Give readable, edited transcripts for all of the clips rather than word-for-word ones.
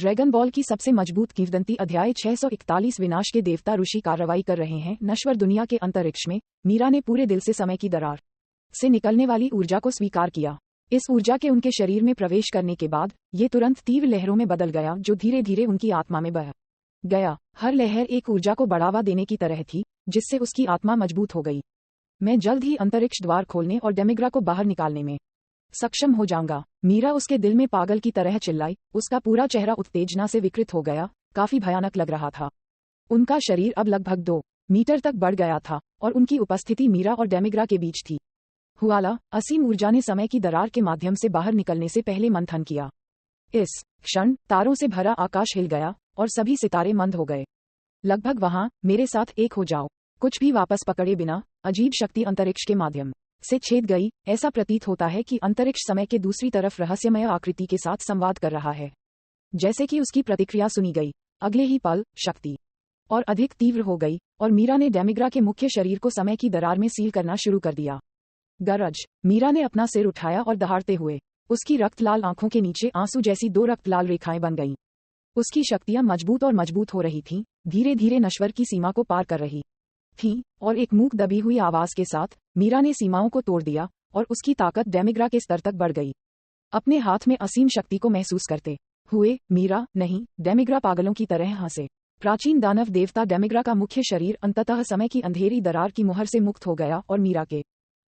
Dragon ball की सबसे मजबूत किंवदंती अध्याय 641 विनाश के देवता ऋषि कार्रवाई कर रहे हैं। नश्वर दुनिया के अंतरिक्ष में मीरा ने पूरे दिल से समय की दरार से निकलने वाली ऊर्जा को स्वीकार किया। इस ऊर्जा के उनके शरीर में प्रवेश करने के बाद ये तुरंत तीव्र लहरों में बदल गया, जो धीरे धीरे उनकी आत्मा में बह गया। हर लहर एक ऊर्जा को बढ़ावा देने की तरह थी, जिससे उसकी आत्मा मजबूत हो गई। मैं जल्द ही अंतरिक्ष द्वार खोलने और डेमिग्रा को बाहर निकालने में सक्षम हो जाऊंगा। मीरा उसके दिल में पागल की तरह चिल्लाई। उसका पूरा चेहरा उत्तेजना से विकृत हो गया, काफी भयानक लग रहा था। उनका शरीर अब लगभग 2 मीटर तक बढ़ गया था और उनकी उपस्थिति मीरा और डेमिग्रा के बीच थी। हुआला असीम ऊर्जा ने समय की दरार के माध्यम से बाहर निकलने से पहले मंथन किया। इस क्षण तारों से भरा आकाश हिल गया और सभी सितारे मंद हो गए। लगभग वहां मेरे साथ एक हो जाओ। कुछ भी वापस पकड़े बिना अजीब शक्ति अंतरिक्ष के माध्यम से छेद गई। ऐसा प्रतीत होता है कि अंतरिक्ष समय के दूसरी तरफ रहस्यमय आकृति के साथ संवाद कर रहा है। जैसे कि उसकी प्रतिक्रिया सुनी गई। अगले ही पल शक्ति और अधिक तीव्र हो गई और मीरा ने डेमिग्रा के मुख्य शरीर को समय की दरार में सील करना शुरू कर दिया। गरज। मीरा ने अपना सिर उठाया और दहाड़ते हुए उसकी रक्तलाल आंखों के नीचे आंसू जैसी 2 रक्तलाल रेखाएं बन गईं। उसकी शक्तियां मजबूत और मजबूत हो रही थीं, धीरे धीरे नश्वर की सीमा को पार कर रही थी और एक मूक दबी हुई आवाज के साथ मीरा ने सीमाओं को तोड़ दिया और उसकी ताकत डेमिग्रा के स्तर तक बढ़ गई। अपने हाथ में असीम शक्ति को महसूस करते हुए मीरा नहीं, डेमिग्रा पागलों की तरह हंसे। प्राचीन दानव देवता डेमिग्रा का मुख्य शरीर अंततः समय की अंधेरी दरार की मुहर से मुक्त हो गया और मीरा के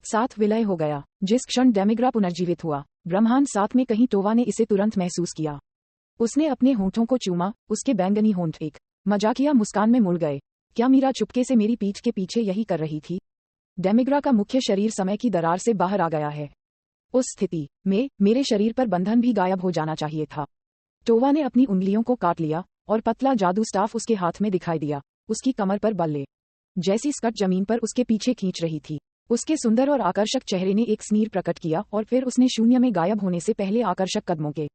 साथ विलय हो गया। जिस क्षण डेमिग्रा पुनर्जीवित हुआ, ब्रह्मांड साथ में कहीं टोवा ने इसे तुरंत महसूस किया। उसने अपने होंठों को चूमा, उसके बैंगनी होंठ एक मजाकिया मुस्कान में मुड़ गए। क्या मीरा चुपके से मेरी पीठ के पीछे यही कर रही थी? डेमिग्रा का मुख्य शरीर समय की दरार से बाहर आ गया है। उस स्थिति में मेरे शरीर पर बंधन भी गायब हो जाना चाहिए था। टोवा ने अपनी उंगलियों को काट लिया और पतला जादू स्टाफ उसके हाथ में दिखाई दिया। उसकी कमर पर बल्ले जैसी स्कट जमीन पर उसके पीछे खींच रही थी। उसके सुंदर और आकर्षक चेहरे ने एक स्नीर प्रकट किया और फिर उसने शून्य में गायब होने से पहले आकर्षक कदमों के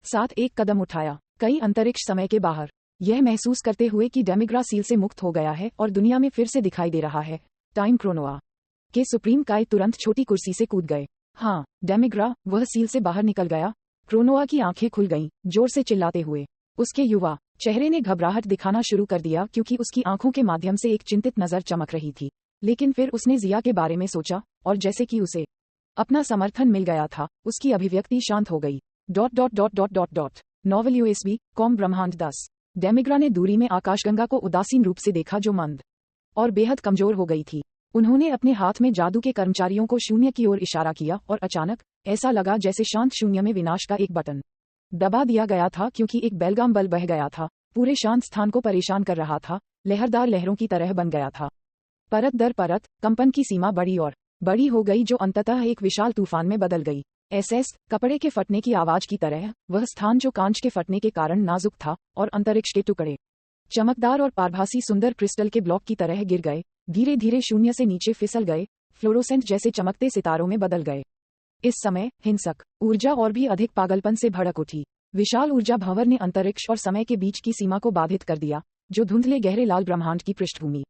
साथ एक कदम उठाया, कई अंतरिक्ष समय के बाहर, यह महसूस करते हुए कि डेमिग्रा सील से मुक्त हो गया है और दुनिया में फिर से दिखाई दे रहा है। टाइम क्रोनोआ के सुप्रीम काय तुरंत छोटी कुर्सी से कूद गए। हाँ, डेमिग्रा, वह सील से बाहर निकल गया। क्रोनोआ की आंखें खुल गईं, जोर से चिल्लाते हुए। उसके युवा चेहरे ने घबराहट दिखाना शुरू कर दिया क्योंकि उसकी आंखों के माध्यम से एक चिंतित नजर चमक रही थी। लेकिन फिर उसने जिया के बारे में सोचा और जैसे कि उसे अपना समर्थन मिल गया था, उसकी अभिव्यक्ति शांत हो गई। नॉवल USB.com ब्रह्मांड 10। डेमिग्रा ने दूरी में आकाशगंगा को उदासीन रूप से देखा, जो मंद और बेहद कमजोर हो गई थी। उन्होंने अपने हाथ में जादू के कर्मचारियों को शून्य की ओर इशारा किया और अचानक ऐसा लगा जैसे शांत शून्य में विनाश का एक बटन दबा दिया गया था, क्योंकि एक बेलगाम बल बह गया था, पूरे शांत स्थान को परेशान कर रहा था, लहरदार लहरों की तरह बन गया था। परत दर परत कंपन की सीमा बड़ी और बड़ी हो गई, जो अंततः एक विशाल तूफान में बदल गई। कपड़े के फटने की आवाज की तरह, वह स्थान जो कांच के फटने के कारण नाजुक था और अंतरिक्ष के टुकड़े चमकदार और पारभासी सुंदर क्रिस्टल के ब्लॉक की तरह गिर गए, धीरे धीरे शून्य से नीचे फिसल गए, फ्लोरोसेंट जैसे चमकते सितारों में बदल गए। इस समय हिंसक ऊर्जा और भी अधिक पागलपन से भड़क उठी। विशाल ऊर्जा भंवर ने अंतरिक्ष और समय के बीच की सीमा को बाधित कर दिया, जो धुंधले गहरे लाल ब्रह्मांड की पृष्ठभूमि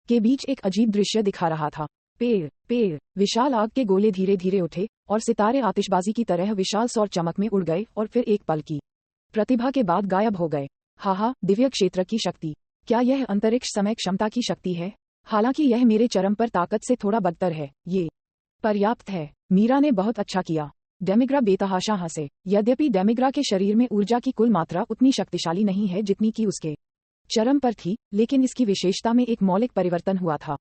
के बीच एक अजीब दृश्य दिखा रहा था। पेड़ विशाल आग के गोले धीरे धीरे उठे और सितारे आतिशबाजी की तरह विशाल सौर चमक में उड़ गए और फिर एक पल की प्रतिभा के बाद गायब हो गए। हाहा, दिव्य क्षेत्र की शक्ति। क्या यह अंतरिक्ष समय क्षमता की शक्ति है? हालांकि यह मेरे चरम पर ताकत से थोड़ा बदतर है। ये पर्याप्त है। मीरा ने बहुत अच्छा किया। डेमिग्रा बेतहाशा हंसे। यद्यपि डेमिग्रा के शरीर में ऊर्जा की कुल मात्रा उतनी शक्तिशाली नहीं है जितनी कि उसके चरम पर थी, लेकिन इसकी विशेषता में एक मौलिक परिवर्तन हुआ था।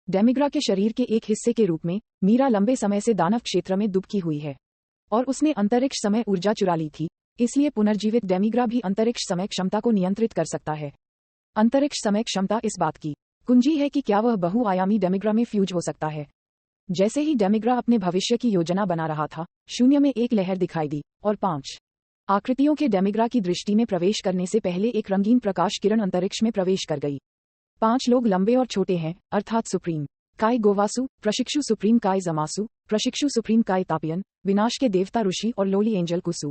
डेमिग्रा के शरीर के एक हिस्से के रूप में मीरा लंबे समय से दानव क्षेत्र में दुबकी हुई है और उसने अंतरिक्ष समय ऊर्जा चुरा ली थी। इसलिए पुनर्जीवित डेमिग्रा भी अंतरिक्ष समय क्षमता को नियंत्रित कर सकता है। अंतरिक्ष समय क्षमता इस बात की कुंजी है कि क्या वह बहुआयामी डेमिग्रा में फ्यूज हो सकता है। जैसे ही डेमिग्रा अपने भविष्य की योजना बना रहा था, शून्य में एक लहर दिखाई दी और 5 आकृतियों के डेमिग्रा की दृष्टि में प्रवेश करने से पहले एक रंगीन प्रकाश किरण अंतरिक्ष में प्रवेश कर गई। 5 लोग लंबे और छोटे हैं, अर्थात सुप्रीम काय गोवासु, प्रशिक्षु सुप्रीम काय जमासु, प्रशिक्षु सुप्रीम काय तापियन, विनाश के देवता ऋषि और लोली एंजल कुसु।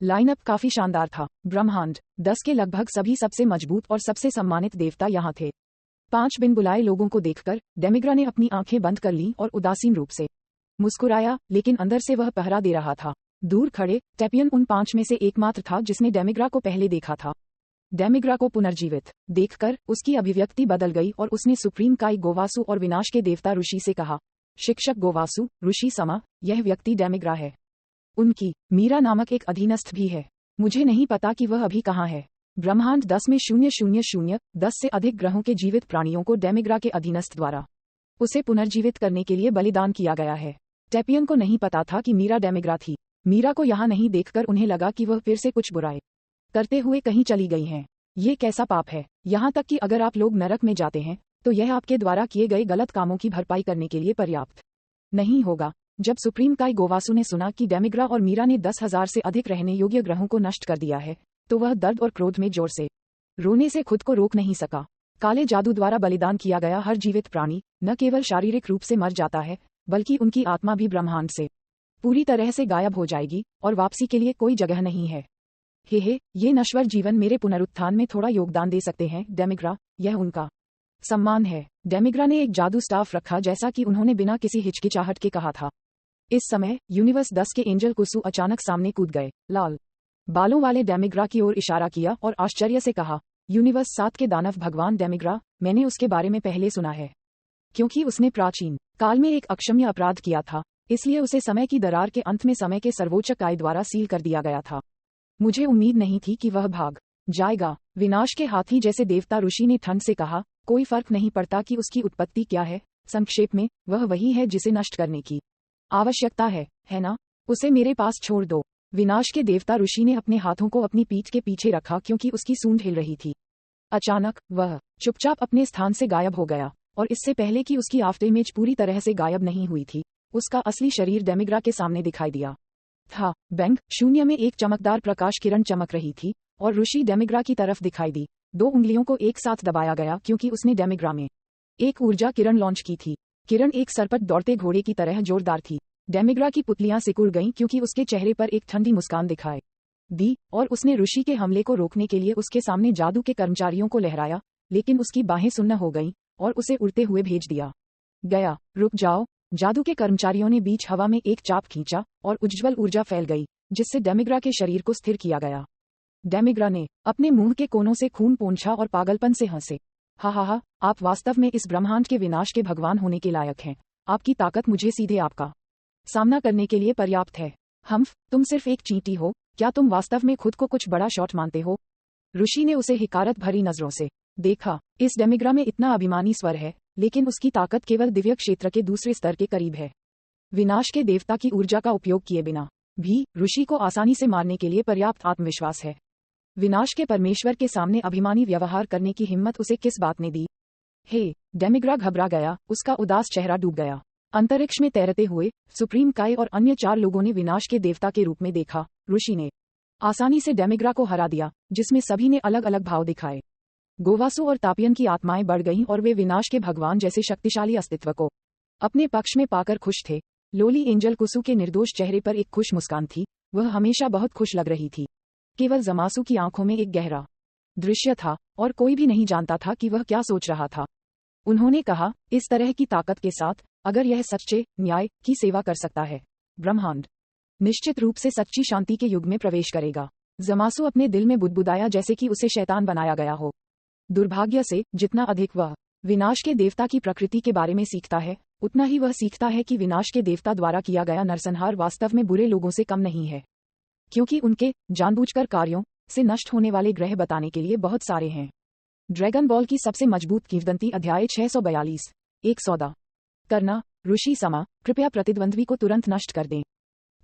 लाइनअप काफी शानदार था। ब्रह्मांड 10 के लगभग सभी सबसे मजबूत और सबसे सम्मानित देवता यहाँ थे। 5 बिन बुलाए लोगों को देखकर डेमिग्रा ने अपनी आंखें बंद कर लीं और उदासीन रूप से मुस्कुराया, लेकिन अंदर से वह पहरा दे रहा था। दूर खड़े टेपियन उन 5 में से एकमात्र था जिसने डेमिग्रा को पहले देखा था। डेमिग्रा को पुनर्जीवित देखकर उसकी अभिव्यक्ति बदल गई और उसने सुप्रीम काई गोवासु और विनाश के देवता ऋषि से कहा, शिक्षक गोवासु, ऋषि समा, यह व्यक्ति डेमिग्रा है। उनकी मीरा नामक एक अधीनस्थ भी है। मुझे नहीं पता कि वह अभी कहाँ है। ब्रह्मांड 10 में 000 10 से अधिक ग्रहों के जीवित प्राणियों को डेमिग्रा के अधीनस्थ द्वारा उसे पुनर्जीवित करने के लिए बलिदान किया गया है। टेपियन को नहीं पता था कि मीरा डेमिग्रा थी। मीरा को यहाँ नहीं देखकर उन्हें लगा कि वह फिर से कुछ बुराई करते हुए कहीं चली गई हैं। ये कैसा पाप है, यहाँ तक कि अगर आप लोग नरक में जाते हैं तो यह आपके द्वारा किए गए गलत कामों की भरपाई करने के लिए पर्याप्त नहीं होगा। जब सुप्रीम काई गोवासु ने सुना कि डेमिग्रा और मीरा ने 10,000 से अधिक रहने योग्य ग्रहों को नष्ट कर दिया है तो वह दर्द और क्रोध में जोर से रोने से खुद को रोक नहीं सका। काले जादू द्वारा बलिदान किया गया हर जीवित प्राणी न केवल शारीरिक रूप से मर जाता है बल्कि उनकी आत्मा भी ब्रह्मांड से पूरी तरह से गायब हो जाएगी और वापसी के लिए कोई जगह नहीं है। हे, ये नश्वर जीवन मेरे पुनरुत्थान में थोड़ा योगदान दे सकते हैं डेमिग्रा, यह उनका सम्मान है। डेमिग्रा ने एक जादू स्टाफ रखा जैसा कि उन्होंने बिना किसी हिचकिचाहट के कहा था। इस समय यूनिवर्स 10 के एंजल कुसु अचानक सामने कूद गए। लाल बालों वाले डेमिग्रा की ओर इशारा किया और आश्चर्य से कहा, यूनिवर्स 7 के दानव भगवान डेमिग्रा, मैंने उसके बारे में पहले सुना है। क्योंकि उसने प्राचीन काल में एक अक्षम्य अपराध किया था, इसलिए उसे समय की दरार के अंत में समय के सर्वोच्च काय द्वारा सील कर दिया गया था। मुझे उम्मीद नहीं थी कि वह भाग जाएगा। विनाश के हाथी जैसे देवता ऋषि ने ठंड से कहा, कोई फर्क नहीं पड़ता कि उसकी उत्पत्ति क्या है, संक्षेप में वह वही है जिसे नष्ट करने की आवश्यकता है ना? उसे मेरे पास छोड़ दो। विनाश के देवता ऋषि ने अपने हाथों को अपनी पीठ के पीछे रखा क्योंकि उसकी सूंड हिल रही थी। अचानक वह चुपचाप अपने स्थान से गायब हो गया और इससे पहले कि उसकी आफ्टर इमेज पूरी तरह से गायब नहीं हुई थी, उसका असली शरीर डेमिग्रा के सामने दिखाई दिया था। बैंक शून्य में एक चमकदार प्रकाश किरण चमक रही थी और ऋषि डेमिग्रा की तरफ दिखाई दी। 2 उंगलियों को एक साथ दबाया गया क्योंकि उसने डेमिग्रा में एक ऊर्जा किरण लॉन्च की थी। किरण एक सरपट दौड़ते घोड़े की तरह जोरदार थी। डेमिग्रा की पुतलियां सिकुड़ गईं क्योंकि उसके चेहरे पर एक ठंडी मुस्कान दिखाई दी और उसने ऋषि के हमले को रोकने के लिए उसके सामने जादू के कर्मचारियों को लहराया, लेकिन उसकी बाहें सुन्न हो गईं और उसे उड़ते हुए भेज दिया गया। रुक जाओ, जादू के कर्मचारियों ने बीच हवा में एक चाप खींचा और उज्ज्वल ऊर्जा फैल गई जिससे डेमिग्रा के शरीर को स्थिर किया गया। डेमिग्रा ने अपने मुंह के कोनों से खून पोंछा और पागलपन से हंसे। हा, आप वास्तव में इस ब्रह्मांड के विनाश के भगवान होने के लायक हैं। आपकी ताकत मुझे सीधे आपका सामना करने के लिए पर्याप्त है। हम्फ, तुम सिर्फ एक चींटी हो, क्या तुम वास्तव में खुद को कुछ बड़ा शॉट मानते हो? ऋषि ने उसे हिकारत भरी नजरों से देखा। इस डेमिग्रा में इतना अभिमानी स्वर है, लेकिन उसकी ताकत केवल दिव्य क्षेत्र के दूसरे स्तर के करीब है। विनाश के देवता की ऊर्जा का उपयोग किए बिना भी ऋषि को आसानी से मारने के लिए पर्याप्त आत्मविश्वास है। विनाश के परमेश्वर के सामने अभिमानी व्यवहार करने की हिम्मत उसे किस बात ने दी? हे, डेमिग्रा घबरा गया, उसका उदास चेहरा डूब गया। अंतरिक्ष में तैरते हुए सुप्रीम काय और अन्य 4 लोगों ने विनाश के देवता के रूप में देखा। ऋषि ने आसानी से डेमिग्रा को हरा दिया, जिसमें सभी ने अलग अलग भाव दिखाए। गोवासु और तापियन की आत्माएं बढ़ गईं और वे विनाश के भगवान जैसे शक्तिशाली अस्तित्व को अपने पक्ष में पाकर खुश थे। लोली एंजल कुसु के निर्दोष चेहरे पर एक खुश मुस्कान थी, वह हमेशा बहुत खुश लग रही थी। केवल जमासु की आंखों में एक गहरा दृश्य था और कोई भी नहीं जानता था कि वह क्या सोच रहा था। उन्होंने कहा, इस तरह की ताकत के साथ अगर यह सच्चे न्याय की सेवा कर सकता है, ब्रह्मांड निश्चित रूप से सच्ची शांति के युग में प्रवेश करेगा। जमासु अपने दिल में बुदबुदाया जैसे कि उसे शैतान बनाया गया हो। दुर्भाग्य से जितना अधिक वह विनाश के देवता की प्रकृति के बारे में सीखता है, उतना ही वह सीखता है कि विनाश के देवता द्वारा किया गया नरसंहार वास्तव में बुरे लोगों से कम नहीं है, क्योंकि उनके जानबूझकर कार्यों से नष्ट होने वाले ग्रह बताने के लिए बहुत सारे हैं। ड्रैगन बॉल की सबसे मजबूत किंवदंती अध्याय 642। एक सौदा करना। ऋषि समा, कृपया प्रतिद्वंद्वी को तुरंत नष्ट कर दें।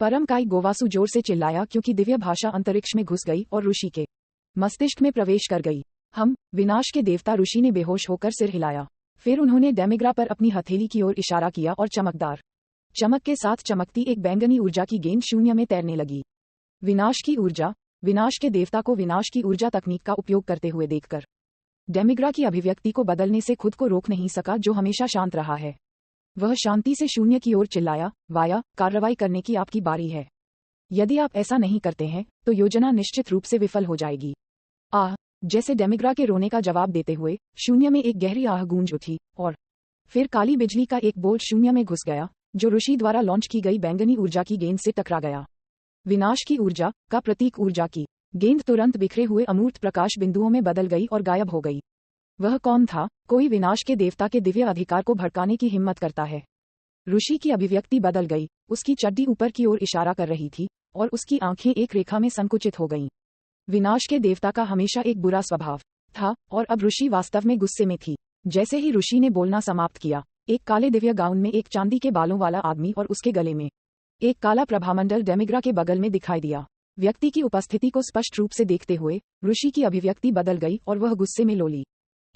परम काई गोवासु जोर से चिल्लाया क्योंकि दिव्य भाषा अंतरिक्ष में घुस गई और ऋषि के मस्तिष्क में प्रवेश कर गई। हम विनाश के देवता ऋषि ने बेहोश होकर सिर हिलाया। फिर उन्होंने डेमिग्रा पर अपनी हथेली की ओर इशारा किया और चमकदार चमक के साथ चमकती एक बैंगनी ऊर्जा की गेंद शून्य में तैरने लगी। विनाश की ऊर्जा। विनाश के देवता को विनाश की ऊर्जा तकनीक का उपयोग करते हुए देखकर डेमिग्रा की अभिव्यक्ति को बदलने से खुद को रोक नहीं सका, जो हमेशा शांत रहा है। वह शांति से शून्य की ओर चिल्लाया, वाया, कार्रवाई करने की आपकी बारी है। यदि आप ऐसा नहीं करते हैं तो योजना निश्चित रूप से विफल हो जाएगी। आह, जैसे डेमिग्रा के रोने का जवाब देते हुए शून्य में एक गहरी आह गूंज उठी और फिर काली बिजली का एक बोल्ट शून्य में घुस गया, जो ऋषि द्वारा लॉन्च की गई बैंगनी ऊर्जा की गेंद से टकरा गया। विनाश की ऊर्जा का प्रतीक ऊर्जा की गेंद तुरंत बिखरे हुए अमूर्त प्रकाश बिंदुओं में बदल गई और गायब हो गई। वह कौन था? कोई विनाश के देवता के दिव्य अधिकार को भड़काने की हिम्मत करता है। ऋषि की अभिव्यक्ति बदल गई, उसकी चड्डी ऊपर की ओर इशारा कर रही थी और उसकी आंखें एक रेखा में संकुचित हो गईं। विनाश के देवता का हमेशा एक बुरा स्वभाव था और अब ऋषि वास्तव में गुस्से में थी। जैसे ही ऋषि ने बोलना समाप्त किया, एक काले दिव्य गाउन में एक चांदी के बालों वाला आदमी और उसके गले में एक काला प्रभामंडल डेमिग्रा के बगल में दिखाई दिया। व्यक्ति की उपस्थिति को स्पष्ट रूप से देखते हुए ऋषि की अभिव्यक्ति बदल गई और वह गुस्से में लोली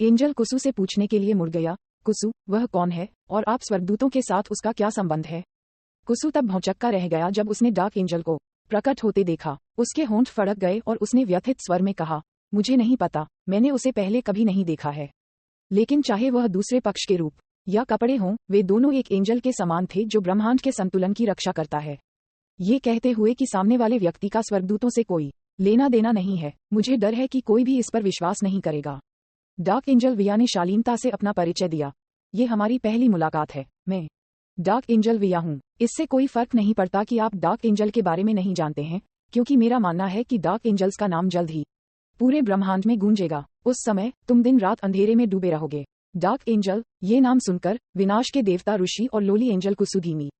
एंजल कुसु से पूछने के लिए मुड़ गया, कुसु, वह कौन है और आप स्वर्गदूतों के साथ उसका क्या संबंध है? कुसु तब भौंचक्का रह गया जब उसने डार्क एंजल को प्रकट होते देखा। उसके होंठ फड़क गए और उसने व्यथित स्वर में कहा, मुझे नहीं पता, मैंने उसे पहले कभी नहीं देखा है। लेकिन चाहे वह दूसरे पक्ष के रूप या कपड़े हों, वे दोनों एक एंजल के समान थे जो ब्रह्मांड के संतुलन की रक्षा करता है। ये कहते हुए कि सामने वाले व्यक्ति का स्वर्गदूतों से कोई लेना देना नहीं है, मुझे डर है कि कोई भी इस पर विश्वास नहीं करेगा। डार्क एंजल विया ने शालीनता से अपना परिचय दिया। ये हमारी पहली मुलाकात है। मैं डार्क एंजल विया हूँ। इससे कोई फर्क नहीं पड़ता कि आप डार्क एंजल के बारे में नहीं जानते हैं, क्योंकि मेरा मानना है कि डार्क एंजल्स का नाम जल्द ही पूरे ब्रह्मांड में गूंजेगा। उस समय तुम दिन रात अंधेरे में डूबे रहोगे। डार्क एंजल, ये नाम सुनकर विनाश के देवता ऋषि और लोली एंजल कुसु धीमी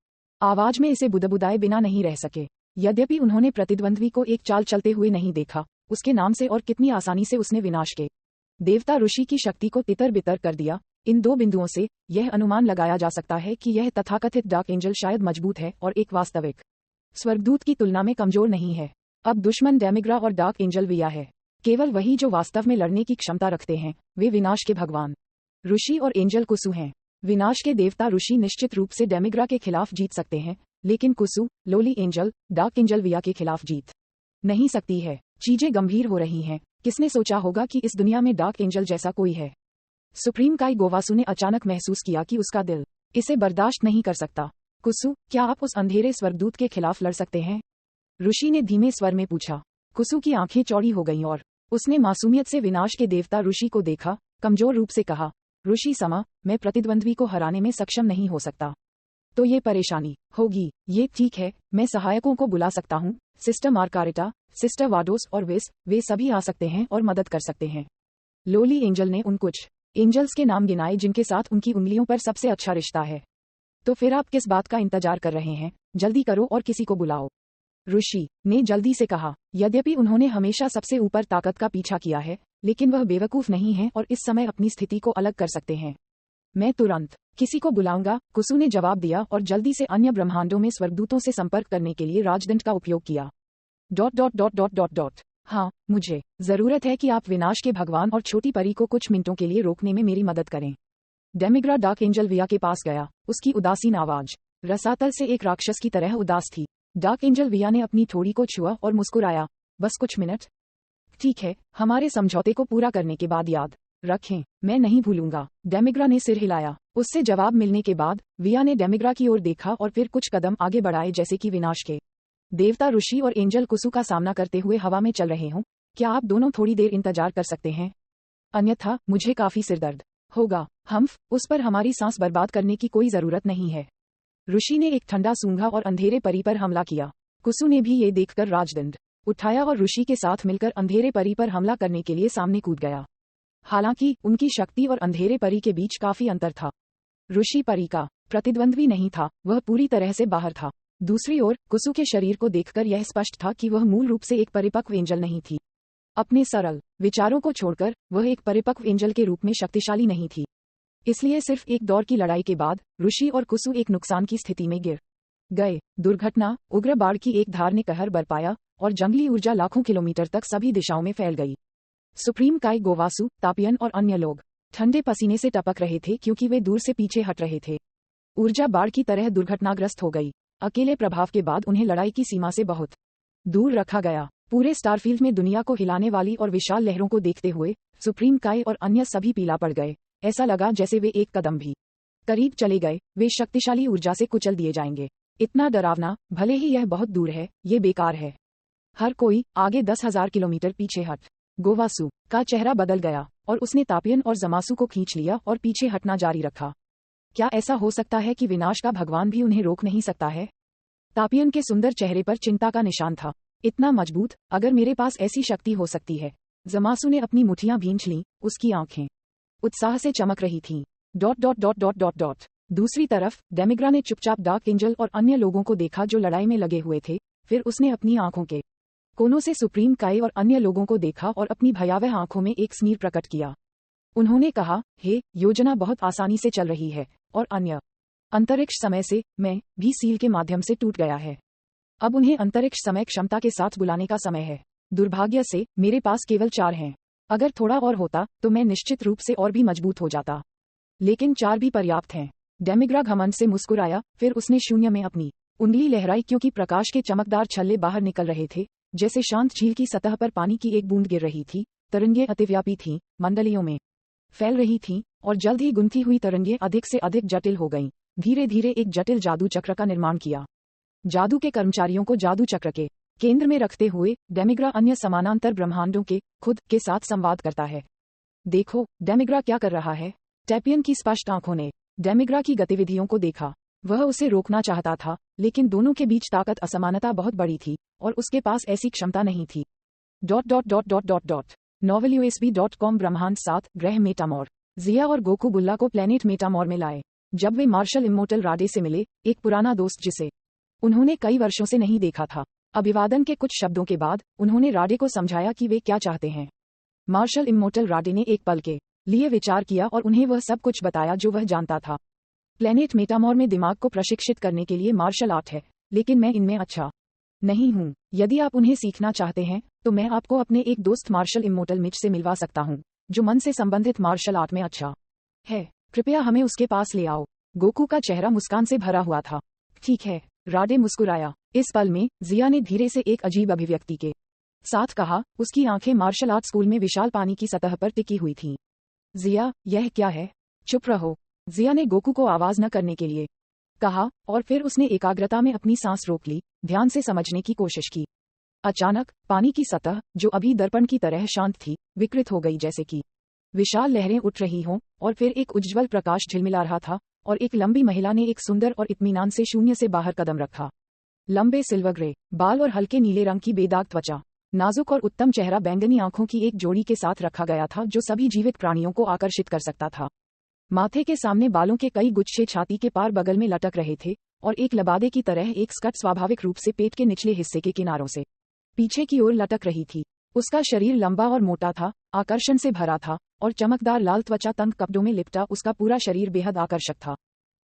आवाज में इसे बुदबुदाए बिना नहीं रह सके। यद्यपि उन्होंने प्रतिद्वंद्वी को एक चाल चलते हुए नहीं देखा, उसके नाम से और कितनी आसानी से उसने विनाश के देवता ऋषि की शक्ति को तितर बितर कर दिया। इन दो बिंदुओं से यह अनुमान लगाया जा सकता है कि यह तथाकथित डार्क एंजल शायद मजबूत है और एक वास्तविक स्वर्गदूत की तुलना में कमजोर नहीं है। अब दुश्मन डेमिग्रा और डार्क एंजल विया है। केवल वही जो वास्तव में लड़ने की क्षमता रखते हैं, वे विनाश के भगवान ऋषि और एंजल कुसु हैं। विनाश के देवता ऋषि निश्चित रूप से डेमिग्रा के खिलाफ जीत सकते हैं, लेकिन कुसु, लोली एंजल, डार्क एंजल विया के खिलाफ जीत नहीं सकती है। चीजें गंभीर हो रही हैं। किसने सोचा होगा कि इस दुनिया में डार्क एंजल जैसा कोई है? सुप्रीम काई गोवासु ने अचानक महसूस किया कि उसका दिल इसे बर्दाश्त नहीं कर सकता। कुसु, क्या आप उस अंधेरे स्वर्गदूत के खिलाफ लड़ सकते हैं? ऋषि ने धीमे स्वर में पूछा। कुसु की आंखें चौड़ी हो गईं और उसने मासूमियत से विनाश के देवता ऋषि को देखा। कमजोर रूप से कहा, ऋषि समा, मैं प्रतिद्वंद्वी को हराने में सक्षम नहीं हो सकता। तो ये परेशानी होगी। ये ठीक है, मैं सहायकों को बुला सकता हूँ। सिस्टर मार्कारिटा, सिस्टर वाडोस और विस, वे सभी आ सकते हैं और मदद कर सकते हैं। लोली एंजल ने उन कुछ एंजल्स के नाम गिनाए जिनके साथ उनकी उंगलियों पर सबसे अच्छा रिश्ता है। तो फिर आप किस बात का इंतजार कर रहे हैं? जल्दी करो और किसी को बुलाओ, ऋषि ने जल्दी से कहा। यद्यपि उन्होंने हमेशा सबसे ऊपर ताकत का पीछा किया है, लेकिन वह बेवकूफ नहीं है और इस समय अपनी स्थिति को अलग कर सकते हैं। मैं तुरंत किसी को बुलाऊंगा, कुसु ने जवाब दिया और जल्दी से अन्य ब्रह्मांडों में स्वर्गदूतों से संपर्क करने के लिए राजदंड का उपयोग किया। ... हाँ, मुझे जरूरत है कि आप विनाश के भगवान और छोटी परी को कुछ मिनटों के लिए रोकने में मेरी मदद करें। डेमिग्रा डार्क एंजल विया के पास गया। उसकी उदासीन आवाज रसातल से एक राक्षस की तरह उदास थी। डार्क एंजल विया ने अपनी थोड़ी को छुआ और मुस्कुराया। बस कुछ मिनट? ठीक है, हमारे समझौते को पूरा करने के बाद याद रखें, मैं नहीं भूलूंगा। डेमिग्रा ने सिर हिलाया। उससे जवाब मिलने के बाद विया ने डेमिग्रा की ओर देखा और फिर कुछ कदम आगे बढ़ाए, जैसे कि विनाश के देवता ऋषि और एंजल कुसु का सामना करते हुए हवा में चल रहे हों। क्या आप दोनों थोड़ी देर इंतजार कर सकते हैं? अन्यथा मुझे काफी सिरदर्द होगा। हम्फ, उस पर हमारी सांस बर्बाद करने की कोई जरूरत नहीं है। ऋषि ने एक ठंडा सूंघा और अंधेरे परी पर हमला किया। कुसु ने भी ये देखकर राजदंड उठाया और ऋषि के साथ मिलकर अंधेरे परी पर हमला करने के लिए सामने कूद गया। हालांकि उनकी शक्ति और अंधेरे परी के बीच काफी अंतर था। ऋषि परी का प्रतिद्वंद्वी नहीं था, वह पूरी तरह से बाहर था। दूसरी ओर कुसु के शरीर को देखकर यह स्पष्ट था कि वह मूल रूप से एक परिपक्व एंजल नहीं थी। अपने सरल विचारों को छोड़कर वह एक परिपक्व एंजल के रूप में शक्तिशाली नहीं थी। इसलिए सिर्फ एक दौर की लड़ाई के बाद ऋषि और कुसु एक नुकसान की स्थिति में गिर गए। दुर्घटना, उग्र बाढ़ की एक धार ने कहर बरपाया और जंगली ऊर्जा लाखों किलोमीटर तक सभी दिशाओं में फैल गई। सुप्रीम काई गोवासु, तापियन और अन्य लोग ठंडे पसीने से टपक रहे थे क्योंकि वे दूर से पीछे हट रहे थे। ऊर्जा बाढ़ की तरह दुर्घटनाग्रस्त हो गई। अकेले प्रभाव के बाद उन्हें लड़ाई की सीमा से बहुत दूर रखा गया। पूरे स्टारफील्ड में दुनिया को हिलाने वाली और विशाल लहरों को देखते हुए सुप्रीम काई और अन्य सभी पीला पड़ गए। ऐसा लगा जैसे वे एक कदम भी करीब चले गए, वे शक्तिशाली ऊर्जा से कुचल दिए जाएंगे। इतना डरावना, भले ही यह बहुत दूर है, ये बेकार है। हर कोई आगे 10,000 किलोमीटर पीछे हट। गोवासु का चेहरा बदल गया और उसने तापियन और जमासु को खींच लिया और पीछे हटना जारी रखा। क्या ऐसा हो सकता है कि विनाश का भगवान भी उन्हें रोक नहीं सकता है? तापियन के सुंदर चेहरे पर चिंता का निशान था। इतना मजबूत, अगर मेरे पास ऐसी शक्ति हो सकती है। जमासु ने अपनी मुठियां भींच लीं, उसकी आंखें उत्साह से चमक रही थीं। दूसरी तरफ डेमिग्रा ने चुपचाप डार्क एंजल और अन्य लोगों को देखा जो लड़ाई में लगे हुए थे। फिर उसने अपनी आंखों के कोनों से सुप्रीम काई और अन्य लोगों को देखा और अपनी भयावह आंखों में एक स्नीर प्रकट किया। उन्होंने कहा, हे, योजना बहुत आसानी से चल रही है और अन्य अंतरिक्ष समय से मैं भी सील के माध्यम से टूट गया है। अब उन्हें अंतरिक्ष समय क्षमता के साथ बुलाने का समय है। दुर्भाग्य से मेरे पास केवल 4 हैं। अगर थोड़ा और होता तो मैं निश्चित रूप से और भी मजबूत हो जाता, लेकिन 4 भी पर्याप्त हैं। डेमिग्रा घमंड से मुस्कुराया, फिर उसने शून्य में अपनी उंगली लहराई क्योंकि प्रकाश के चमकदार छल्ले बाहर निकल रहे थे, जैसे शांत झील की सतह पर पानी की एक बूंद गिर रही थी। तरंगें अतिव्यापी थीं, मंडलियों में फैल रही थीं, और जल्द ही गुंथी हुई तरंगें अधिक से अधिक जटिल हो गईं। धीरे धीरे एक जटिल जादू चक्र का निर्माण किया। जादू के कर्मचारियों को जादू चक्र के केंद्र में रखते हुए डेमिग्रा अन्य समानांतर ब्रह्मांडों के खुद के साथ संवाद करता है। देखो, डेमिग्रा क्या कर रहा है। टैपियन की स्पष्ट आंखों ने डेमिग्रा की गतिविधियों को देखा। वह उसे रोकना चाहता था, लेकिन दोनों के बीच ताकत असमानता बहुत बड़ी थी और उसके पास ऐसी क्षमता नहीं थी। novelUSB.com ब्रह्मांड 7 ग्रह मेटामॉर। जिया और गोकू बुल्ला को प्लेनेट मेटामॉर में लाए। जब वे मार्शल इमोर्टल राडे से मिले, एक पुराना दोस्त जिसे उन्होंने कई वर्षों से नहीं देखा था। अभिवादन के कुछ शब्दों के बाद उन्होंने राडे को समझाया कि वे क्या चाहते हैं। मार्शल इमोर्टल राडे ने एक पल के लिए विचार किया और उन्हें वह सब कुछ बताया जो वह जानता था। प्लेनेट मेटामॉर में दिमाग को प्रशिक्षित करने के लिए मार्शल आर्ट है, लेकिन मैं इनमें अच्छा नहीं हूँ। यदि आप उन्हें सीखना चाहते हैं तो मैं आपको अपने एक दोस्त मार्शल इमोर्टल मिच से मिलवा सकता हूँ, जो मन से संबंधित मार्शल आर्ट में अच्छा है। कृपया हमें उसके पास ले आओ। गोकू का चेहरा मुस्कान से भरा हुआ था। ठीक है, राडे मुस्कुराया। इस पल में जिया ने धीरे से एक अजीब अभिव्यक्ति के साथ कहा। उसकी आंखें मार्शल आर्ट स्कूल में विशाल पानी की सतह पर टिकी हुई थीं। जिया, यह क्या है? चुप रहो, जिया ने गोकू को आवाज न करने के लिए कहा, और फिर उसने एकाग्रता में अपनी सांस रोक ली, ध्यान से समझने की कोशिश की। अचानक पानी की सतह, जो अभी दर्पण की तरह शांत थी, विकृत हो गई, जैसे कि विशाल लहरें उठ रही हों, और फिर एक उज्ज्वल प्रकाश झिलमिला रहा था, और एक लंबी महिला ने एक सुंदर और इत्मीनान से शून्य से बाहर कदम रखा। लंबे सिल्वर ग्रे बाल और हल्के नीले रंग की बेदाग त्वचा, नाजुक और उत्तम चेहरा बैंगनी आंखों की एक जोड़ी के साथ रखा गया था जो सभी जीवित प्राणियों को आकर्षित कर सकता था। माथे के सामने बालों के कई गुच्छे छाती के पार बगल में लटक रहे थे, और एक लबादे की तरह एक स्कर्ट स्वाभाविक रूप से पेट के निचले हिस्से के किनारों से पीछे की ओर लटक रही थी। उसका शरीर लंबा और मोटा था, आकर्षण से भरा था, और चमकदार लाल त्वचा तंग कपड़ों में लिपटा उसका पूरा शरीर बेहद आकर्षक था।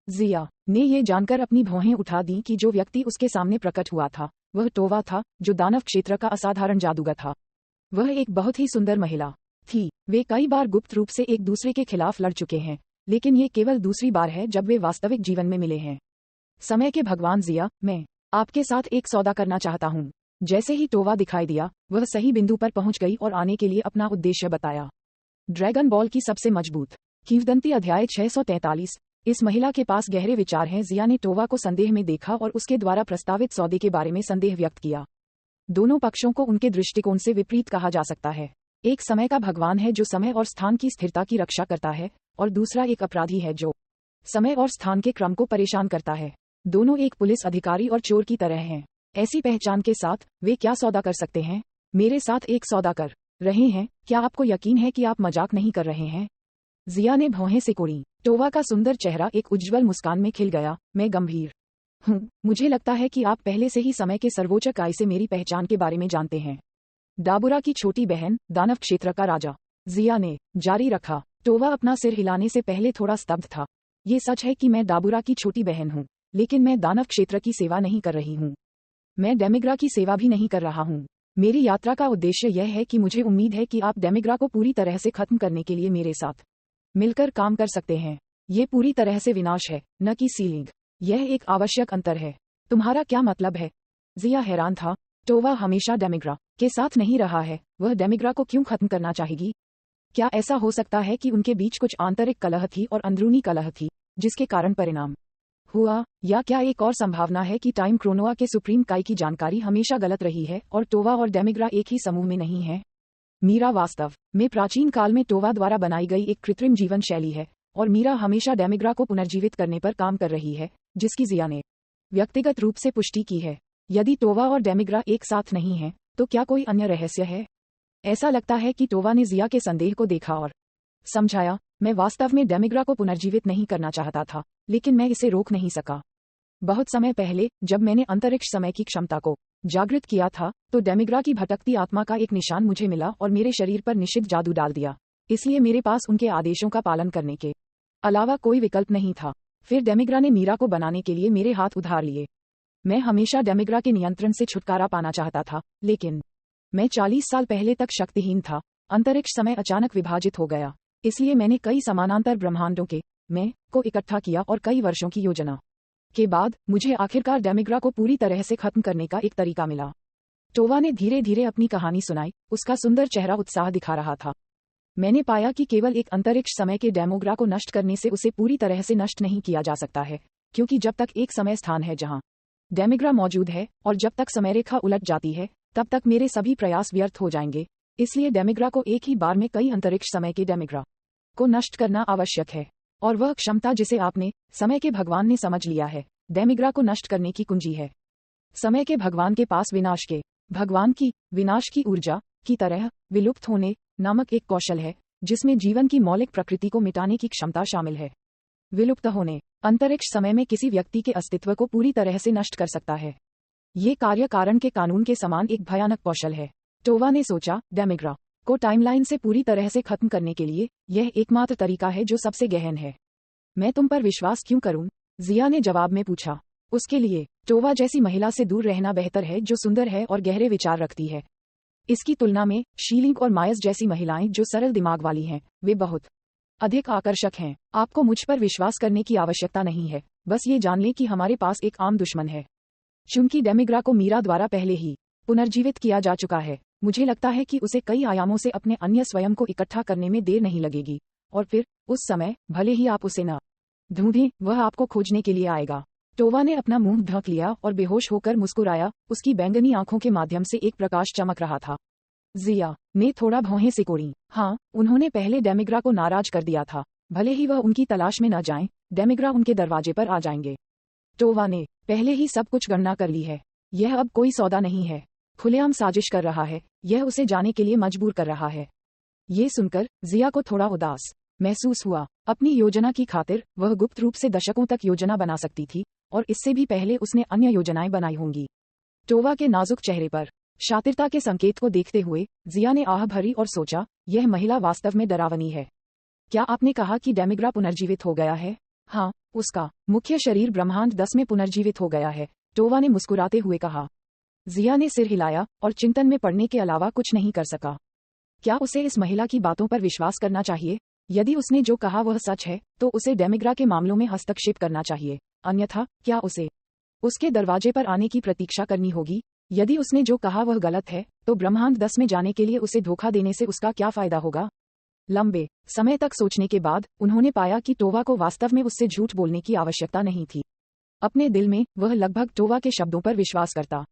जिया ने ये जानकर अपनी भौहें उठा दी कि जो व्यक्ति उसके सामने प्रकट हुआ था वह टोवा था, जो दानव क्षेत्र का असाधारण जादूगर था। वह एक बहुत ही सुंदर महिला थी। वे कई बार गुप्त रूप से एक दूसरे के खिलाफ लड़ चुके हैं, लेकिन ये केवल दूसरी बार है जब वे वास्तविक जीवन में मिले हैं। समय के भगवान जिया, मैं आपके साथ एक सौदा करना चाहता हूँ। जैसे ही टोवा दिखाई दिया, वह सही बिंदु पर पहुंच गई और आने के लिए अपना उद्देश्य बताया। ड्रैगन बॉल की सबसे मजबूत किंवदंती अध्याय 643। इस महिला के पास गहरे विचार हैं। जिया ने टोवा को संदेह में देखा और उसके द्वारा प्रस्तावित सौदे के बारे में संदेह व्यक्त किया। दोनों पक्षों को उनके दृष्टिकोण से विपरीत कहा जा सकता है। एक समय का भगवान है जो समय और स्थान की स्थिरता की रक्षा करता है, और दूसरा एक अपराधी है जो समय और स्थान के क्रम को परेशान करता है। दोनों एक पुलिस अधिकारी और चोर की तरह हैं। ऐसी पहचान के साथ वे क्या सौदा कर सकते हैं? मेरे साथ एक सौदा कर रहे हैं? क्या आपको यकीन है कि आप मजाक नहीं कर रहे हैं? जिया ने भौहें सिकोड़ी। टोवा का सुंदर चेहरा एक उज्ज्वल मुस्कान में खिल गया। मैं गंभीर हूँ। मुझे लगता है कि आप पहले से ही समय के सर्वोच्च काय से मेरी पहचान के बारे में जानते हैं। डाबुरा की छोटी बहन, दानव क्षेत्र का राजा, जिया ने जारी रखा। टोवा अपना सिर हिलाने से पहले थोड़ा स्तब्ध था। ये सच है कि मैं डाबुरा की छोटी बहन हूँ, लेकिन मैं दानव क्षेत्र की सेवा नहीं कर रही हूँ। मैं डेमिग्रा की सेवा भी नहीं कर रहा हूँ। मेरी यात्रा का उद्देश्य यह है कि मुझे उम्मीद है कि आप डेमिग्रा को पूरी तरह से खत्म करने के लिए मेरे साथ मिलकर काम कर सकते हैं। ये पूरी तरह से विनाश है, न कि सीलिंग। यह एक आवश्यक अंतर है। तुम्हारा क्या मतलब है? जिया हैरान था। टोवा हमेशा डेमिग्रा के साथ नहीं रहा है। वह डेमिग्रा को क्यों खत्म करना चाहेगी? क्या ऐसा हो सकता है कि उनके बीच कुछ आंतरिक कलह थी और अंदरूनी कलह थी, जिसके कारण परिणाम हुआ? या क्या एक और संभावना है कि टाइम क्रोनोआ के सुप्रीम काई की जानकारी हमेशा गलत रही है और टोवा और डेमिग्रा एक ही समूह में नहीं है? मीरा वास्तव में प्राचीन काल में टोवा द्वारा बनाई गई एक कृत्रिम जीवन शैली है, और मीरा हमेशा डेमिग्रा को पुनर्जीवित करने पर काम कर रही है, जिसकी जिया ने व्यक्तिगत रूप से पुष्टि की है। यदि टोवा और डेमिग्रा एक साथ नहीं हैं, तो क्या कोई अन्य रहस्य है? ऐसा लगता है कि टोवा ने जिया के संदेह को देखा और समझाया, मैं वास्तव में डेमिग्रा को पुनर्जीवित नहीं करना चाहता था, लेकिन मैं इसे रोक नहीं सका। बहुत समय पहले जब मैंने अंतरिक्ष समय की क्षमता को जागृत किया था, तो डेमिग्रा की भटकती आत्मा का एक निशान मुझे मिला और मेरे शरीर पर निषिद्ध जादू डाल दिया। इसलिए मेरे पास उनके आदेशों का पालन करने के अलावा कोई विकल्प नहीं था। फिर डेमिग्रा ने मीरा को बनाने के लिए मेरे हाथ उधार लिए। मैं हमेशा डेमिग्रा के नियंत्रण से छुटकारा पाना चाहता था, लेकिन मैं 40 साल पहले तक शक्तिहीन था। अंतरिक्ष समय अचानक विभाजित हो गया, इसलिए मैंने कई समानांतर ब्रह्मांडों के मैं को इकट्ठा किया और कई वर्षों की योजना के बाद मुझे आखिरकार डेमिग्रा को पूरी तरह से खत्म करने का एक तरीका मिला। टोवा ने धीरे धीरे अपनी कहानी सुनाई। उसका सुंदर चेहरा उत्साह दिखा रहा था। मैंने पाया कि केवल एक अंतरिक्ष समय के डेमोग्रा को नष्ट करने से उसे पूरी तरह से नष्ट नहीं किया जा सकता है, क्योंकि जब तक एक समय स्थान है जहां डेमिग्रा मौजूद है और जब तक समयरेखा उलट जाती है, तब तक मेरे सभी प्रयास व्यर्थ हो जाएंगे। इसलिए डेमिग्रा को एक ही बार में कई अंतरिक्ष समय के डेमिग्रा को नष्ट करना आवश्यक है, और वह क्षमता जिसे आपने समय के भगवान ने समझ लिया है, डेमिग्रा को नष्ट करने की कुंजी है। समय के भगवान के पास विनाश के भगवान की विनाश की ऊर्जा की तरह विलुप्त होने नामक एक कौशल है, जिसमें जीवन की मौलिक प्रकृति को मिटाने की क्षमता शामिल है। विलुप्त होने अंतरिक्ष समय में किसी व्यक्ति के अस्तित्व को पूरी तरह से नष्ट कर सकता है। ये कार्य कारण के कानून के समान एक भयानक कौशल है। टोवा ने सोचा, डेमिग्रा को टाइमलाइन से पूरी तरह से खत्म करने के लिए यह एकमात्र तरीका है जो सबसे गहन है। मैं तुम पर विश्वास क्यों करूं? जिया ने जवाब में पूछा। उसके लिए टोवा जैसी महिला से दूर रहना बेहतर है, जो सुंदर है और गहरे विचार रखती है। इसकी तुलना में शीलिंग और मायस जैसी महिलाएं जो सरल दिमाग वाली हैं, वे बहुत अधिक आकर्षक हैं। आपको मुझ पर विश्वास करने की आवश्यकता नहीं है, बस ये जान लें कि हमारे पास एक आम दुश्मन है। चूंकि डेमिग्रा को मीरा द्वारा पहले ही पुनर्जीवित किया जा चुका है, मुझे लगता है कि उसे कई आयामों से अपने अन्य स्वयं को इकट्ठा करने में देर नहीं लगेगी, और फिर उस समय भले ही आप उसे न ढूंढें, वह आपको खोजने के लिए आएगा। टोवा ने अपना मुंह ढक लिया और बेहोश होकर मुस्कुराया। उसकी बैंगनी आंखों के माध्यम से एक प्रकाश चमक रहा था। जिया ने थोड़ा भौहें सिकोड़ी। हाँ, उन्होंने पहले डेमिग्रा को नाराज कर दिया था। भले ही वह उनकी तलाश में न जाएं, डेमिग्रा उनके दरवाजे पर आ जाएंगे। टोवा ने पहले ही सब कुछ गणना कर ली है। यह अब कोई सौदा नहीं है, खुलेआम साजिश कर रहा है। यह उसे जाने के लिए मजबूर कर रहा है। ये सुनकर जिया को थोड़ा उदास महसूस हुआ। अपनी योजना की खातिर वह गुप्त रूप से दशकों तक योजना बना सकती थी, और इससे भी पहले उसने अन्य योजनाएं बनाई होंगी। टोवा के नाजुक चेहरे पर शातिरता के संकेत को देखते हुए जिया ने आह भरी और सोचा, यह महिला वास्तव में डरावनी है। क्या आपने कहा कि डेमिग्रा पुनर्जीवित हो गया है? हाँ, उसका मुख्य शरीर ब्रह्मांड 10 में पुनर्जीवित हो गया है, टोवा ने मुस्कुराते हुए कहा। जिया ने सिर हिलाया और चिंतन में पड़ने के अलावा कुछ नहीं कर सका। क्या उसे इस महिला की बातों पर विश्वास करना चाहिए? यदि उसने जो कहा वह सच है, तो उसे डेमिग्रा के मामलों में हस्तक्षेप करना चाहिए। अन्यथा क्या उसे उसके दरवाजे पर आने की प्रतीक्षा करनी होगी? यदि उसने जो कहा वह गलत है, तो ब्रह्मांड 10 में जाने के लिए उसे धोखा देने से उसका क्या फायदा होगा? लंबे समय तक सोचने के बाद उन्होंने पाया कि टोवा को वास्तव में उससे झूठ बोलने की आवश्यकता नहीं थी। अपने दिल में वह लगभग टोवा के शब्दों पर विश्वास करता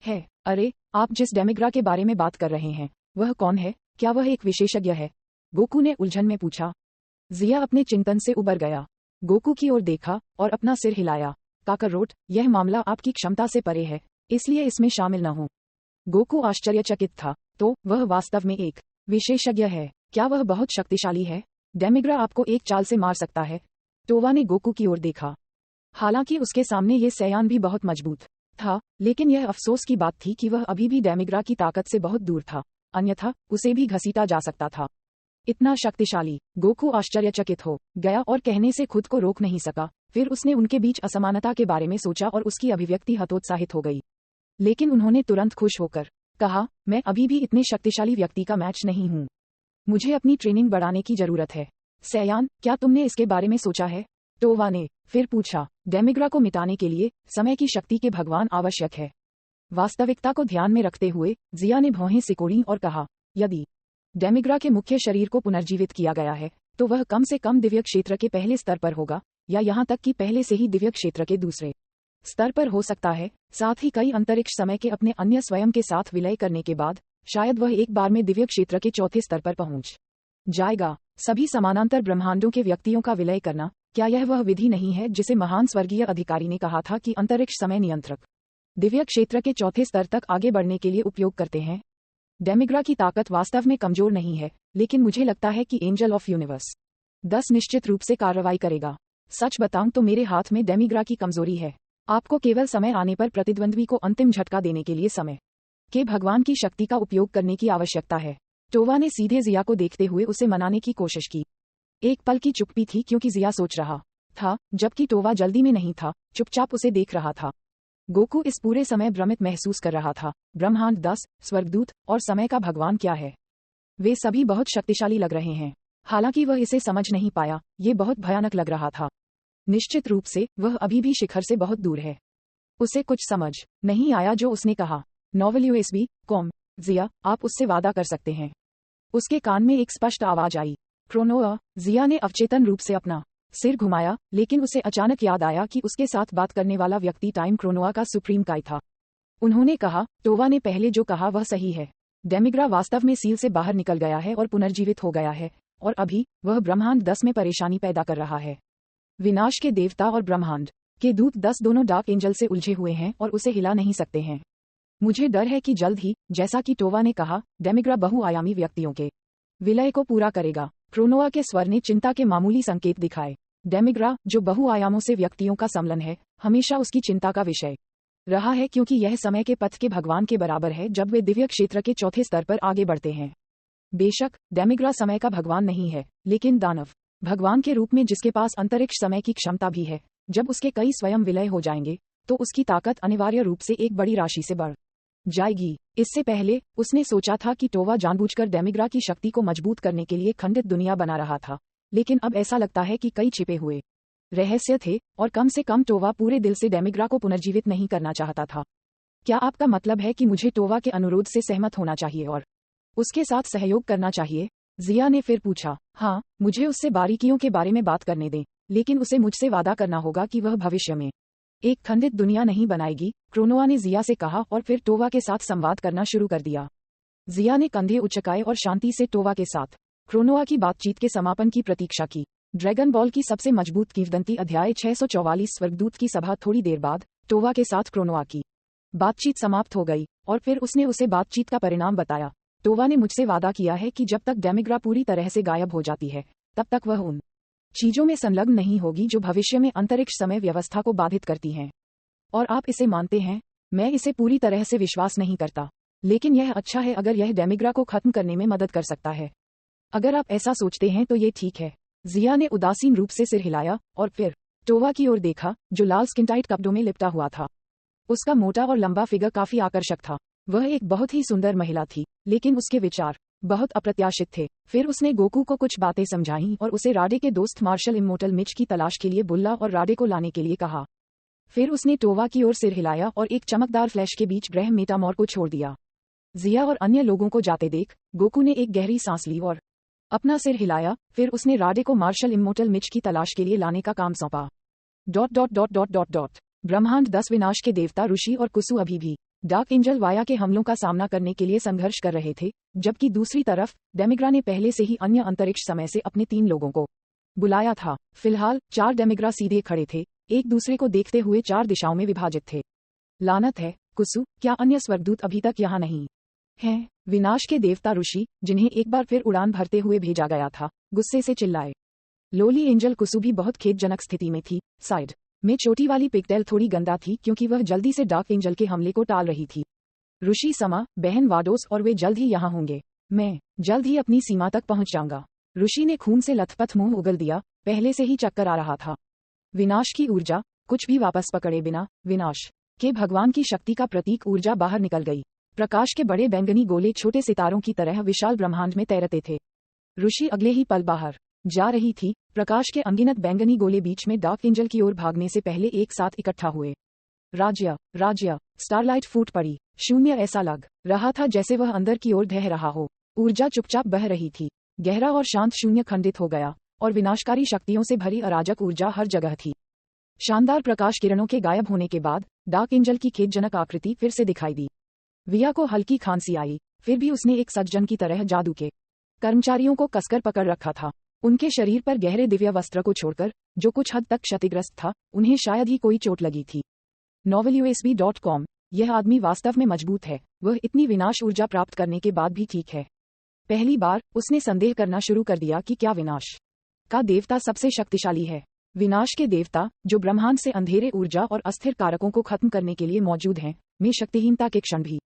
है। अरे, आप जिस डेमिग्रा के बारे में बात कर रहे हैं, वह कौन है? क्या वह एक विशेषज्ञ है? गोकू ने उलझन में पूछा। जिया अपने चिंतन से उबर गया, गोकू की ओर देखा और अपना सिर हिलाया। काकरोट, यह मामला आपकी क्षमता से परे है, इसलिए इसमें शामिल न हो। गोकू आश्चर्यचकित था। तो वह वास्तव में एक विशेषज्ञ है? क्या वह बहुत शक्तिशाली है? डेमिग्रा आपको एक चाल से मार सकता है। टोवा ने गोकू की ओर देखा। हालांकि उसके सामने ये सयान भी बहुत मजबूत था, लेकिन यह अफसोस की बात थी कि वह अभी भी डेमिग्रा की ताकत से बहुत दूर था, अन्यथा उसे भी घसीटा जा सकता था। इतना शक्तिशाली? गोकू आश्चर्यचकित हो गया और कहने से खुद को रोक नहीं सका। फिर उसने उनके बीच असमानता के बारे में सोचा और उसकी अभिव्यक्ति हतोत्साहित हो गई। लेकिन उन्होंने तुरंत खुश होकर कहा, मैं अभी भी इतने शक्तिशाली व्यक्ति का मैच नहीं हूँ। मुझे अपनी ट्रेनिंग बढ़ाने की जरूरत है। सयान, क्या तुमने इसके बारे में सोचा है? टोवा ने फिर पूछा। डेमिग्रा को मिटाने के लिए समय की शक्ति के भगवान आवश्यक है। वास्तविकता को ध्यान में रखते हुए जिया ने भौहें सिकोड़ी और कहा, यदि डेमिग्रा के मुख्य शरीर को पुनर्जीवित किया गया है, तो वह कम से कम दिव्य क्षेत्र के पहले स्तर पर होगा, या यहाँ तक कि पहले से ही दिव्य क्षेत्र के दूसरे स्तर पर हो सकता है। साथ ही कई अंतरिक्ष समय के अपने अन्य स्वयं के साथ विलय करने के बाद शायद वह एक बार में दिव्य क्षेत्र के चौथे स्तर पर पहुंच जाएगा। सभी समानांतर ब्रह्मांडों के व्यक्तियों का विलय करना, क्या यह वह विधि नहीं है जिसे महान स्वर्गीय अधिकारी ने कहा था कि अंतरिक्ष समय नियंत्रक दिव्य क्षेत्र के चौथे स्तर तक आगे बढ़ने के लिए उपयोग करते हैं? डेमिग्रा की ताकत वास्तव में कमजोर नहीं है, लेकिन मुझे लगता है कि एंजल ऑफ यूनिवर्स 10 निश्चित रूप से कार्रवाई करेगा। सच बताऊं तो मेरे हाथ में डेमिग्रा की कमजोरी है। आपको केवल समय आने पर प्रतिद्वंद्वी को अंतिम झटका देने के लिए समय के भगवान की शक्ति का उपयोग करने की आवश्यकता है। टोवा ने सीधे जिया को देखते हुए उसे मनाने की कोशिश की। एक पल की चुप्पी थी क्योंकि जिया सोच रहा था, जबकि टोवा जल्दी में नहीं था, चुपचाप उसे देख रहा था। गोकू इस पूरे समय भ्रमित महसूस कर रहा था। ब्रह्मांड 10, स्वर्गदूत और समय का भगवान क्या है? वे सभी बहुत शक्तिशाली लग रहे हैं। हालांकि वह इसे समझ नहीं पाया, ये बहुत भयानक लग रहा था। निश्चित रूप से वह अभी भी शिखर से बहुत दूर है। उसे कुछ समझ नहीं आया जो उसने कहा। नॉवल यूएसबी कॉम, जिया, आप उससे वादा कर सकते हैं? उसके कान में एक स्पष्ट आवाज आई, क्रोनोआ। जिया ने अवचेतन रूप से अपना सिर घुमाया, लेकिन उसे अचानक याद आया कि उसके साथ बात करने वाला व्यक्ति टाइम क्रोनोआ का सुप्रीम काय था। उन्होंने कहा, टोवा ने पहले जो कहा वह सही है। डेमिग्रा वास्तव में सील से बाहर निकल गया है और पुनर्जीवित हो गया है, और अभी वह ब्रह्मांड 10 में परेशानी पैदा कर रहा है। विनाश के देवता और ब्रह्मांड के दूत 10 दोनों डार्क एंजल से उलझे हुए हैं और उसे हिला नहीं सकते हैं। मुझे डर है कि जल्द ही, जैसा कि टोवा ने कहा, डेमिग्रा बहुआयामी व्यक्तियों के विलय को पूरा करेगा। क्रोनोआ के स्वर ने चिंता के मामूली संकेत दिखाए। डेमिग्रा, जो बहुआयामों से व्यक्तियों का सम्मिलन है, हमेशा उसकी चिंता का विषय रहा है, क्योंकि यह समय के पथ के भगवान के बराबर है जब वे दिव्य क्षेत्र के चौथे स्तर पर आगे बढ़ते हैं। बेशक डेमिग्रा समय का भगवान नहीं है, लेकिन दानव भगवान के रूप में जिसके पास अंतरिक्ष समय की क्षमता भी है। जब उसके कई स्वयं विलय हो जाएंगे, तो उसकी ताकत अनिवार्य रूप से एक बड़ी राशि से बढ़ जाएगी। इससे पहले उसने सोचा था कि टोवा जानबूझकर डेमिग्रा की शक्ति को मजबूत करने के लिए खंडित दुनिया बना रहा था, लेकिन अब ऐसा लगता है कि कई छिपे हुए रहस्य थे, और कम से कम टोवा पूरे दिल से डेमिग्रा को पुनर्जीवित नहीं करना चाहता था। क्या आपका मतलब है कि मुझे टोवा के अनुरोध से सहमत होना चाहिए और उसके साथ सहयोग करना चाहिए? जिया ने फिर पूछा। हाँ, मुझे उससे बारीकियों के बारे में बात करने दें, लेकिन उसे मुझसे वादा करना होगा कि वह भविष्य में एक खंडित दुनिया नहीं बनाएगी, क्रोनोआ ने जिया से कहा, और फिर टोवा के साथ संवाद करना शुरू कर दिया। जिया ने कंधे उचकाए और शांति से टोवा के साथ क्रोनोआ की बातचीत के समापन की प्रतीक्षा की। ड्रैगन बॉल की सबसे मजबूत किंवदंती अध्याय 644 स्वर्गदूत की सभा। थोड़ी देर बाद टोवा के साथ क्रोनोआ की बातचीत समाप्त हो गई, और फिर उसने उसे बातचीत का परिणाम बताया। टोवा ने मुझसे वादा किया है कि जब तक डेमिग्रा पूरी तरह से गायब हो जाती है, तब तक वह उन चीजों में संलग्न नहीं होगी जो भविष्य में अंतरिक्ष समय व्यवस्था को बाधित करती हैं। और आप इसे मानते हैं? मैं इसे पूरी तरह से विश्वास नहीं करता, लेकिन यह अच्छा है अगर यह डेमिग्रा को खत्म करने में मदद कर सकता है। अगर आप ऐसा सोचते हैं तो ये ठीक है। जिया ने उदासीन रूप से सिर हिलाया और फिर टोवा की ओर देखा, जो लाल स्किनटाइट कपड़ों में लिपटा हुआ था। उसका मोटा और लंबा फिगर काफी आकर्षक था। वह एक बहुत ही सुंदर महिला थी, लेकिन उसके विचार बहुत अप्रत्याशित थे। फिर उसने गोकू को कुछ बातें समझाईं और उसे राडे के दोस्त मार्शल इमोर्टल मिच की तलाश के लिए बुल्ला और राडे को लाने के लिए कहा। फिर उसने टोवा की ओर सिर हिलाया और एक चमकदार फ्लैश के बीच ग्रह मेटामॉर को छोड़ दिया। जिया और अन्य लोगों को जाते देख गोकू ने एक गहरी सांस ली और अपना सिर हिलाया। फिर उसने राडे को मार्शल इमोर्टल मिच की तलाश के लिए लाने का काम सौंपा। ब्रह्मांड 10 विनाश के देवता ऋषि और कुसु अभी भी डार्क एंजल वाया के हमलों का सामना करने के लिए संघर्ष कर रहे थे, जबकि दूसरी तरफ डेमिग्रा ने पहले से ही अन्य अंतरिक्ष समय से अपने 3 लोगों को बुलाया था। फिलहाल 4 डेमिग्रा सीधे खड़े थे, एक दूसरे को देखते हुए 4 दिशाओं में विभाजित थे। लानत है, कुसु, क्या अन्य स्वर्गदूत अभी तक यहाँ नहीं हैं? विनाश के देवता ऋषि, जिन्हें एक बार फिर उड़ान भरते हुए भेजा गया था, गुस्से से चिल्लाए। लोली एंजल कुसु भी बहुत खेदजनक स्थिति में थी। साइड में चोटी वाली पिगटेल थोड़ी गंदा थी क्योंकि वह जल्दी से डार्क एंजल के हमले को टाल रही थी। ऋषि समा, बहन वाडोस और वे जल्द ही यहाँ होंगे। मैं जल्द ही अपनी सीमा तक पहुंच जाऊंगा। ऋषि ने खून से लथपथ मुंह उगल दिया, पहले से ही चक्कर आ रहा था। विनाश की ऊर्जा, कुछ भी वापस पकड़े बिना विनाश के भगवान की शक्ति का प्रतीक ऊर्जा बाहर निकल गई। प्रकाश के बड़े बैंगनी गोले छोटे सितारों की तरह विशाल ब्रह्मांड में तैरते थे। ऋषि अगले ही पल बाहर जा रही थी। प्रकाश के अनगिनत बैंगनी गोले बीच में डार्क एंजल की ओर भागने से पहले एक साथ इकट्ठा हुए। राज्य स्टारलाइट फूट पड़ी। शून्य ऐसा लग रहा था जैसे वह अंदर की ओर ढह रहा हो। ऊर्जा चुपचाप बह रही थी। गहरा और शांत शून्य खंडित हो गया और विनाशकारी शक्तियों से भरी अराजक ऊर्जा हर जगह थी। शानदार प्रकाश किरणों के गायब होने के बाद डार्क एंजल की खेदजनक आकृति फिर से दिखाई दी। विया को हल्की खांसी आई, फिर भी उसने एक सज्जन की तरह जादू के कर्मचारियों को कसकर पकड़ रखा था। उनके शरीर पर गहरे दिव्य वस्त्र को छोड़कर जो कुछ हद तक क्षतिग्रस्त था, उन्हें शायद ही कोई चोट लगी थी। novelUSB.com। यह आदमी वास्तव में मजबूत है, वह इतनी विनाश ऊर्जा प्राप्त करने के बाद भी ठीक है। पहली बार उसने संदेह करना शुरू कर दिया कि क्या विनाश का देवता सबसे शक्तिशाली है। विनाश के देवता, जो ब्रह्मांड से अंधेरे ऊर्जा और अस्थिर कारकों को खत्म करने के लिए मौजूद हैं, में शक्तिहीनता के क्षण भी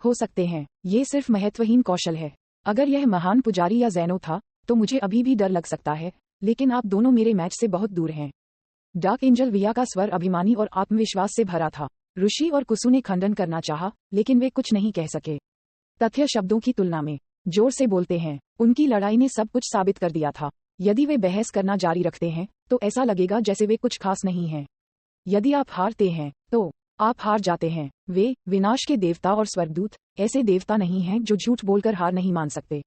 हो सकते हैं। ये सिर्फ महत्वहीन कौशल है। अगर यह महान पुजारी या जैनो था, तो मुझे अभी भी डर लग सकता है, लेकिन आप दोनों मेरे मैच से बहुत दूर हैं। डार्क एंजल विया का स्वर अभिमानी और आत्मविश्वास से भरा था। ऋषि और कुसु ने खंडन करना चाहा, लेकिन वे कुछ नहीं कह सके। तथ्य शब्दों की तुलना में जोर से बोलते हैं। उनकी लड़ाई ने सब कुछ साबित कर दिया था। यदि वे बहस करना जारी रखते हैं, तो ऐसा लगेगा जैसे वे कुछ खास नहीं हैं। यदि आप हारते हैं, तो आप हार जाते हैं। वे, विनाश के देवता और स्वर्गदूत, ऐसे देवता नहीं हैं जो झूठ बोलकर हार नहीं मान सकते।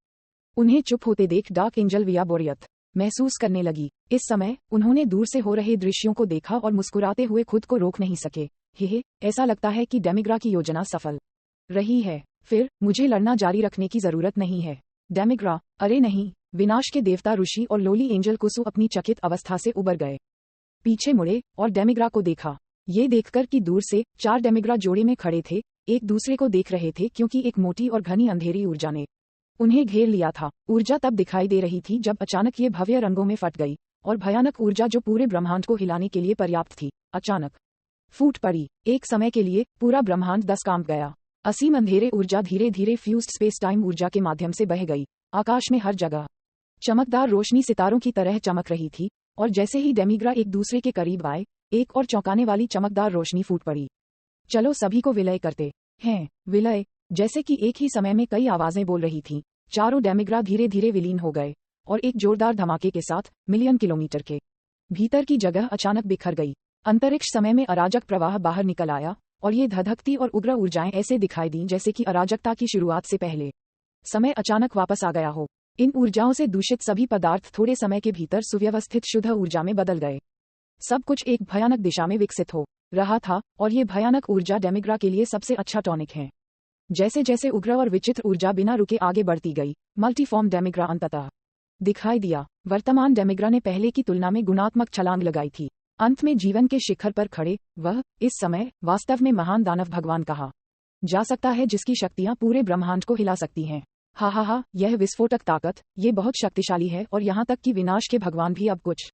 उन्हें चुप होते देख डार्क एंजल विया बोरियत महसूस करने लगी। इस समय उन्होंने दूर से हो रहे दृश्यों को देखा और मुस्कुराते हुए खुद को रोक नहीं सके। हे, ऐसा लगता है कि डेमिग्रा की योजना सफल रही है। फिर मुझे लड़ना जारी रखने की जरूरत नहीं है। डेमिग्रा, अरे नहीं। विनाश के देवता ऋषि और लोली एंजल कुसु अपनी चकित अवस्था से उबर गए। पीछे मुड़े और डेमिग्रा को देखा। ये देखकर कि दूर से 4 डेमिग्रा जोड़े में खड़े थे, एक दूसरे को देख रहे थे, क्योंकि एक मोटी और घनी अंधेरी ऊर्जा ने उन्हें घेर लिया था। ऊर्जा तब दिखाई दे रही थी जब अचानक ये भव्य रंगों में फट गई, और भयानक ऊर्जा जो पूरे ब्रह्मांड को हिलाने के लिए पर्याप्त थी, अचानक फूट पड़ी। एक समय के लिए पूरा ब्रह्मांड 10 कांप गया। असीम अंधेरे ऊर्जा धीरे धीरे फ्यूज्ड स्पेस टाइम ऊर्जा के माध्यम से बह गई। आकाश में हर जगह चमकदार रोशनी सितारों की तरह चमक रही थी, और जैसे ही डेमिग्रा एक दूसरे के करीब आए, एक और चौंकाने वाली चमकदार रोशनी फूट पड़ी। चलो सभी को विलय करते हैं। विलय। जैसे कि एक ही समय में कई आवाजें बोल रही थीं, चारों डेमिग्रा धीरे धीरे विलीन हो गए, और एक जोरदार धमाके के साथ मिलियन किलोमीटर के भीतर की जगह अचानक बिखर गई। अंतरिक्ष समय में अराजक प्रवाह बाहर निकल आया, और ये धधकती और उग्र ऊर्जाएं ऐसे दिखाई दीं जैसे कि अराजकता की शुरुआत से पहले समय अचानक वापस आ गया हो। इन ऊर्जाओं से दूषित सभी पदार्थ थोड़े समय के भीतर सुव्यवस्थित शुद्ध ऊर्जा में बदल गए। सब कुछ एक भयानक दिशा में विकसित हो रहा था, और ये भयानक ऊर्जा डेमिग्रा के लिए सबसे अच्छा टॉनिक है। जैसे जैसे उग्र और विचित्र ऊर्जा बिना रुके आगे बढ़ती गई, मल्टीफॉर्म डेमिग्रा अंततः दिखाई दिया। वर्तमान डेमिग्रा ने पहले की तुलना में गुणात्मक छलांग लगाई थी। अंत में जीवन के शिखर पर खड़े, वह इस समय वास्तव में महान दानव भगवान कहा जा सकता है, जिसकी शक्तियां पूरे ब्रह्मांड को हिला सकती हैं। हा, यह विस्फोटक ताकत, ये बहुत शक्तिशाली है, और यहाँ तक कि विनाश के भगवान भी अब कुछ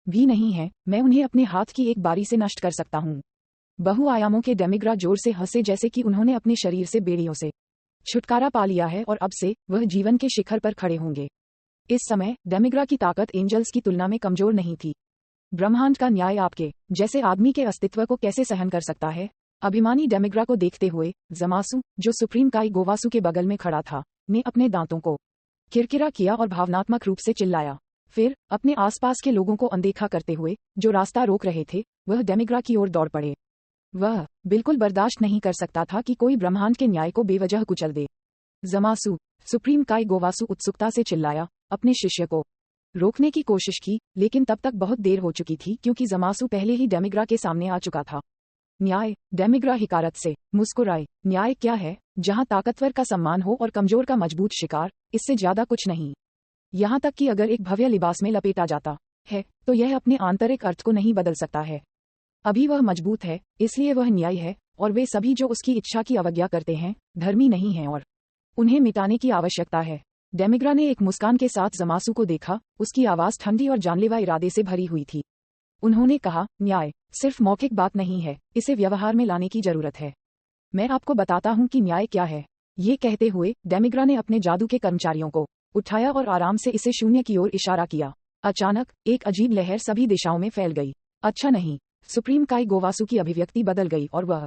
भी नहीं है। मैं उन्हें अपने हाथ की एक बारी से नष्ट कर सकता हूँ। बहुआयामों के डेमिग्रा जोर से हंसे, जैसे कि उन्होंने अपने शरीर से बेड़ियों से छुटकारा पा लिया है, और अब से वह जीवन के शिखर पर खड़े होंगे। इस समय डेमिग्रा की ताकत एंजल्स की तुलना में कमजोर नहीं थी। ब्रह्मांड का न्याय आपके जैसे आदमी के अस्तित्व को कैसे सहन कर सकता है? अभिमानी डेमिग्रा को देखते हुए जमासु, जो सुप्रीम काई गोवासु के बगल में खड़ा था, ने अपने दांतों को किरकिरा किया और भावनात्मक रूप से चिल्लाया। फिर अपने आसपास के लोगों को अनदेखा करते हुए, जो रास्ता रोक रहे थे, वह डेमिग्रा की ओर दौड़ पड़े। वह बिल्कुल बर्दाश्त नहीं कर सकता था कि कोई ब्रह्मांड के न्याय को बेवजह कुचल दे। जमासु, सुप्रीम काई गोवासु उत्सुकता से चिल्लाया, अपने शिष्य को रोकने की कोशिश की, लेकिन तब तक बहुत देर हो चुकी थी, क्योंकि जमासु पहले ही डेमिग्रा के सामने आ चुका था। न्याय? डेमिग्रा हिकारत से मुस्कुराए। न्याय क्या है, जहां ताकतवर का सम्मान हो और कमजोर का मजबूत शिकार? इससे ज्यादा कुछ नहीं। यहाँ तक कि अगर एक भव्य लिबास में लपेटा जाता है, तो यह अपने आंतरिक अर्थ को नहीं बदल सकता है। अभी वह मजबूत है, इसलिए वह न्याय है, और वे सभी जो उसकी इच्छा की अवज्ञा करते हैं, धर्मी नहीं हैं, और उन्हें मिटाने की आवश्यकता है। डेमिग्रा ने एक मुस्कान के साथ जमासु को देखा, उसकी आवाज ठंडी और जानलेवा इरादे से भरी हुई थी। उन्होंने कहा, न्याय सिर्फ मौखिक बात नहीं है, इसे व्यवहार में लाने की जरूरत है। मैं आपको बताता हूँ कि न्याय क्या है। ये कहते हुए डेमिग्रा ने अपने जादू के कर्मचारियों को उठाया और आराम से इसे शून्य की ओर इशारा किया। अचानक एक अजीब लहर सभी दिशाओं में फैल गई। अच्छा नहीं। सुप्रीम काई गोवासु की अभिव्यक्ति बदल गई और वह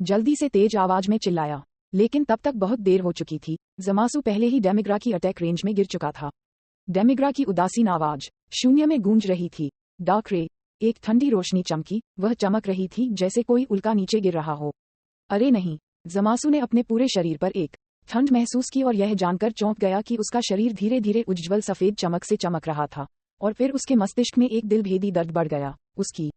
जल्दी से तेज आवाज में चिल्लाया, लेकिन तब तक बहुत देर हो चुकी थी। जमासु पहले ही डेमिग्रा की अटैक रेंज में गिर चुका था। डेमिग्रा की उदासीन आवाज शून्य में गूंज रही थी। डार्क रे, एक ठंडी रोशनी चमकी, वह चमक रही थी जैसे कोई उल्का नीचे गिर रहा हो। अरे नहीं। जमासु ने अपने पूरे शरीर पर एक ठंड महसूस की और यह जानकर चौंक गया कि उसका शरीर धीरे धीरे उज्ज्वल सफेद चमक से चमक रहा था, और फिर उसके मस्तिष्क में एक दिलभेदी दर्द बढ़ गया। उसकी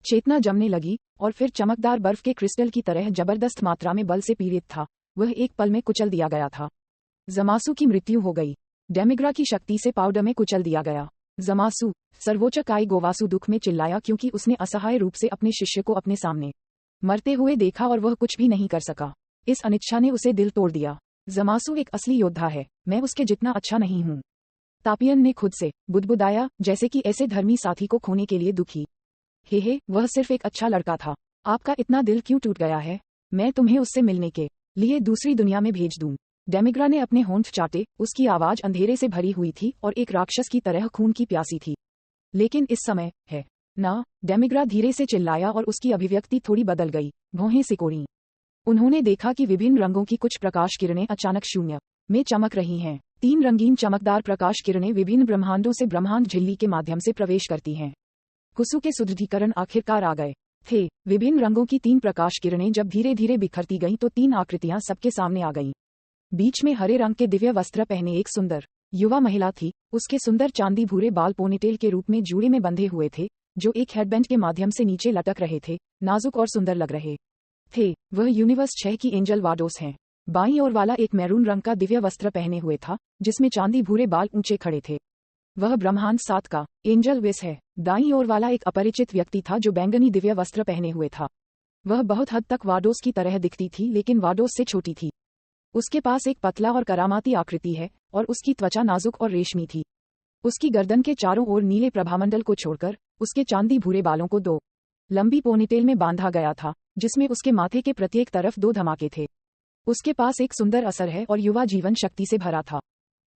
चेतना जमने लगी, और फिर चमकदार बर्फ के क्रिस्टल की तरह जबरदस्त मात्रा में बल से पीड़ित था। वह एक पल में कुचल दिया गया था। जमासु की मृत्यु हो गई। डेमिग्रा की शक्ति से पाउडर में कुचल दिया गया। जमासु, सर्वोच्च काई गोवासु दुख में चिल्लाया क्योंकि उसने असहाय रूप से अपने शिष्य को अपने सामने मरते हुए देखा और वह कुछ भी नहीं कर सका। इस अनिच्छा ने उसे दिल तोड़ दिया। जमासु एक असली योद्धा है, मैं उसके जितना अच्छा नहीं हूँ। तापियन ने खुद से बुदबुदाया, जैसे कि ऐसे धर्मी साथी को खोने के लिए दुखी। हे, वह सिर्फ एक अच्छा लड़का था। आपका इतना दिल क्यों टूट गया है? मैं तुम्हें उससे मिलने के लिए दूसरी दुनिया में भेज दूं। डेमिग्रा ने अपने होंठ चाटे, उसकी आवाज अंधेरे से भरी हुई थी और एक राक्षस की तरह खून की प्यासी थी। लेकिन इस समय है ना? डेमिग्रा धीरे से चिल्लाया और उसकी अभिव्यक्ति थोड़ी बदल गई, भौहें सिकोड़ी। उन्होंने देखा कि विभिन्न रंगों की कुछ प्रकाश किरणें अचानक शून्य में चमक रही हैं। 3 रंगीन चमकदार प्रकाश किरणें विभिन्न ब्रह्मांडों से ब्रह्मांड झिल्ली के माध्यम से प्रवेश करती हैं। कुसु के सुदृढ़ीकरण आखिरकार आ गए थे। विभिन्न रंगों की 3 प्रकाश किरणें जब धीरे धीरे बिखरती गईं तो 3 आकृतियां सबके सामने आ गईं। बीच में हरे रंग के दिव्य वस्त्र पहने एक सुंदर युवा महिला थी। उसके सुंदर चांदी भूरे बाल पोनीटेल के रूप में जूड़े में बंधे हुए थे, जो एक हेडबैंड के माध्यम से नीचे लटक रहे थे। नाजुक और सुंदर लग रहे थे। वह यूनिवर्स 6 की एंजल वाडोस हैं। बाईं ओर वाला एक मैरून रंग का दिव्य वस्त्र पहने हुए था, जिसमें चांदी भूरे बाल ऊंचे खड़े थे। वह ब्रह्मांड 7 का एंजल विस है। दाईं ओर वाला एक अपरिचित व्यक्ति था जो बैंगनी दिव्य वस्त्र पहने हुए था। वह बहुत हद तक वाडोस की तरह दिखती थी, लेकिन वाडोस से छोटी थी। उसके पास एक पतला और करामाती आकृति है और उसकी त्वचा नाजुक और रेशमी थी। उसकी गर्दन के चारों ओर नीले प्रभामंडल को छोड़कर उसके चांदी भूरे बालों को 2 लंबी पोनीटेल में बांधा गया था, जिसमें उसके माथे के प्रत्येक तरफ 2 धमाके थे। उसके पास एक सुंदर असर है और युवा जीवन शक्ति से भरा था।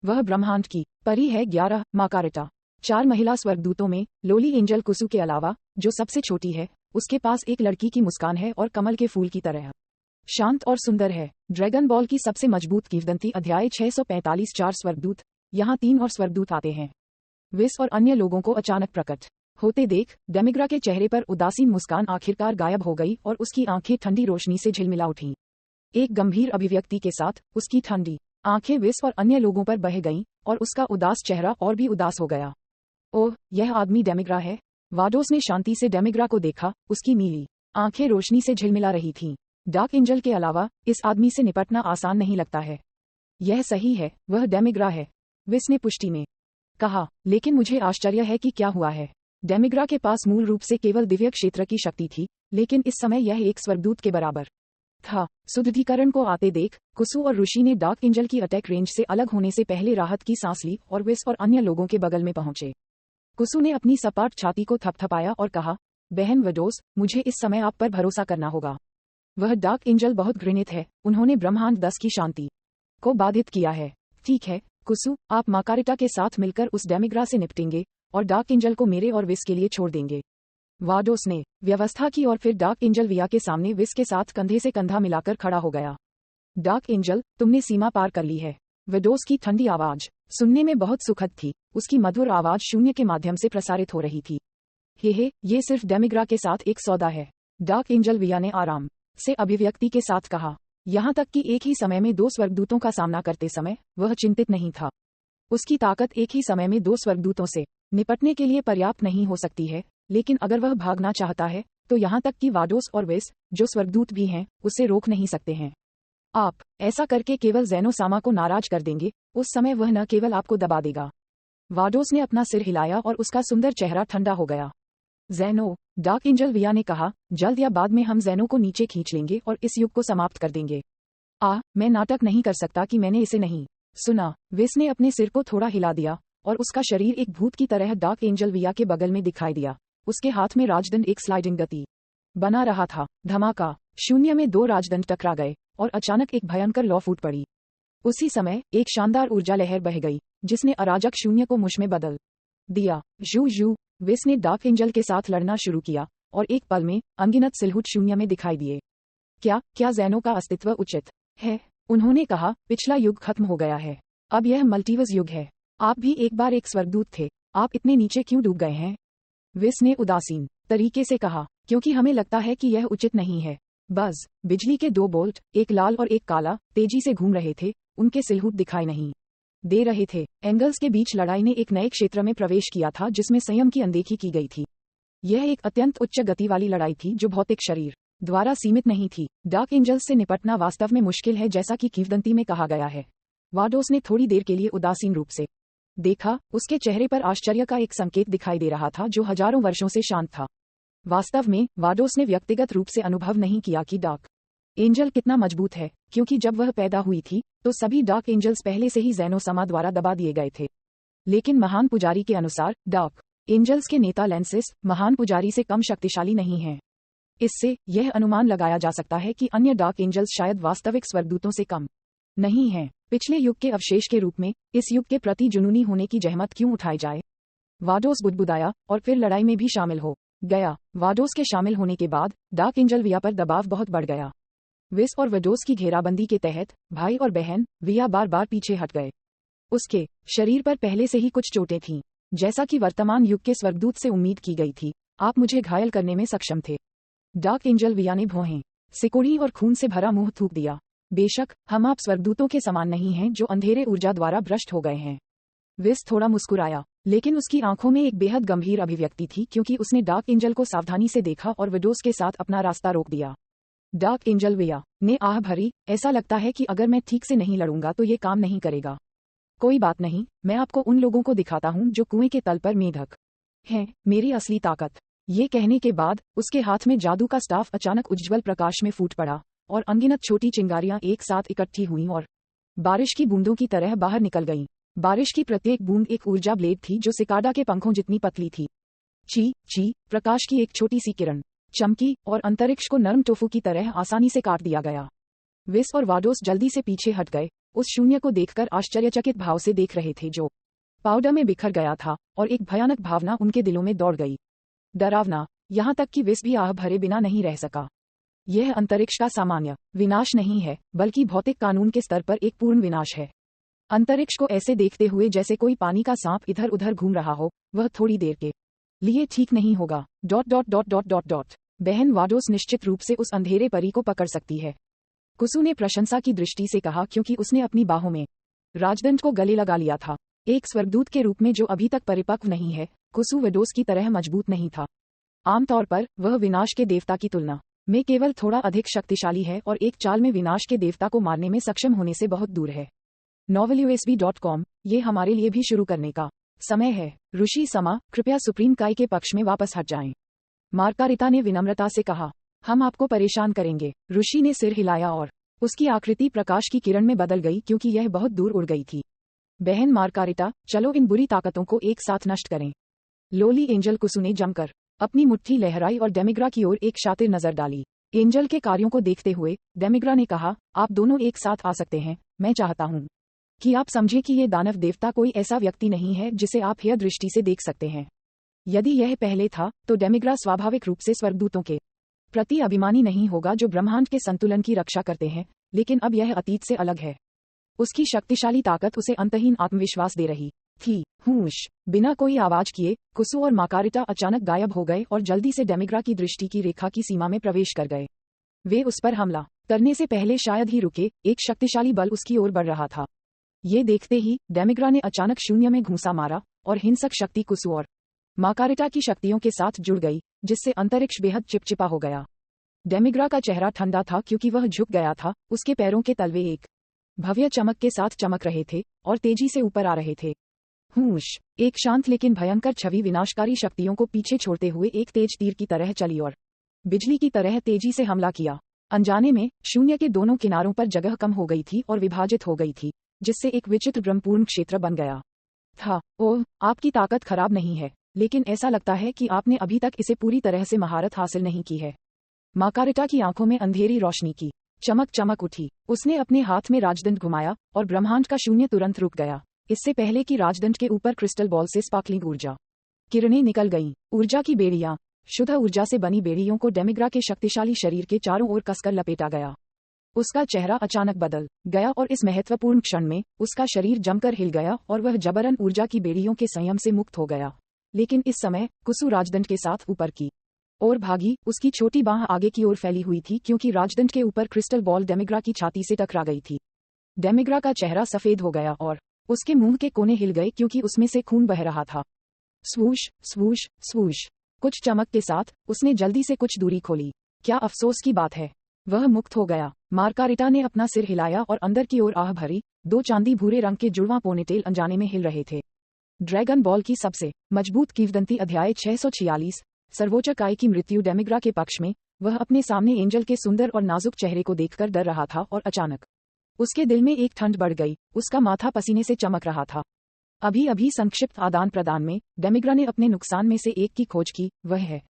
वह ब्रह्मांड की परी है 11 माकारिटा। 4 महिला स्वर्गदूतों में लोली एंजल कुसु के अलावा, जो सबसे छोटी है, उसके पास एक लड़की की मुस्कान है और कमल के फूल की तरह शांत और सुंदर है। ड्रैगन बॉल की सबसे मजबूत किंवदंती अध्याय 645 4 स्वर्गदूत। यहाँ 3 और स्वर्गदूत आते हैं। विस और अन्य लोगों को अचानक प्रकट होते देख डेमिग्रा के चेहरे पर उदासीन मुस्कान आखिरकार गायब हो गई और उसकी आंखें ठंडी रोशनी से झिलमिला उठीं। एक गंभीर अभिव्यक्ति के साथ उसकी ठंडी आंखें विस और अन्य लोगों पर बह गईं और उसका उदास चेहरा और भी उदास हो गया। ओह, यह आदमी डेमिग्रा है। वाडोस ने शांति से डेमिग्रा को देखा। उसकी नीली आंखें रोशनी से झिलमिला रही थीं। डार्क एंजल के अलावा इस आदमी से निपटना आसान नहीं लगता है। यह सही है, वह डेमिग्रा है, विस ने पुष्टि में कहा। लेकिन मुझे आश्चर्य है कि क्या हुआ है। डेमिग्रा के पास मूल रूप से केवल दिव्य क्षेत्र की शक्ति थी, लेकिन इस समय यह एक स्वर्गदूत के बराबर था। सुदृढ़ीकरण को आते देख कुसु और ऋषि ने डार्क एंजल की अटैक रेंज से अलग होने से पहले राहत की सांस ली और विस और अन्य लोगों के बगल में पहुंचे। कुसु ने अपनी सपाट छाती को थपथपाया और कहा, बहन वडोस, मुझे इस समय आप पर भरोसा करना होगा। वह डार्क एंजल बहुत घृणित है। उन्होंने ब्रह्मांड 10 की शांति को बाधित किया है। ठीक है कुसु, आप माकारिटा के साथ मिलकर उस डेमिग्रा से निपटेंगे और डार्क एंजल को मेरे और विस के लिए छोड़ देंगे। वाडोस ने व्यवस्था की और फिर डार्क एंजल विया के सामने विस के साथ कंधे से कंधा मिलाकर खड़ा हो गया। डार्क एंजल, तुमने सीमा पार कर ली है। विडोस की ठंडी आवाज सुनने में बहुत सुखद थी। उसकी मधुर आवाज शून्य के माध्यम से प्रसारित हो रही थी। हे, ये सिर्फ डेमिग्रा के साथ एक सौदा है। डार्क एंजल विया ने आराम से अभिव्यक्ति के साथ कहा। यहाँ तक कि एक ही समय में 2 स्वर्गदूतों का सामना करते समय वह चिंतित नहीं था। उसकी ताकत एक ही समय में 2 स्वर्गदूतों से निपटने के लिए पर्याप्त नहीं हो सकती है, लेकिन अगर वह भागना चाहता है तो यहाँ तक कि वाडोस और विस, जो स्वर्गदूत भी हैं, उसे रोक नहीं सकते हैं। आप ऐसा करके केवल ज़ेनो सामा को नाराज कर देंगे। उस समय वह न केवल आपको दबा देगा। वाडोस ने अपना सिर हिलाया और उसका सुंदर चेहरा ठंडा हो गया। ज़ेनो, डार्क एंजल विया ने कहा, जल्द या बाद में हम ज़ेनो को नीचे खींच लेंगे और इस युग को समाप्त कर देंगे। मैं नाटक नहीं कर सकता कि मैंने इसे नहीं सुना। विस ने अपने सिर को थोड़ा हिला दिया और उसका शरीर एक भूत की तरह डार्क एंजल विया के बगल में दिखाई दिया। उसके हाथ में राजदंड एक स्लाइडिंग गति बना रहा था। धमाका, शून्य में 2 राजदंड टकरा गए और अचानक एक भयंकर लौ फूट पड़ी। उसी समय एक शानदार ऊर्जा लहर बह गई, जिसने अराजक शून्य को मुश में बदल दिया। जू विस ने डार्क एंजल के साथ लड़ना शुरू किया और एक पल में अनगिनत सिलहुट शून्य में दिखाई दिए। क्या ज़ेनो का अस्तित्व उचित है? उन्होंने कहा, पिछला युग खत्म हो गया है। अब यह मल्टीवर्स युग है। आप भी एक बार एक स्वर्गदूत थे। आप इतने नीचे क्यों डूब गए हैं? विस ने उदासीन तरीके से कहा, क्योंकि हमें लगता है कि यह उचित नहीं है। बस बिजली के 2 बोल्ट, एक लाल और एक काला, तेजी से घूम रहे थे। उनके सिलहुट दिखाई नहीं दे रहे थे। एंगल्स के बीच लड़ाई ने एक नए क्षेत्र में प्रवेश किया था जिसमें संयम की अनदेखी की गई थी। यह एक अत्यंत उच्च गति वाली लड़ाई थी जो भौतिक शरीर द्वारा सीमित नहीं थी। डार्क एंजल्स से निपटना वास्तव में मुश्किल है, जैसा कि किंवदंती में कहा गया है। वाडोस ने थोड़ी देर के लिए उदासीन रूप से देखा, उसके चेहरे पर आश्चर्य का एक संकेत दिखाई दे रहा था जो हजारों वर्षों से शांत था। वास्तव में वाडोस ने व्यक्तिगत रूप से अनुभव नहीं किया कि डार्क एंजल कितना मजबूत है, क्योंकि जब वह पैदा हुई थी तो सभी डार्क एंजल्स पहले से ही ज़ैनोसमा द्वारा दबा दिए गए थे। लेकिन महान पुजारी के अनुसार डार्क एंजल्स के नेता लेंसिस महान पुजारी से कम शक्तिशाली नहीं हैं। इससे यह अनुमान लगाया जा सकता है कि अन्य डार्क एंजल्स शायद वास्तविक स्वर्गदूतों से कम नहीं हैं। पिछले युग के अवशेष के रूप में इस युग के प्रति जुनूनी होने की जहमत क्यों उठाई जाए? वाडोस बुदबुदाया और फिर लड़ाई में भी शामिल हो गया। वाडोस के शामिल होने के बाद डार्क एंजल विया पर दबाव बहुत बढ़ गया। विस और वाडोस की घेराबंदी के तहत भाई और बहन विया बार बार पीछे हट गए। उसके शरीर पर पहले से ही कुछ चोटें थीं, जैसा कि वर्तमान युग के स्वर्गदूत से उम्मीद की गई थी। आप मुझे घायल करने में सक्षम थे। डार्क एंजल विया ने भौहें सिकोड़ी और खून से भरा मुंह थूक दिया। बेशक हम आप स्वर्गदूतों के समान नहीं हैं जो अंधेरे ऊर्जा द्वारा भ्रष्ट हो गए हैं। विस थोड़ा मुस्कुराया, लेकिन उसकी आंखों में एक बेहद गंभीर अभिव्यक्ति थी क्योंकि उसने डार्क एंजल को सावधानी से देखा और वाडोस के साथ अपना रास्ता रोक दिया। डार्क एंजल विया ने आह भरी, ऐसा लगता है कि अगर मैं ठीक से नहीं लड़ूंगा तो ये काम नहीं करेगा। कोई बात नहीं, मैं आपको उन लोगों को दिखाता हूँ जो कुएं के तल पर मेढक हैं, मेरी असली ताकत। ये कहने के बाद उसके हाथ में जादू का स्टाफ अचानक उज्ज्वल प्रकाश में फूट पड़ा और अनगिनत छोटी चिंगारियां एक साथ इकट्ठी हुईं और बारिश की बूंदों की तरह बाहर निकल गईं। बारिश की प्रत्येक बूंद एक ऊर्जा ब्लेड थी जो सिकाडा के पंखों जितनी पतली थी। ची ची, प्रकाश की एक छोटी सी किरण चमकी और अंतरिक्ष को नरम टोफू की तरह आसानी से काट दिया गया। विस और वाडोस जल्दी से पीछे हट गए, उस शून्य को देखकर आश्चर्यचकित भाव से देख रहे थे जो पाउडर में बिखर गया था, और एक भयानक भावना उनके दिलों में दौड़ गई। डरावना, यहाँ तक कि विस भी आह भरे बिना नहीं रह सका। यह अंतरिक्ष का सामान्य विनाश नहीं है, बल्कि भौतिक कानून के स्तर पर एक पूर्ण विनाश है। अंतरिक्ष को ऐसे देखते हुए जैसे कोई पानी का सांप इधर उधर घूम रहा हो, वह थोड़ी देर के लिए ठीक नहीं होगा। ... बहन वाडोस निश्चित रूप से उस अंधेरे परी को पकड़ सकती है, कुसु ने प्रशंसा की दृष्टि से कहा, क्योंकि उसने अपनी बाहों में राजदंड को गले लगा लिया था। एक स्वर्गदूत के रूप में जो अभी तक परिपक्व नहीं है, कुसु वाडोस की तरह मजबूत नहीं था। आमतौर पर वह विनाश के देवता की तुलना में केवल थोड़ा अधिक शक्तिशाली है और एक चाल में विनाश के देवता को मारने में सक्षम होने से बहुत दूर है। novelUSB.com, ये हमारे लिए भी शुरू करने का समय है। ऋषि समा, कृपया सुप्रीम काई के पक्ष में वापस हट जाएं। मार्कारिता ने विनम्रता से कहा, हम आपको परेशान करेंगे। ऋषि ने सिर हिलाया और उसकी आकृति प्रकाश की किरण में बदल गई क्योंकि यह बहुत दूर उड़ गई थी। बहन मार्कारिता, चलो इन बुरी ताकतों को एक साथ नष्ट करें। लोली एंजल कुसु ने जमकर अपनी मुट्ठी लहराई और डेमिग्रा की ओर एक शातिर नजर डाली। एंजल के कार्यों को देखते हुए डेमिग्रा ने कहा, आप दोनों एक साथ आ सकते हैं। मैं चाहता हूँ कि आप समझें कि ये दानव देवता कोई ऐसा व्यक्ति नहीं है जिसे आप यह दृष्टि से देख सकते हैं। यदि यह पहले था तो डेमिग्रा स्वाभाविक रूप से स्वर्गदूतों के प्रति अभिमानी नहीं होगा जो ब्रह्मांड के संतुलन की रक्षा करते हैं, लेकिन अब यह अतीत से अलग है। उसकी शक्तिशाली ताकत उसे अंतहीन आत्मविश्वास दे रही थी। हूश, बिना कोई आवाज किए कुसु और मार्कारिटा अचानक गायब हो गए और जल्दी से डेमिग्रा की दृष्टि की रेखा की सीमा में प्रवेश कर गए। वे उस पर हमला करने से पहले शायद ही रुके, एक शक्तिशाली बल उसकी ओर बढ़ रहा था। ये देखते ही डेमिग्रा ने अचानक शून्य में घूंसा मारा और हिंसक शक्ति कुसु और मार्कारिटा की शक्तियों के साथ जुड़ गई, जिससे अंतरिक्ष बेहद चिपचिपा हो गया। डेमिग्रा का चेहरा ठंडा था क्योंकि वह झुक गया था, उसके पैरों के तलवे एक भव्य चमक के साथ चमक रहे थे और तेजी से ऊपर आ रहे थे। हूश, एक शांत लेकिन भयंकर छवि विनाशकारी शक्तियों को पीछे छोड़ते हुए एक तेज तीर की तरह चली और बिजली की तरह तेजी से हमला किया। अनजाने में शून्य के दोनों किनारों पर जगह कम हो गई थी और विभाजित हो गई थी, जिससे एक विचित्र ब्रह्मपूर्ण क्षेत्र बन गया था। ओह, आपकी ताकत खराब नहीं है, लेकिन ऐसा लगता है कि आपने अभी तक इसे पूरी तरह से महारत हासिल नहीं की है। मार्कारिटा की आंखों में अंधेरी रोशनी की चमक उठी। उसने अपने हाथ में राजदंड घुमाया और ब्रह्मांड का शून्य तुरंत रुक गया, इससे पहले कि राजदंड के ऊपर क्रिस्टल बॉल से स्पार्कलिंग ऊर्जा किरणें निकल गईं। ऊर्जा की बेड़ियां, शुद्ध ऊर्जा से बनी बेड़ियों को डेमिग्रा के शक्तिशाली शरीर के चारों ओर कसकर लपेटा गया। उसका चेहरा अचानक बदल गया और इस महत्वपूर्ण क्षण में उसका शरीर जमकर हिल गया और वह जबरन ऊर्जा की बेड़ियों के संयम से मुक्त हो गया। लेकिन इस समय कुसु राजदंड के साथ ऊपर की ओर भागी। उसकी छोटी बांह आगे की ओर फैली हुई थी क्योंकि राजदंड के ऊपर क्रिस्टल बॉल डेमिग्रा की छाती से टकरा गई थी। डेमिग्रा का चेहरा सफेद हो गया और उसके मुंह के कोने हिल गए क्योंकि उसमें से खून बह रहा था। स्वूश स्वूश स्वूश, कुछ चमक के साथ उसने जल्दी से कुछ दूरी खोली। क्या अफसोस की बात है, वह मुक्त हो गया। मार्कारिटा ने अपना सिर हिलाया और अंदर की ओर आह भरी। दो चांदी भूरे रंग के जुड़वां पोनीटेल अनजाने में हिल रहे थे। ड्रैगन बॉल की सबसे मजबूत किंवदंती अध्याय 646। सर्वोच्च काय की मृत्यु। डेमिग्रा के पक्ष में वह अपने सामने एंजल के सुंदर और नाजुक चेहरे को देखकर डर रहा था और अचानक उसके दिल में एक ठंड बढ़ गई। उसका माथा पसीने से चमक रहा था। अभी अभी संक्षिप्त आदान प्रदान में डेमिग्रा ने अपने नुकसान में से एक की खोज की, वह है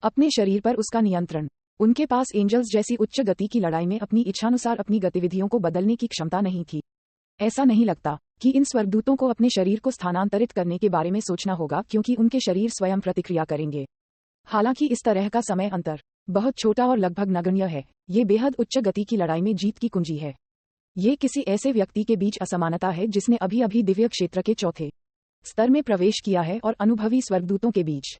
अपने शरीर पर उसका नियंत्रण। उनके पास एंजल्स जैसी उच्च गति की लड़ाई में अपनी इच्छानुसार अपनी गतिविधियों को बदलने की क्षमता नहीं थी। ऐसा नहीं लगता कि इन स्वर्गदूतों को अपने शरीर को स्थानांतरित करने के बारे में सोचना होगा, क्योंकि उनके शरीर स्वयं प्रतिक्रिया करेंगे। हालांकि इस तरह का समय अंतर बहुत छोटा और लगभग नगण्य है, ये बेहद उच्च गति की लड़ाई में जीत की कुंजी है। ये किसी ऐसे व्यक्ति के बीच असमानता है जिसने अभी अभी दिव्य क्षेत्र के चौथे स्तर में प्रवेश किया है और अनुभवी स्वर्गदूतों के बीच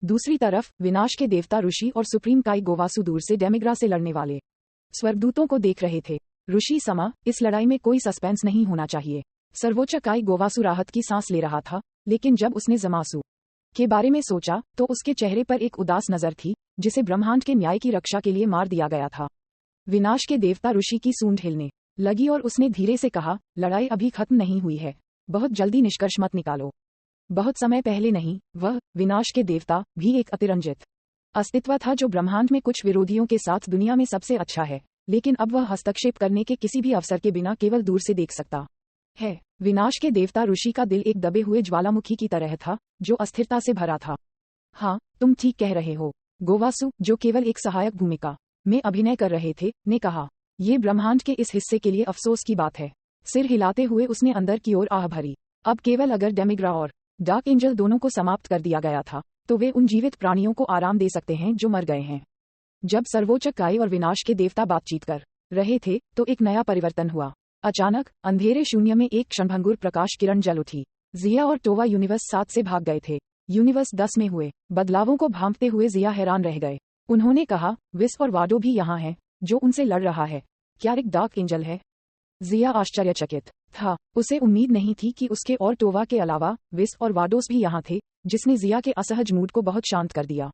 दूसरी तरफ विनाश के देवता ऋषि और सुप्रीम काई गोवासु दूर से डेमिग्रा से लड़ने वाले स्वर्गदूतों को देख रहे थे। ऋषि समा, इस लड़ाई में कोई सस्पेंस नहीं होना चाहिए। सर्वोच्च काई गोवासु राहत की सांस ले रहा था, लेकिन जब उसने जमासु के बारे में सोचा तो उसके चेहरे पर एक उदास नजर थी, जिसे ब्रह्मांड के न्याय की रक्षा के लिए मार दिया गया था। विनाश के देवता ऋषि की सूंड हिलने लगी और उसने धीरे से कहा, लड़ाई अभी खत्म नहीं हुई है, बहुत जल्दी निष्कर्ष मत निकालो। बहुत समय पहले नहीं, वह विनाश के देवता भी एक अतिरंजित अस्तित्व था जो ब्रह्मांड में कुछ विरोधियों के साथ दुनिया में सबसे अच्छा है, लेकिन अब वह हस्तक्षेप करने के किसी भी अवसर के बिना केवल दूर से देख सकता है। विनाश के देवता ऋषि का दिल एक दबे हुए ज्वालामुखी की तरह था, जो अस्थिरता से भरा था। हाँ, तुम ठीक कह रहे हो, गोवासु, जो केवल एक सहायक भूमिका में अभिनय कर रहे थे, ने कहा। ये ब्रह्मांड के इस हिस्से के लिए अफसोस की बात है। सिर हिलाते हुए उसने अंदर की ओर आह भरी। अब केवल अगर डेमिग्रा और डार्क एंजल दोनों को समाप्त कर दिया गया था, तो वे उन जीवित प्राणियों को आराम दे सकते हैं जो मर गए हैं। जब सर्वोच्च काय और विनाश के देवता बातचीत कर रहे थे, तो एक नया परिवर्तन हुआ। अचानक अंधेरे शून्य में एक क्षणभंगुर प्रकाश किरण जल उठी। जिया और टोवा यूनिवर्स 7 से भाग गए थे। यूनिवर्स 10 में हुए बदलावों को भांपते हुए जिया हैरान रह गए। उन्होंने कहा, विस और वाडो भी यहाँ है, जो उनसे लड़ रहा है। क्या एक डार्क एंजल है? जिया आश्चर्यचकित था। उसे उम्मीद नहीं थी कि उसके और टोवा के अलावा विस और वाडोस भी यहाँ थे, जिसने जिया के असहज मूड को बहुत शांत कर दिया।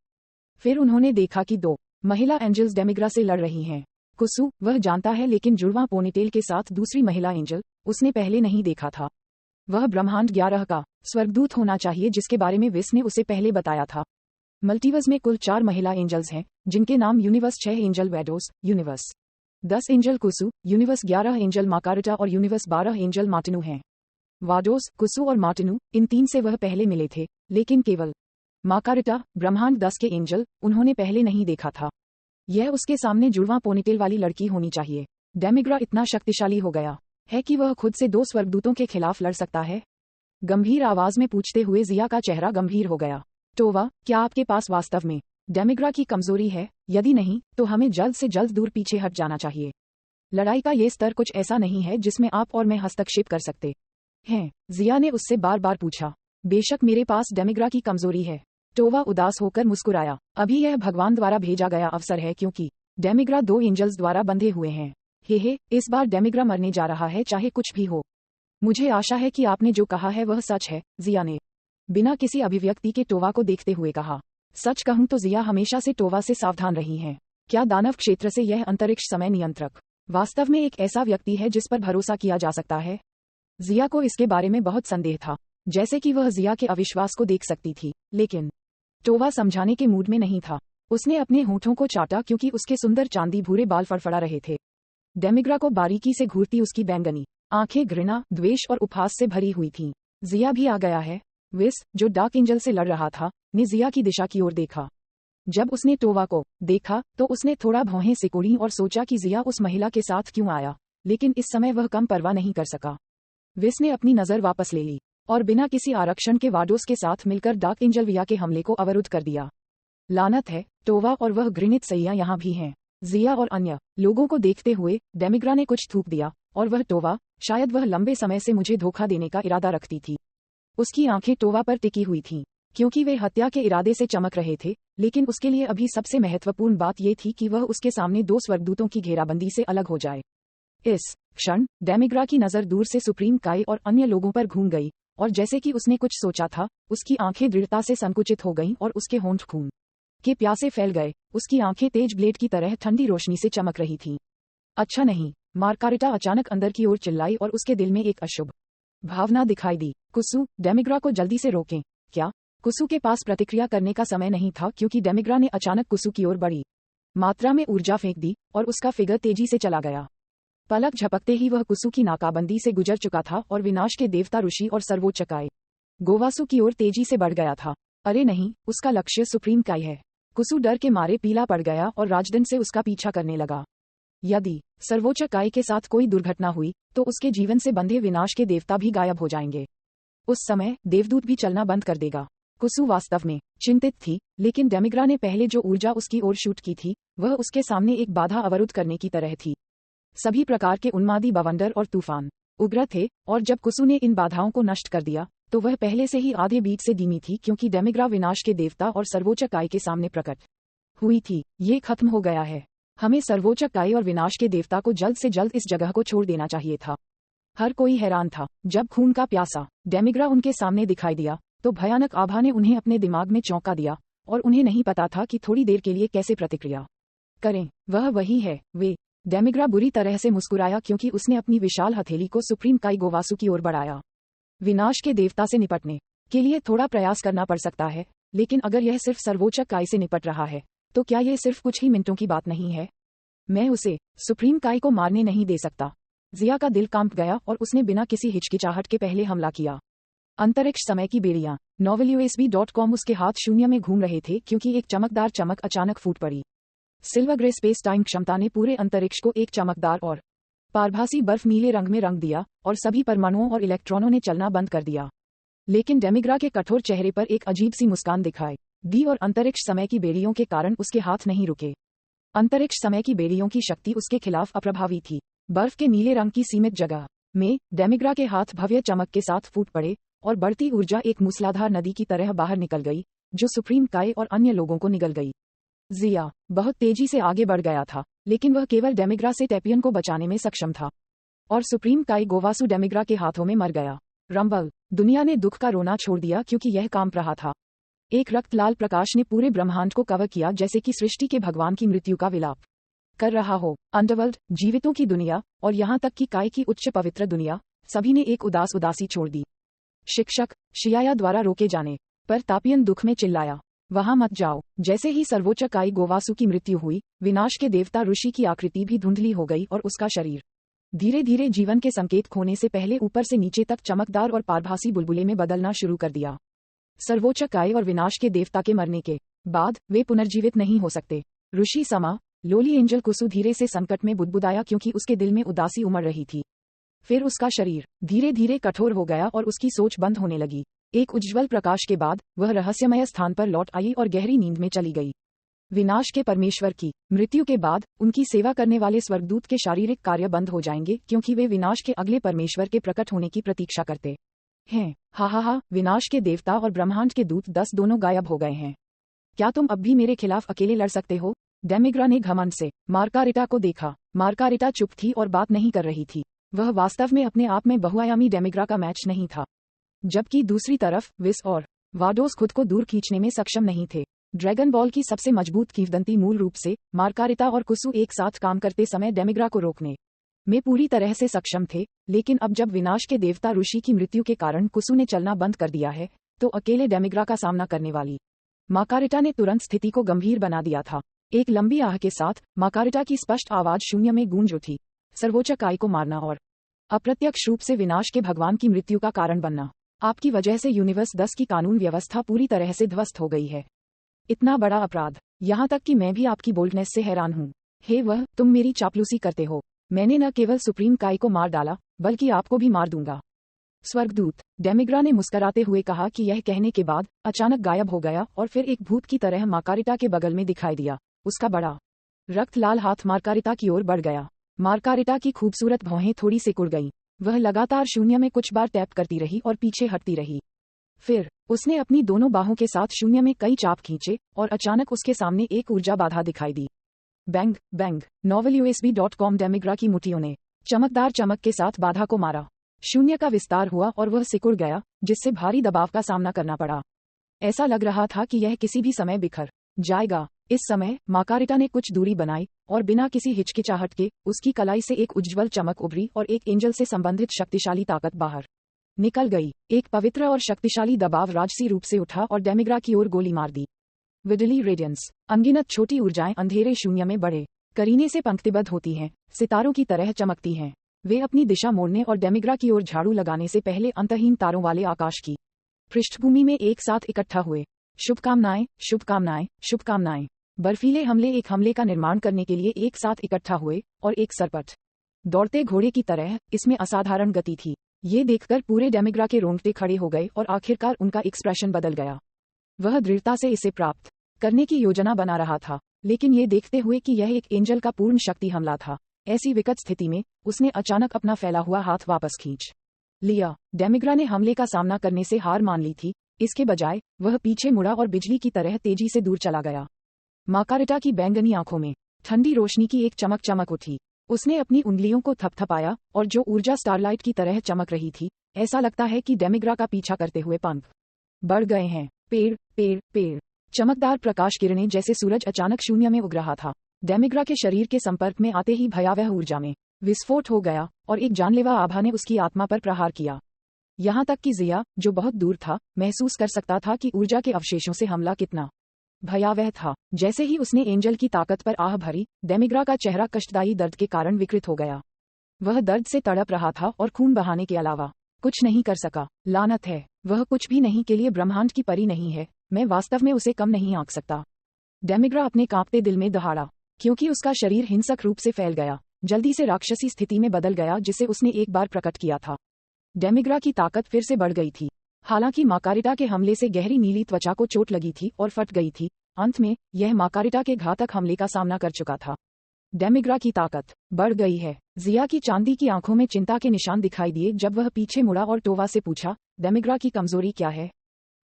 फिर उन्होंने देखा कि 2 महिला एंजल्स डेमिग्रा से लड़ रही हैं। कुसु, वह जानता है, लेकिन जुड़वां पोनीटेल के साथ दूसरी महिला एंजल उसने पहले नहीं देखा था। वह ब्रह्मांड 11 का स्वर्गदूत होना चाहिए, जिसके बारे में विस ने उसे पहले बताया था। मल्टीवर्स में कुल 4 महिला एंजल्स हैं, जिनके नाम यूनिवर्स 6 एंजल वेडोस, यूनिवर्स 10 एंजल कुसु, यूनिवर्स 11 एंजल माकारिटा और यूनिवर्स 12 एंजल मार्टिनु हैं। वाडोस, कुसु और मार्टिनु, इन 3 से वह पहले मिले थे, लेकिन केवल माकारिटा, ब्रह्मांड 10 के एंजल, उन्होंने पहले नहीं देखा था। यह उसके सामने जुड़वां पोनीटेल वाली लड़की होनी चाहिए। डेमिग्रा इतना शक्तिशाली हो गया है कि वह खुद से 2 स्वर्गदूतों के खिलाफ लड़ सकता है? गंभीर आवाज में पूछते हुए जिया का चेहरा गंभीर हो गया। टोवा, क्या आपके पास वास्तव में डेमिग्रा की कमजोरी है? यदि नहीं, तो हमें जल्द से जल्द दूर पीछे हट जाना चाहिए। लड़ाई का ये स्तर कुछ ऐसा नहीं है जिसमें आप और मैं हस्तक्षेप कर सकते हैं, जिया ने उससे बार बार पूछा। बेशक मेरे पास डेमिग्रा की कमजोरी है। टोवा उदास होकर मुस्कुराया। अभी यह भगवान द्वारा भेजा गया अवसर है, क्योंकि डेमिग्रा 2 एंजल्स द्वारा बंधे हुए हैं। हे, इस बार डेमिग्रा मरने जा रहा है, चाहे कुछ भी हो। मुझे आशा है कि आपने जो कहा है वह सच है, जिया ने बिना किसी अभिव्यक्ति के टोवा को देखते हुए कहा। सच कहूं तो जिया हमेशा से टोवा से सावधान रही हैं। क्या दानव क्षेत्र से यह अंतरिक्ष समय नियंत्रक वास्तव में एक ऐसा व्यक्ति है जिस पर भरोसा किया जा सकता है? जिया को इसके बारे में बहुत संदेह था, जैसे कि वह जिया के अविश्वास को देख सकती थी, लेकिन टोवा समझाने के मूड में नहीं था। उसने अपने होठों को चाटा, क्योंकि उसके सुंदर चांदी भूरे बाल फड़फड़ा रहे थे। डेमिग्रा को बारीकी से घूरती उसकी बैंगनी आंखें घृणा, द्वेष और उपहास से भरी हुई थीं। जिया भी आ गया है। विस, जो डार्क एंजल से लड़ रहा था, ने जिया की दिशा की ओर देखा। जब उसने टोवा को देखा तो उसने थोड़ा भौहें सिकोड़ी और सोचा कि जिया उस महिला के साथ क्यों आया, लेकिन इस समय वह कम परवाह नहीं कर सका। विस ने अपनी नजर वापस ले ली और बिना किसी आरक्षण के वाडोस के साथ मिलकर डार्क एंजल विया के हमले को अवरुद्ध कर दिया। लानत है, टोवा और वह घृणित सैया यहाँ भी हैं। जिया और अन्य लोगों को देखते हुए डेमिग्रा ने कुछ थूक दिया, और वह टोवा, शायद वह लंबे समय से मुझे धोखा देने का इरादा रखती थी। उसकी आंखें टोवा पर टिकी हुई थीं, क्योंकि वे हत्या के इरादे से चमक रहे थे, लेकिन उसके लिए अभी सबसे महत्वपूर्ण बात ये थी कि वह उसके सामने 2 स्वर्गदूतों की घेराबंदी से अलग हो जाए। इस क्षण डेमिग्रा की नजर दूर से सुप्रीम काय और अन्य लोगों पर घूम गई, और जैसे कि उसने कुछ सोचा था, उसकी आंखें दृढ़ता से संकुचित हो गईं और उसके होंठ खून के प्यासे फैल गए। उसकी आंखें तेज ब्लेड की तरह ठंडी रोशनी से चमक रही थीं। अच्छा नहीं, मार्कारिटा अचानक अंदर की ओर चिल्लाई और उसके दिल में एक अशुभ भावना दिखाई दी। कुसु, डेमिग्रा को जल्दी से रोकें। क्या? कुसु के पास प्रतिक्रिया करने का समय नहीं था क्योंकि डेमिग्रा ने अचानक कुसु की ओर बड़ी मात्रा में ऊर्जा फेंक दी और उसका फिगर तेजी से चला गया। पलक झपकते ही वह कुसु की नाकाबंदी से गुजर चुका था और विनाश के देवता ऋषि और सर्वोच्च काय गोवासु की ओर तेजी से बढ़ गया था। अरे नहीं, उसका लक्ष्य सुप्रीम काय है। कुसु डर के मारे पीला पड़ गया और राजदंड से उसका पीछा करने लगा। यदि सर्वोच्च काय के साथ कोई दुर्घटना हुई तो उसके जीवन से बंधे विनाश के देवता भी गायब हो जाएंगे। उस समय देवदूत भी चलना बंद कर देगा। कुसु वास्तव में चिंतित थी, लेकिन डेमिग्रा ने पहले जो ऊर्जा उसकी ओर शूट की थी वह उसके सामने एक बाधा अवरुद्ध करने की तरह थी। सभी प्रकार के उन्मादी बवंडर और तूफान उग्र थे और जब कुसु ने इन बाधाओं को नष्ट कर दिया तो वह पहले से ही आधे बीट से धीमी थी क्योंकि डेमिग्रा विनाश के देवता और सर्वोच्च काय के सामने प्रकट हुई थी। ये खत्म हो गया है। हमें सर्वोच्च काय और विनाश के देवता को जल्द से जल्द इस जगह को छोड़ देना चाहिए था। हर कोई हैरान था। जब खून का प्यासा डेमिग्रा उनके सामने दिखाई दिया तो भयानक आभा ने उन्हें अपने दिमाग में चौंका दिया और उन्हें नहीं पता था कि थोड़ी देर के लिए कैसे प्रतिक्रिया करें। वह वही है वे। डेमिग्रा बुरी तरह से मुस्कुराया क्योंकि उसने अपनी विशाल हथेली को सुप्रीम काय गोवासु की ओर बढ़ाया। विनाश के देवता से निपटने के लिए थोड़ा प्रयास करना पड़ सकता है, लेकिन अगर यह सिर्फ सर्वोच्च काय से निपट रहा है तो क्या यह सिर्फ कुछ ही मिनटों की बात नहीं है? मैं उसे सुप्रीम काय को मारने नहीं दे सकता। जिया का दिल कांप गया और उसने बिना किसी हिचकिचाहट के पहले हमला किया। अंतरिक्ष समय की बेड़ियां novelUSB.com उसके हाथ शून्य में घूम रहे थे क्योंकि एक चमकदार चमक अचानक फूट पड़ी। सिल्वर ग्रे स्पेस टाइम क्षमता ने पूरे अंतरिक्ष को एक चमकदार और पारभासी बर्फ नीले रंग में रंग दिया और सभी परमाणुओं और इलेक्ट्रॉनों ने चलना बंद कर दिया। लेकिन डेमिग्रा के कठोर चेहरे पर एक अजीब सी मुस्कान दिखाई दी और अंतरिक्ष समय की बेड़ियों के कारण उसके हाथ नहीं रुके। अंतरिक्ष समय की बेड़ियों की शक्ति उसके खिलाफ अप्रभावी थी। बर्फ के नीले रंग की सीमित जगह में डेमिग्रा के हाथ भव्य चमक के साथ फूट पड़े और बढ़ती ऊर्जा एक मूसलाधार नदी की तरह बाहर निकल गई जो सुप्रीम काय और अन्य लोगों को निगल गई। जिया बहुत तेजी से आगे बढ़ गया था, लेकिन वह केवल डेमिग्रा से टैपियन को बचाने में सक्षम था और सुप्रीम काय गोवासु डेमिग्रा के हाथों में मर गया। रंबल, दुनिया ने दुख का रोना छोड़ दिया क्योंकि यह कांप रहा था। एक रक्त लाल प्रकाश ने पूरे ब्रह्मांड को कवर किया जैसे कि सृष्टि के भगवान की मृत्यु का विलाप कर रहा हो। अंडरवर्ल्ड, जीवितों की दुनिया और यहाँ तक कि काय की उच्च पवित्र दुनिया, सभी ने एक उदासी छोड़ दी। शिक्षक शियाया द्वारा रोके जाने पर तापियन दुख में चिल्लाया, वहां मत जाओ। जैसे ही सर्वोच्च काय गोवासु की मृत्यु हुई, विनाश के देवता ऋषि की आकृति भी धुंधली हो गई और उसका शरीर धीरे धीरे जीवन के संकेत खोने से पहले ऊपर से नीचे तक चमकदार और पारभासी बुलबुले में बदलना शुरू कर दिया। सर्वोच्च काय और विनाश के देवता के मरने के बाद वे पुनर्जीवित नहीं हो सकते। ऋषि समा लोली एंजल कुसु धीरे से संकट में बुदबुदाया क्योंकि उसके दिल में उदासी उमड़ रही थी। फिर उसका शरीर धीरे धीरे कठोर हो गया और उसकी सोच बंद होने लगी। एक उज्ज्वल प्रकाश के बाद वह रहस्यमय स्थान पर लौट आई और गहरी नींद में चली गई। विनाश के परमेश्वर की मृत्यु के बाद उनकी सेवा करने वाले स्वर्गदूत के शारीरिक कार्य बंद हो जाएंगे क्योंकि वे विनाश के अगले परमेश्वर के प्रकट होने की प्रतीक्षा करते हैं। हा, विनाश के देवता और ब्रह्मांड के दूत 10 दोनों गायब हो गए हैं। क्या तुम अब भी मेरे खिलाफ अकेले लड़ सकते हो? डेमिग्रा ने घमंड से मार्कारिटा को देखा। मार्कारिटा चुप थी और बात नहीं कर रही थी। वह वास्तव में अपने आप में बहुआयामी डेमिग्रा का मैच नहीं था, जबकि दूसरी तरफ विस और वाडोस खुद को दूर खींचने में सक्षम नहीं थे। ड्रैगन बॉल की सबसे मजबूत किंवदंती मूल रूप से मार्कारिटा और कुसु एक साथ काम करते समय डेमिग्रा को रोकने में पूरी तरह से सक्षम थे, लेकिन अब जब विनाश के देवता ऋषि की मृत्यु के कारण कुसु ने चलना बंद कर दिया है तो अकेले डेमिग्रा का सामना करने वाली मार्कारिटा ने तुरंत स्थिति को गंभीर बना दिया था। एक लंबी आह के साथ मार्कारिटा की स्पष्ट आवाज शून्य में गूंज उठी, सर्वोच्च काय को मारना और अप्रत्यक्ष रूप से विनाश के भगवान की मृत्यु का कारण बनना। आपकी वजह से यूनिवर्स 10 की कानून व्यवस्था पूरी तरह से ध्वस्त हो गई है। इतना बड़ा अपराध, यहाँ तक कि मैं भी आपकी बोल्डनेस से हैरान हूँ। हे वह, तुम मेरी चापलूसी करते हो। मैंने न केवल सुप्रीम काय को मार डाला बल्कि आपको भी मार दूंगा। स्वर्गदूत डेमिग्रा ने मुस्कुराते हुए कहा कि यह कहने के बाद अचानक गायब हो गया और फिर एक भूत की तरह मार्कारिटा के बगल में दिखाई दिया। उसका बड़ा रक्त लाल हाथ मार्कारिटा की ओर बढ़ गया। मार्कारिटा की खूबसूरत भौहें थोड़ी सिकुड़ गईं। वह लगातार शून्य में कुछ बार टैप करती रही और पीछे हटती रही। फिर उसने अपनी दोनों बाहों के साथ शून्य में कई चाप खींचे और अचानक उसके सामने एक ऊर्जा बाधा दिखाई दी। बैंग बैंग, novelUSB.com डेमिग्रा की मुट्ठियों ने चमकदार चमक के साथ बाधा को मारा। शून्य का विस्तार हुआ और वह सिकुड़ गया, जिससे भारी दबाव का सामना करना पड़ा। ऐसा लग रहा था कि यह किसी भी समय बिखर जाएगा। इस समय मार्कारिटा ने कुछ दूरी बनाई और बिना किसी हिचकिचाहट के उसकी कलाई से एक उज्ज्वल चमक उभरी और एक एंजल से संबंधित शक्तिशाली ताकत बाहर निकल गई। एक पवित्र और शक्तिशाली दबाव राजसी रूप से उठा और डेमिग्रा की ओर गोली मार दी। विडली रेडियंस, अनगिनत छोटी ऊर्जाएं अंधेरे शून्य में बड़े करीने से पंक्तिबद्ध होती हैं, सितारों की तरह चमकती हैं। वे अपनी दिशा मोड़ने और डेमिग्रा की ओर झाड़ू लगाने से पहले अंतहीन तारों वाले आकाश की पृष्ठभूमि में एक साथ इकट्ठा हुए। शुभकामनाएं, शुभकामनाएं, शुभकामनाएं। बर्फीले हमले एक हमले का निर्माण करने के लिए एक साथ इकट्ठा हुए और एक सरपट दौड़ते घोड़े की तरह इसमें असाधारण गति थी। ये देखकर पूरे डेमिग्रा के रोंगटे खड़े हो गए और आखिरकार उनका एक्सप्रेशन बदल गया। वह दृढ़ता से इसे प्राप्त करने की योजना बना रहा था, लेकिन ये देखते हुए कि यह एक एंजल का पूर्ण शक्ति हमला था। ऐसी विकट स्थिति में उसने अचानक अपना फैला हुआ हाथ वापस खींच लिया। डेमिग्रा ने हमले का सामना करने से हार मान ली थी। इसके बजाय वह पीछे मुड़ा और बिजली की तरह तेजी से दूर चला गया। मार्गारेटा की बैंगनी आंखों में ठंडी रोशनी की एक चमक चमक उठी। उसने अपनी उंगलियों को थपथपाया और जो ऊर्जा स्टारलाइट की तरह चमक रही थी, ऐसा लगता है कि डेमिग्रा का पीछा करते हुए पंख बढ़ गए हैं। पेड़, पेड़, पेड़। चमकदार प्रकाश किरणें जैसे सूरज अचानक शून्य में उग रहा था। डेमिग्रा के शरीर के संपर्क में आते ही भयावह ऊर्जा में विस्फोट हो गया और एक जानलेवा आभा ने उसकी आत्मा पर प्रहार किया। यहाँ तक कि जिया, जो बहुत दूर था, महसूस कर सकता था कि ऊर्जा के अवशेषों से हमला कितना भयावह था। जैसे ही उसने एंजल की ताकत पर आह भरी, डेमिग्रा का चेहरा कष्टदायी दर्द के कारण विकृत हो गया। वह दर्द से तड़प रहा था और खून बहाने के अलावा कुछ नहीं कर सका। लानत है, वह कुछ भी नहीं के लिए ब्रह्मांड की परी नहीं है। मैं वास्तव में उसे कम नहीं आंक सकता। डेमिग्रा अपने कांपते दिल में दहाड़ा, क्योंकि उसका शरीर हिंसक रूप से फैल गया, जल्दी से राक्षसी स्थिति में बदल गया जिसे उसने एक बार प्रकट किया था। डेमिग्रा की ताकत फिर से बढ़ गई थी। हालांकि मार्गारेटा के हमले से गहरी नीली त्वचा को चोट लगी थी और फट गई थी। अंत में यह मार्गारेटा के घातक हमले का सामना कर चुका था। डेमिग्रा की ताकत बढ़ गई है। जिया की चांदी की आंखों में चिंता के निशान दिखाई दिए जब वह पीछे मुड़ा और टोवा से पूछा, डेमिग्रा की कमजोरी क्या है?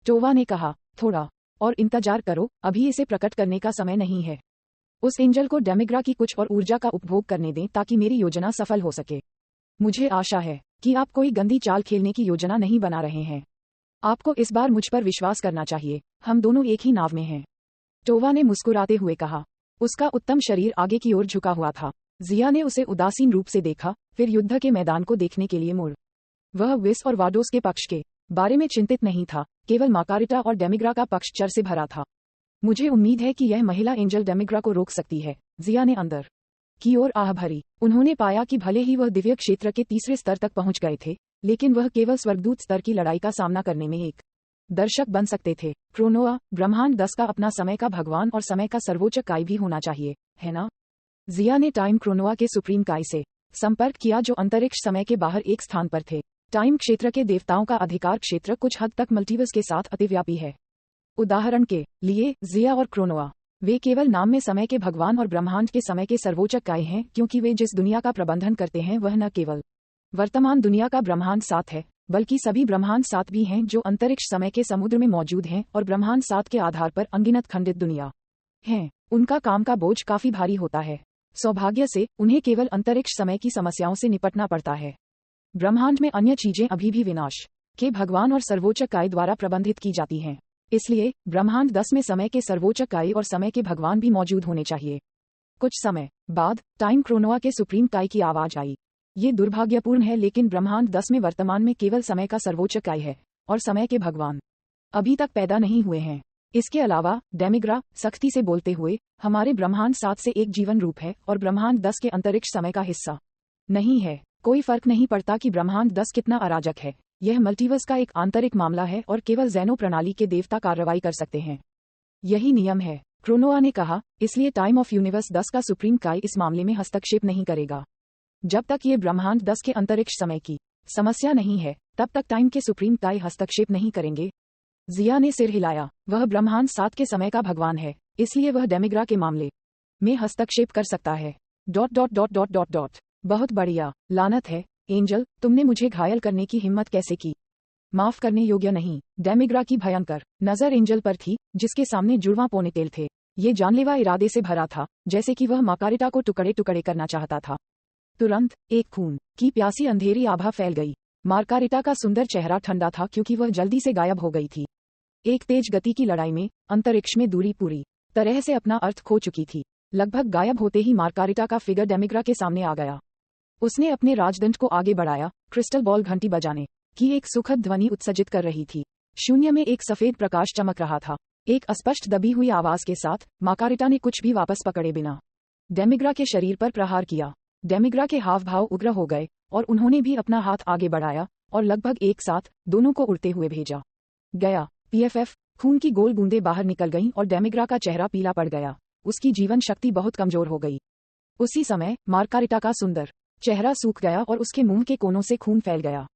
टोवा ने कहा, थोड़ा और इंतजार करो, अभी इसे प्रकट करने का समय नहीं है। उस एंजल को डेमिग्रा की कुछ और ऊर्जा का उपभोग करने दें ताकि मेरी योजना सफल हो सके। मुझे आशा है कि आप कोई गंदी चाल खेलने की योजना नहीं बना रहे हैं। आपको इस बार मुझ पर विश्वास करना चाहिए। हम दोनों एक ही नाव में हैं। टोवा ने मुस्कुराते हुए कहा। उसका उत्तम शरीर आगे की ओर झुका हुआ था। जिया ने उसे उदासीन रूप से देखा, फिर युद्ध के मैदान को देखने के लिए मुड़। वह विस और वाडोस के पक्ष के बारे में चिंतित नहीं था, केवल मार्गारेटा और डेमिग्रा का पक्ष चर से भरा था। मुझे उम्मीद है कि यह महिला एंजल डेमिग्रा को रोक सकती है। जिया ने अंदर की ओर आह भरी। उन्होंने पाया कि भले ही वह दिव्य क्षेत्र के तीसरे स्तर तक पहुंच गए थे, लेकिन वह केवल स्वर्गदूत स्तर की लड़ाई का सामना करने में एक दर्शक बन सकते थे। क्रोनोआ, ब्रह्मांड 10 का अपना समय का भगवान और समय का सर्वोच्च काय भी होना चाहिए, है ना? जिया ने टाइम क्रोनोआ के सुप्रीम काय से संपर्क किया जो अंतरिक्ष समय के बाहर एक स्थान पर थे। टाइम क्षेत्र के देवताओं का अधिकार क्षेत्र कुछ हद तक मल्टीवर्स के साथ अतिव्यापी है। उदाहरण के लिए जिया और क्रोनोआ, वे केवल नाम में समय के भगवान और ब्रह्मांड के समय के सर्वोच्च काय हैं, क्योंकि वे जिस दुनिया का प्रबंधन करते हैं वह न केवल वर्तमान दुनिया का ब्रह्मांड 7 है, बल्कि सभी ब्रह्मांड 7 भी हैं जो अंतरिक्ष समय के समुद्र में मौजूद हैं और ब्रह्मांड 7 के आधार पर अनगिनत खंडित दुनिया हैं। उनका काम का बोझ काफी भारी होता है। सौभाग्य से उन्हें केवल अंतरिक्ष समय की समस्याओं से निपटना पड़ता है। ब्रह्मांड में अन्य चीजें अभी भी विनाश के भगवान और सर्वोच्च काय द्वारा प्रबंधित की जाती हैं। इसलिए ब्रह्मांड 10 में समय के सर्वोच्च काय और समय के भगवान भी मौजूद होने चाहिए। कुछ समय बाद टाइम क्रोनोआ के सुप्रीम काय की आवाज आई। ये दुर्भाग्यपूर्ण है, लेकिन ब्रह्मांड 10 में वर्तमान में केवल समय का सर्वोच्च काय है और समय के भगवान अभी तक पैदा नहीं हुए हैं। इसके अलावा डेमिग्रा सख्ती से बोलते हुए, हमारे ब्रह्मांड 7 से एक जीवन रूप है और ब्रह्मांड 10 के अंतरिक्ष समय का हिस्सा नहीं है। कोई फर्क नहीं पड़ता कि ब्रह्मांड 10 कितना अराजक है। यह मल्टीवर्स का एक आंतरिक मामला है और केवल ज़ेनो प्रणाली के देवता कार्रवाई कर सकते हैं। यही नियम है, क्रोनोआ ने कहा। इसलिए टाइम ऑफ यूनिवर्स 10 का सुप्रीम काय इस मामले में हस्तक्षेप नहीं करेगा। जब तक ये ब्रह्मांड 10 के अंतरिक्ष समय की समस्या नहीं है, तब तक टाइम के सुप्रीम काय हस्तक्षेप नहीं करेंगे। जिया ने सिर हिलाया। वह ब्रह्मांड 7 के समय का भगवान है, इसलिए वह डेमिग्रा के मामले में हस्तक्षेप कर सकता है। ... बहुत बढ़िया। लानत है, एंजल, तुमने मुझे घायल करने की हिम्मत कैसे की? माफ करने योग्य नहीं। डेमिग्रा की भयंकर नजर एंजल पर थी, जिसके सामने जुड़वां पोनीटेल थे। ये जानलेवा इरादे से भरा था, जैसे कि वह मार्गारेटा को टुकड़े टुकड़े करना चाहता था। तुरंत एक खून की प्यासी अंधेरी आभा फैल गई। मार्गारेटा का सुंदर चेहरा ठंडा था क्योंकि वह जल्दी से गायब हो गई थी। एक तेज गति की लड़ाई में अंतरिक्ष में दूरी पूरी तरह से अपना अर्थ खो चुकी थी। लगभग गायब होते ही मार्गारेटा का फिगर डेमिग्रा के सामने आ गया। उसने अपने राजदंड को आगे बढ़ाया, क्रिस्टल बॉल घंटी बजाने की एक सुखद ध्वनि उत्सर्जित कर रही थी। शून्य में एक सफेद प्रकाश चमक रहा था। एक अस्पष्ट दबी हुई आवाज के साथ मार्गारेटा ने कुछ भी वापस पकड़े बिना डेमिग्रा के शरीर पर प्रहार किया। डेमिग्रा के हाव भाव उग्र हो गए और उन्होंने भी अपना हाथ आगे बढ़ाया और लगभग एक साथ दोनों को उड़ते हुए भेजा गया। पीएफएफ, खून की गोल बूंदें बाहर निकल गईं और डेमिग्रा का चेहरा पीला पड़ गया। उसकी जीवन शक्ति बहुत कमजोर हो गई। उसी समय मार्गारेटा का सुंदर चेहरा सूख गया और उसके मुंह के कोनों से खून फैल गया।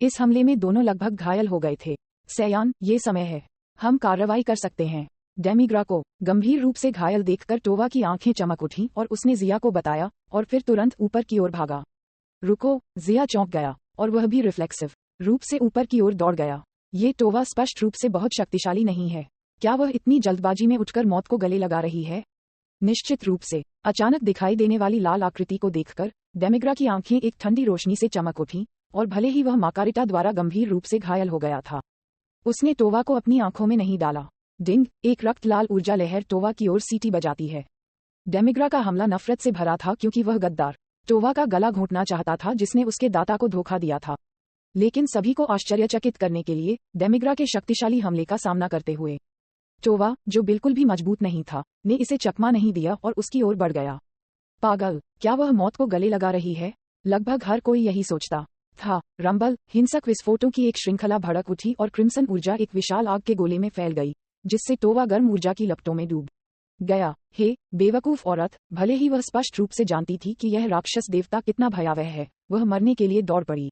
इस हमले में दोनों लगभग घायल हो गए थे। सयान, ये समय है, हम कार्रवाई कर सकते हैं। डेमिग्रा को गंभीर रूप से घायल देखकर टोवा की आंखें चमक उठीं और उसने जिया को बताया और फिर तुरंत ऊपर की ओर भागा। रुको, जिया चौंक गया और वह भी रिफ्लेक्सिव रूप से ऊपर की ओर दौड़ गया। ये टोवा स्पष्ट रूप से बहुत शक्तिशाली नहीं है। क्या वह इतनी जल्दबाजी में उठकर मौत को गले लगा रही है? निश्चित रूप से। अचानक दिखाई देने वाली लाल आकृति को देखकर डेमिग्रा की आंखें एक ठंडी रोशनी से चमक उठीं और भले ही वह मार्गारेटा द्वारा गंभीर रूप से घायल हो गया था, उसने टोवा को अपनी आंखों में नहीं डाला। डिंग, एक रक्त लाल ऊर्जा लहर टोवा की ओर सीटी बजाती है। डेमिग्रा का हमला नफरत से भरा था क्योंकि वह गद्दार टोवा का गला घोंटना चाहता था जिसने उसके दाता को धोखा दिया था। लेकिन सभी को आश्चर्यचकित करने के लिए डेमिग्रा के शक्तिशाली हमले का सामना करते हुए टोवा, जो बिल्कुल भी मजबूत नहीं था, ने इसे चकमा नहीं दिया और उसकी ओर बढ़ गया। पागल, क्या वह मौत को गले लगा रही है? लगभग हर कोई यही सोचता था। रंबल, हिंसक विस्फोटों की एक श्रृंखला भड़क उठी और क्रिम्सन ऊर्जा एक विशाल आग के गोले में फैल गई, जिससे टोवा गर्म ऊर्जा की लपटों में डूब गया। हे बेवकूफ औरत, भले ही वह स्पष्ट रूप से जानती थी कि यह राक्षस देवता कितना भयावह है, वह मरने के लिए दौड़ पड़ी।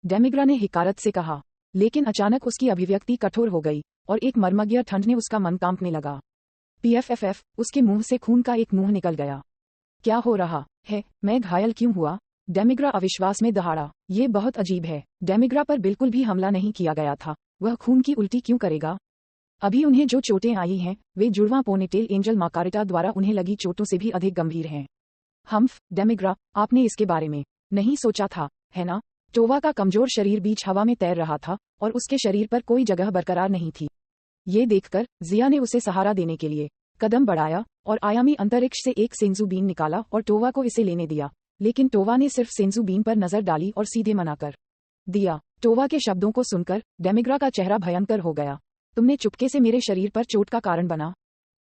डेमिग्रा ने हिकारत से कहा, लेकिन अचानक उसकी अभिव्यक्ति कठोर हो गई और एक मर्मज्ञ ठंड ने उसका मन कांपने लगा। पीएफएफ, उसके मुंह से खून का एक मुंह निकल गया। क्या हो रहा है? मैं घायल क्यों हुआ? डेमिग्रा अविश्वास में दहाड़ा। ये बहुत अजीब है। डेमिग्रा पर बिल्कुल भी हमला नहीं किया गया था, वह खून की उल्टी क्यों करेगा? अभी उन्हें जो चोटें आई हैं, वे जुड़वां पोनीटेल एंजल मार्गारेटा द्वारा उन्हें लगी चोटों से भी अधिक गंभीर हैं। हम्फ, डेमिग्रा, आपने इसके बारे में नहीं सोचा था, है ना? टोवा का कमजोर शरीर बीच हवा में तैर रहा था और उसके शरीर पर कोई जगह बरकरार नहीं थी। ये देखकर जिया ने उसे सहारा देने के लिए कदम बढ़ाया और आयामी अंतरिक्ष से एक सेंजू बीन निकाला और टोवा को इसे लेने दिया। लेकिन टोवा ने सिर्फ सेंजू बीन पर नजर डाली और सीधे मना कर दिया। टोवा के शब्दों को सुनकर डेमिग्रा का चेहरा भयंकर हो गया। तुमने चुपके से मेरे शरीर पर चोट का कारण बना?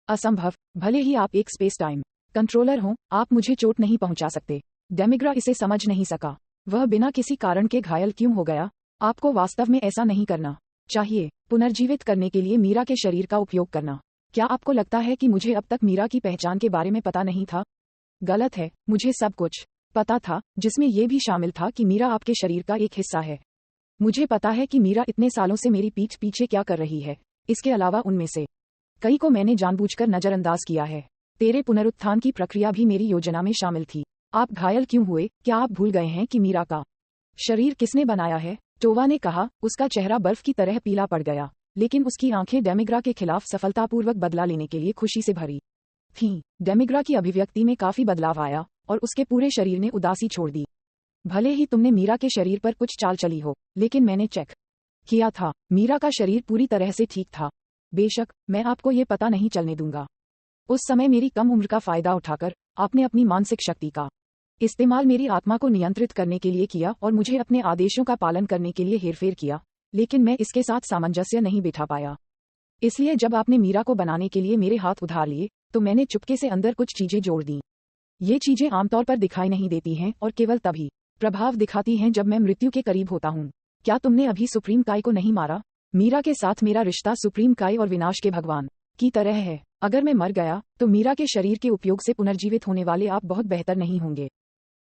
असंभव, भले ही आप एक स्पेस टाइम कंट्रोलर हो, आप मुझे चोट नहीं पहुंचा सकते। डेमिग्रा इसे समझ नहीं सका। वह बिना किसी कारण के घायल क्यों हो गया? आपको वास्तव में ऐसा नहीं करना चाहिए। पुनर्जीवित करने के लिए मीरा के शरीर का उपयोग करना। क्या आपको लगता है कि मुझे अब तक मीरा की पहचान के बारे में पता नहीं था? गलत है, मुझे सब कुछ पता था, जिसमें यह भी शामिल था कि मीरा आपके शरीर का एक हिस्सा है। मुझे पता है कि मीरा इतने सालों से मेरी पीठ पीछे क्या कर रही है। इसके अलावा उनमें से कई को मैंने जानबूझकर नजरअंदाज किया है। तेरे पुनरुत्थान की प्रक्रिया भी मेरी योजना में शामिल थी। आप घायल क्यों हुए? क्या आप भूल गए हैं कि मीरा का शरीर किसने बनाया है? टोवा ने कहा। उसका चेहरा बर्फ की तरह पीला पड़ गया, लेकिन उसकी आंखें डेमिग्रा के खिलाफ सफलतापूर्वक बदला लेने के लिए खुशी से भरी थीं। डेमिग्रा की अभिव्यक्ति में काफी बदलाव आया और उसके पूरे शरीर ने उदासी छोड़ दी। भले ही तुमने मीरा के शरीर पर कुछ चाल चली हो, लेकिन मैंने चेक किया था, मीरा का शरीर पूरी तरह से ठीक था। बेशक, मैं आपको ये पता नहीं चलने दूंगा। उस समय मेरी कम उम्र का फायदा उठाकर आपने अपनी मानसिक शक्ति का इस्तेमाल मेरी आत्मा को नियंत्रित करने के लिए किया और मुझे अपने आदेशों का पालन करने के लिए हेरफेर किया, लेकिन मैं इसके साथ सामंजस्य नहीं बिठा पाया। इसलिए जब आपने मीरा को बनाने के लिए मेरे हाथ उधार लिए, तो मैंने चुपके से अंदर कुछ चीजें जोड़ दी। ये चीजें आमतौर पर दिखाई नहीं देती हैं और केवल तभी प्रभाव दिखाती हैं जब मैं मृत्यु के करीब होता हूँ। क्या तुमने अभी सुप्रीम काय को नहीं मारा? मीरा के साथ मेरा रिश्ता सुप्रीम काय और विनाश के भगवान की तरह है। अगर मैं मर गया तो मीरा के शरीर के उपयोग से पुनर्जीवित होने वाले आप बहुत बेहतर नहीं होंगे।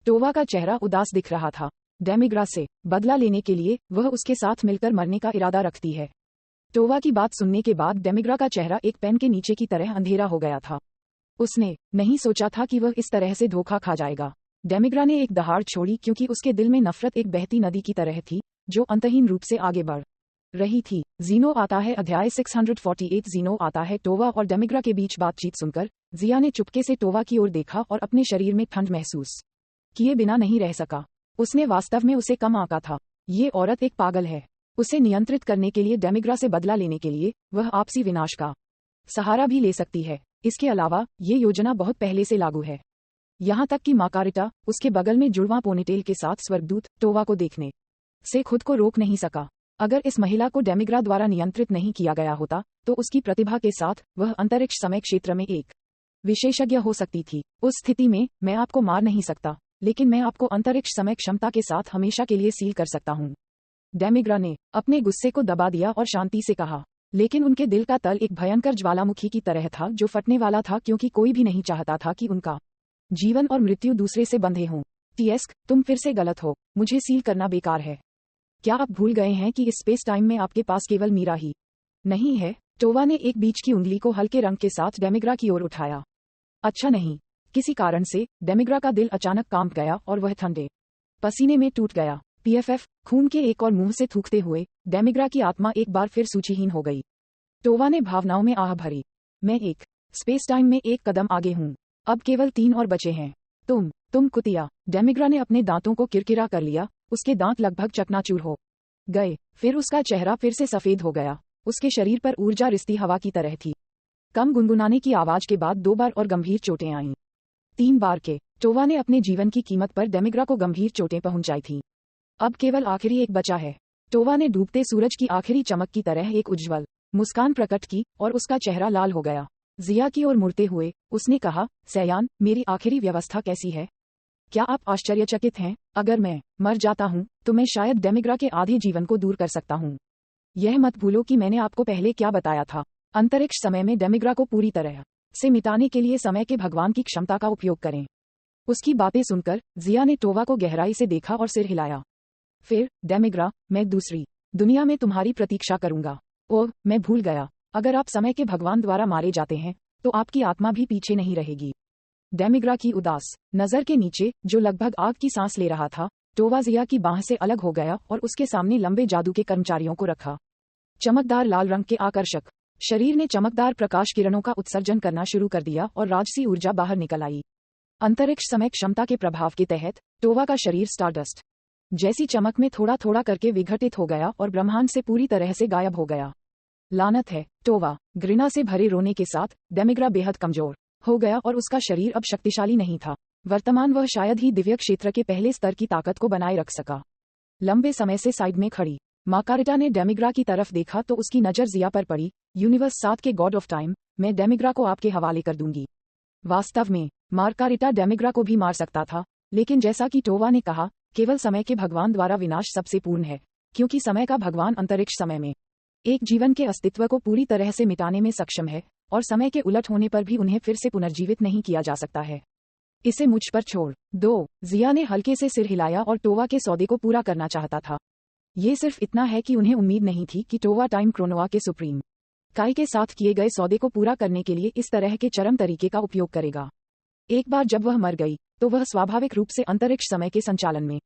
टोवा का चेहरा उदास दिख रहा था। डेमिग्रा से बदला लेने के लिए वह उसके साथ मिलकर मरने का इरादा रखती है। टोवा की बात सुनने के बाद डेमिग्रा का चेहरा एक पेन के नीचे की तरह अंधेरा हो गया था। उसने नहीं सोचा था कि वह इस तरह से धोखा खा जाएगा। डेमिग्रा ने एक दहाड़ छोड़ी क्योंकि उसके दिल में नफरत एक बहती नदी की तरह थी, जो अंतहीन रूप से आगे बढ़ रही थी। जीनो आता है अध्याय 648। जीनो आता है। टोवा और डेमिग्रा के बीच बातचीत सुनकर जिया ने चुपके से टोवा की ओर देखा और अपने शरीर में ठंड महसूस किए बिना नहीं रह सका। उसने वास्तव में उसे कम आंका था। ये औरत एक पागल है। उसे नियंत्रित करने के लिए, डेमिग्रा से बदला लेने के लिए, वह आपसी विनाश का सहारा भी ले सकती है। इसके अलावा ये योजना बहुत पहले से लागू है। यहाँ तक कि मार्गारेटा उसके बगल में जुड़वां पोनीटेल के साथ स्वर्गदूत टोवा को देखने से खुद को रोक नहीं सका। अगर इस महिला को डेमिग्रा द्वारा नियंत्रित नहीं किया गया होता तो उसकी प्रतिभा के साथ वह अंतरिक्ष समय क्षेत्र में एक विशेषज्ञ हो सकती थी। उस स्थिति में मैं आपको मार नहीं सकता, लेकिन मैं आपको अंतरिक्ष समय क्षमता के साथ हमेशा के लिए सील कर सकता हूँ। डेमिग्रा ने अपने गुस्से को दबा दिया और शांति से कहा, लेकिन उनके दिल का तल एक भयंकर ज्वालामुखी की तरह था जो फटने वाला था, क्योंकि कोई भी नहीं चाहता था कि उनका जीवन और मृत्यु दूसरे से बंधे हों। टीएस्क, तुम फिर से गलत हो, मुझे सील करना बेकार है। क्या आप भूल गए हैं कि इस स्पेस टाइम में आपके पास केवल मीरा ही नहीं है? टोवा ने एक बीच की उंगली को हल्के रंग के साथ डेमिग्रा की ओर उठाया। अच्छा नहीं। किसी कारण से डेमिग्रा का दिल अचानक कांप गया और वह ठंडे पसीने में टूट गया। पीएफएफ, खून के एक और मुंह से थूकते हुए डेमिग्रा की आत्मा एक बार फिर सूचीहीन हो गई। टोवा ने भावनाओं में आह भरी। मैं एक स्पेस टाइम में एक कदम आगे हूँ। अब केवल 3 और बचे हैं। तुम कुतिया। डेमिग्रा ने अपने दांतों को किरकिरा कर लिया। उसके दांत लगभग चकनाचूर हो गए। फिर उसका चेहरा फिर से सफेद हो गया। उसके शरीर पर ऊर्जा रिश्ती हवा की तरह थी। कम गुनगुनाने की आवाज के बाद 2 बार और गंभीर चोटें आईं। 3 बार के। टोवा ने अपने जीवन की कीमत पर डेमिग्रा को गंभीर चोटें पहुंचाई थीं। अब केवल आखिरी एक बचा है। टोवा ने डूबते सूरज की आखिरी चमक की तरह एक उज्ज्वल मुस्कान प्रकट की और उसका चेहरा लाल हो गया। जिया की ओर मुड़ते हुए उसने कहा, सयान, मेरी आखिरी व्यवस्था कैसी है? क्या आप आश्चर्यचकित हैं? अगर मैं मर जाता हूं तो मैं शायद डेमिग्रा के आधे जीवन को दूर कर सकता हूं। यह मत भूलो कि मैंने आपको पहले क्या बताया था। अंतरिक्ष समय में डेमिग्रा को पूरी तरह से मिटाने के लिए समय के भगवान की क्षमता का उपयोग करें। उसकी बातें सुनकर जिया ने टोवा को गहराई से देखा और सिर हिलाया। फिर, डेमिग्रा, मैं दूसरी दुनिया में तुम्हारी प्रतीक्षा करूंगा। ओह, मैं भूल गया। अगर आप समय के भगवान द्वारा मारे जाते हैं तो आपकी आत्मा भी पीछे नहीं रहेगी। डेमिग्रा की उदास नजर के नीचे, जो लगभग आग की सांस ले रहा था, टोवा जिया की बाह से अलग हो गया और उसके सामने लंबे जादू के कर्मचारियों को रखा। चमकदार लाल रंग के आकर्षक शरीर ने चमकदार प्रकाश किरणों का उत्सर्जन करना शुरू कर दिया और राजसी ऊर्जा बाहर निकल आई। अंतरिक्ष समय क्षमता के प्रभाव के तहत टोवा का शरीर स्टारडस्ट जैसी चमक में थोड़ा थोड़ा करके विघटित हो गया और ब्रह्मांड से पूरी तरह से गायब हो गया। लानत है, टोवा। घृणा से भरे रोने के साथ डेमिग्रा बेहद कमजोर हो गया और उसका शरीर अब शक्तिशाली नहीं था। वर्तमान वह शायद ही दिव्य क्षेत्र के पहले स्तर की ताकत को बनाए रख सका। लंबे समय से साइड में खड़ी मार्गारेटा ने डेमिग्रा की तरफ देखा तो उसकी नजर जिया पर पड़ी। यूनिवर्स 7 के गॉड ऑफ टाइम, मैं डेमिग्रा को आपके हवाले कर दूंगी। वास्तव में मार्गारेटा डेमिग्रा को भी मार सकता था, लेकिन जैसा कि टोवा ने कहा, केवल समय के भगवान द्वारा विनाश सबसे पूर्ण है, क्योंकि समय का भगवान अंतरिक्ष समय में एक जीवन के अस्तित्व को पूरी तरह से मिटाने में सक्षम है और समय के उलट होने पर भी उन्हें फिर से पुनर्जीवित नहीं किया जा सकता है। इसे मुझ पर छोड़ दो। जिया ने हल्के से सिर हिलाया और टोवा के सौदे को पूरा करना चाहता था। ये सिर्फ इतना है कि उन्हें उम्मीद नहीं थी कि टोवा टाइम क्रोनोआ के सुप्रीम काई के साथ किए गए सौदे को पूरा करने के लिए इस तरह के चरम तरीके का उपयोग करेगा। एक बार जब वह मर गई तो वह स्वाभाविक रूप से अंतरिक्ष समय के संचालन में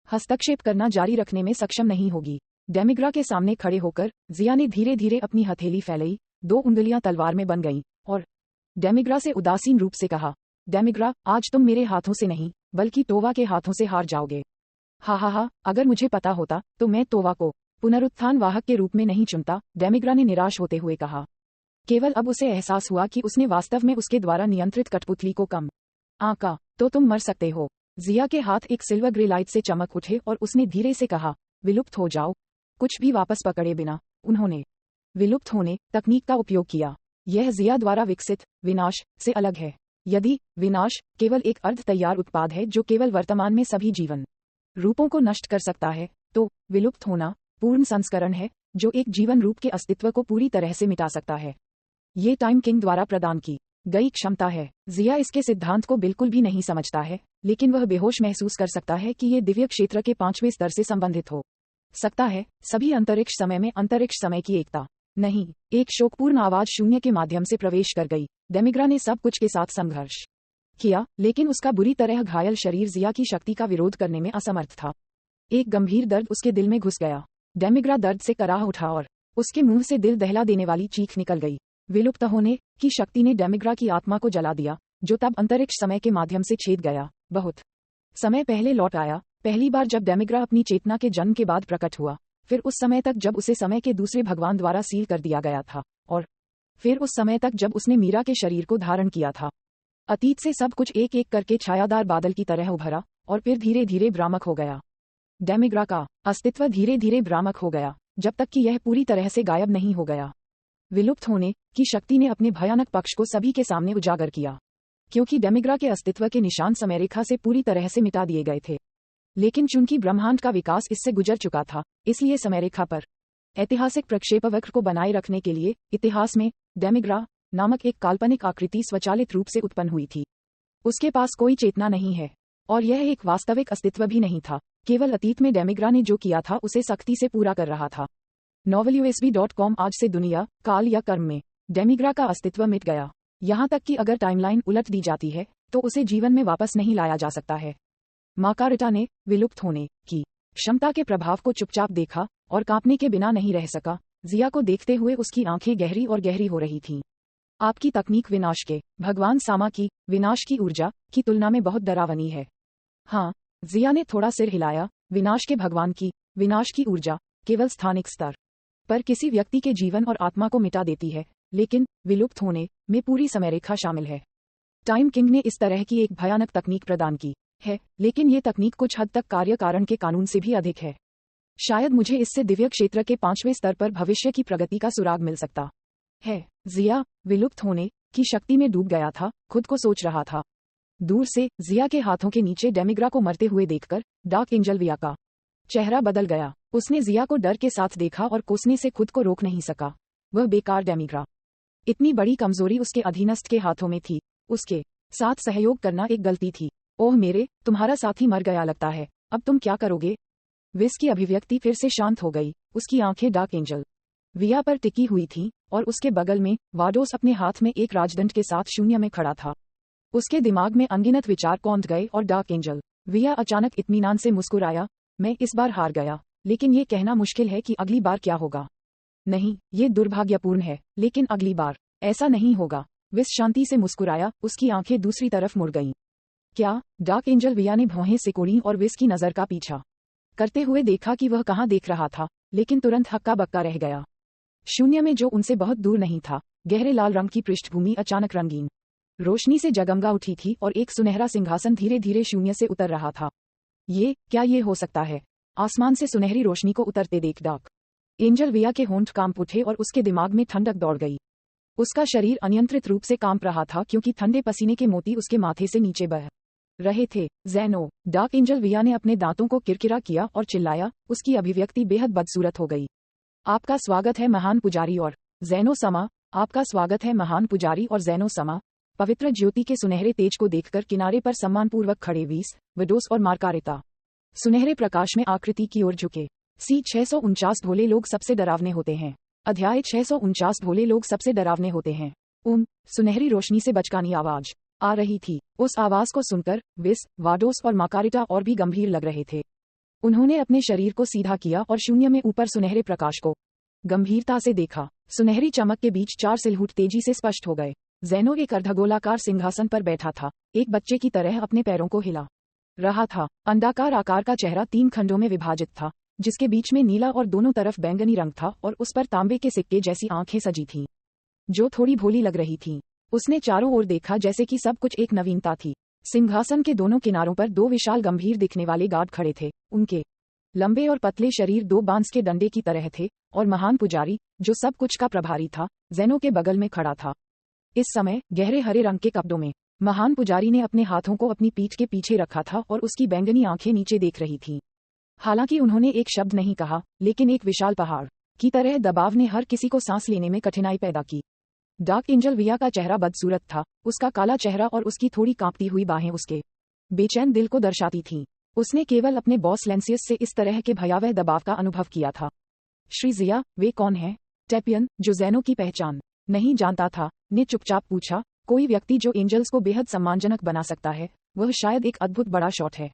हस्तक्षेप करना जारी रखने में सक्षम नहीं होगी। डेमिग्रा के सामने खड़े होकर जिया ने धीरे धीरे अपनी हथेली फैलाई। 2 उंगलियां तलवार में बन गईं और डेमिग्रा से उदासीन रूप से कहा, डेमिग्रा, आज तुम मेरे हाथों से नहीं बल्कि टोवा के हाथों से हार जाओगे। हा, अगर मुझे पता होता तो मैं टोवा को पुनरुत्थान वाहक के रूप में नहीं चुनता, डेमिग्रा ने निराश होते हुए कहा। केवल अब उसे एहसास हुआ कि उसने वास्तव में उसके द्वारा नियंत्रित कठपुतली को कम आंका। तो तुम मर सकते हो। जिया के हाथ एक सिल्वर ग्रे लाइट से चमक उठे और उसने धीरे से कहा, विलुप्त हो जाओ। कुछ भी वापस पकड़े बिना उन्होंने विलुप्त होने तकनीक का उपयोग किया। यह जिया द्वारा विकसित विनाश से अलग है। यदि विनाश केवल एक अर्ध तैयार उत्पाद है जो केवल वर्तमान में सभी जीवन रूपों को नष्ट कर सकता है, तो विलुप्त होना पूर्ण संस्करण है जो एक जीवन रूप के अस्तित्व को पूरी तरह से मिटा सकता है। ये टाइम किंग द्वारा प्रदान की गई क्षमता है। जिया इसके सिद्धांत को बिल्कुल भी नहीं समझता है, लेकिन वह बेहोश महसूस कर सकता है कि ये दिव्य क्षेत्र के 5वें स्तर से संबंधित हो सकता है। सभी अंतरिक्ष समय में अंतरिक्ष समय की एकता नहीं। एक शोकपूर्ण आवाज शून्य के माध्यम से प्रवेश कर गई। डेमिग्रा ने सब कुछ के साथ संघर्ष किया, लेकिन उसका बुरी तरह घायल शरीर जिया की शक्ति का विरोध करने में असमर्थ था। एक गंभीर दर्द उसके दिल में घुस गया। डेमिग्रा दर्द से कराह उठा और उसके मुंह से दिल दहला देने वाली चीख निकल गई। विलुप्त होने की शक्ति ने डेमिग्रा की आत्मा को जला दिया, जो तब अंतरिक्ष समय के माध्यम से छेद गया। बहुत समय पहले लौट आया, पहली बार जब डेमिग्रा अपनी चेतना के जन्म के बाद प्रकट हुआ, फिर उस समय तक जब उसे समय के दूसरे भगवान द्वारा सील कर दिया गया था, और फिर उस समय तक जब उसने मीरा के शरीर को धारण किया था। अतीत से सब कुछ एक एक करके छायादार बादल की तरह उभरा और फिर धीरे धीरे भ्रामक हो गया। डेमिग्रा का अस्तित्व धीरे धीरे भ्रामक हो गया, जब तक कि यह पूरी तरह से गायब नहीं हो गया। विलुप्त होने की शक्ति ने अपने भयानक पक्ष को सभी के सामने उजागर किया, क्योंकि डेमिग्रा के अस्तित्व के निशान समयरेखा से पूरी तरह से मिटा दिए गए थे। लेकिन चूंकि ब्रह्मांड का विकास इससे गुजर चुका था, इसलिए समयरेखा पर ऐतिहासिक प्रक्षेपवक्र को बनाए रखने के लिए इतिहास में डेमिग्रा नामक एक काल्पनिक आकृति स्वचालित रूप से उत्पन्न हुई थी। उसके पास कोई चेतना नहीं है और यह एक वास्तविक अस्तित्व भी नहीं था, केवल अतीत में डेमिग्रा ने जो किया था उसे सख्ती से पूरा कर रहा था। novelUSB.com आज से दुनिया, काल या कर्म में डेमिग्रा का अस्तित्व मिट गया। यहाँ तक कि अगर टाइमलाइन उलट दी जाती है तो उसे जीवन में वापस नहीं लाया जा सकता है। मार्गारेटा ने विलुप्त होने की क्षमता के प्रभाव को चुपचाप देखा और कांपने के बिना नहीं रह सका। जिया को देखते हुए उसकी आंखें गहरी और गहरी हो रही थीं। आपकी तकनीक विनाश के भगवान सामा की विनाश की ऊर्जा की तुलना में बहुत डरावनी है। हाँ, जिया ने थोड़ा सिर हिलाया। विनाश के भगवान की विनाश की ऊर्जा केवल स्थानिक स्तर पर किसी व्यक्ति के जीवन और आत्मा को मिटा देती है, लेकिन विलुप्त होने में पूरी समयरेखा शामिल है। टाइम किंग ने इस तरह की एक भयानक तकनीक प्रदान की है, लेकिन ये तकनीक कुछ हद तक कार्य कारण के कानून से भी अधिक है। शायद मुझे इससे दिव्य क्षेत्र के 5वें स्तर पर भविष्य की प्रगति का सुराग मिल सकता है। जिया विलुप्त होने की शक्ति में डूब गया था, खुद को सोच रहा था। दूर से जिया के हाथों के नीचे डेमिग्रा को मरते हुए देखकर डार्क एंजल विया का चेहरा बदल गया। उसने जिया को डर के साथ देखा और कोसने से खुद को रोक नहीं सका। वह बेकार डेमिग्रा, इतनी बड़ी कमजोरी उसके अधीनस्थ के हाथों में थी। उसके साथ सहयोग करना एक गलती थी। ओह मेरे, तुम्हारा साथी मर गया लगता है, अब तुम क्या करोगे? विस की अभिव्यक्ति फिर से शांत हो गई। उसकी आंखें डार्क एंजल विया पर टिकी हुई थीं और उसके बगल में वाडोस अपने हाथ में एक राजदंड के साथ शून्य में खड़ा था। उसके दिमाग में अनगिनत विचार कौंध गए और डार्क एंजल विया अचानक इत्मीनान से मुस्कुराया। मैं इस बार हार गया, लेकिन ये कहना मुश्किल है कि अगली बार क्या होगा। नहीं, ये दुर्भाग्यपूर्ण है, लेकिन अगली बार ऐसा नहीं होगा। विस शांति से मुस्कुराया। उसकी आंखें दूसरी तरफ मुड़ गईं। क्या? डार्क एंजल विया ने भौहें सिकोड़ी और विस की नजर का पीछा करते हुए देखा कि वह कहाँ देख रहा था, लेकिन तुरंत हक्का बक्का रह गया। शून्य में, जो उनसे बहुत दूर नहीं था, गहरे लाल रंग की पृष्ठभूमि अचानक रंगीन रोशनी से जगमगा उठी थी और एक सुनहरा सिंहासन धीरे धीरे शून्य से उतर रहा था। क्या ये हो सकता है? आसमान से सुनहरी रोशनी को उतरते देख डार्क एंजल विया के होंठ कांप उठे और उसके दिमाग में ठंडक दौड़ गई। उसका शरीर अनियंत्रित रूप से कांप रहा था, क्योंकि ठंडे पसीने के मोती उसके माथे से नीचे बह रहे थे। ज़ेनो! डार्क एंजल विया ने अपने दांतों को किरकिरा किया और चिल्लाया। उसकी अभिव्यक्ति बेहद बदसूरत हो गई। आपका स्वागत है महान पुजारी और ज़ेनो समा। आपका स्वागत है महान पुजारी और ज़ेनो समा। पवित्र ज्योति के सुनहरे तेज को देखकर किनारे पर सम्मानपूर्वक खड़े वीस, विडोस और मार्गारेटा सुनहरे प्रकाश में आकृति की ओर झुके। सी 649 भोले लोग सबसे डरावने होते हैं। अध्याय 649 भोले लोग सबसे डरावने होते हैं। सुनहरी रोशनी से बचकानी आवाज आ रही थी। उस आवाज को सुनकर विस, वाडोस और मार्गारेटा और भी गंभीर लग रहे थे। उन्होंने अपने शरीर को सीधा किया और शून्य में ऊपर सुनहरे प्रकाश को गंभीरता से देखा। सुनहरी चमक के बीच 4 सिलहूट तेजी से स्पष्ट हो गए। ज़ेनो एक अर्धगोलाकार सिंहासन पर बैठा था, एक बच्चे की तरह अपने पैरों को हिला रहा था। अंडाकार आकार का चेहरा 3 खंडों में विभाजित था, जिसके बीच में नीला और दोनों तरफ बैंगनी रंग था, और उस पर तांबे के सिक्के जैसी आंखें सजी थीं, जो थोड़ी भोली लग रही थीं। उसने चारों ओर देखा, जैसे कि सब कुछ एक नवीनता थी। सिंहासन के दोनों किनारों पर 2 विशाल गंभीर दिखने वाले गार्ड खड़े थे। उनके लंबे और पतले शरीर 2 बांस के डंडे की तरह थे, और महान पुजारी, जो सब कुछ का प्रभारी था, ज़ेनो के बगल में खड़ा था। इस समय गहरे हरे रंग के कपड़ों में महान पुजारी ने अपने हाथों को अपनी पीठ के पीछे रखा था और उसकी बैंगनी आंखें नीचे देख रही थीं। हालांकि उन्होंने एक शब्द नहीं कहा, लेकिन एक विशाल पहाड़ की तरह दबाव ने हर किसी को सांस लेने में कठिनाई पैदा की। डार्क एंजल विया का चेहरा बदसूरत था। उसका काला चेहरा और उसकी थोड़ी कांपती हुई बाहें उसके बेचैन दिल को दर्शाती थीं। उसने केवल अपने बॉस लेंसियस से इस तरह के भयावह दबाव का अनुभव किया था। श्री जिया, वे कौन हैं? टेपियन, जो ज़ेनो की पहचान नहीं जानता था, ने चुपचाप पूछा। कोई व्यक्ति जो एंजल्स को बेहद सम्मानजनक बना सकता है, वह शायद एक अद्भुत बड़ा शॉट है।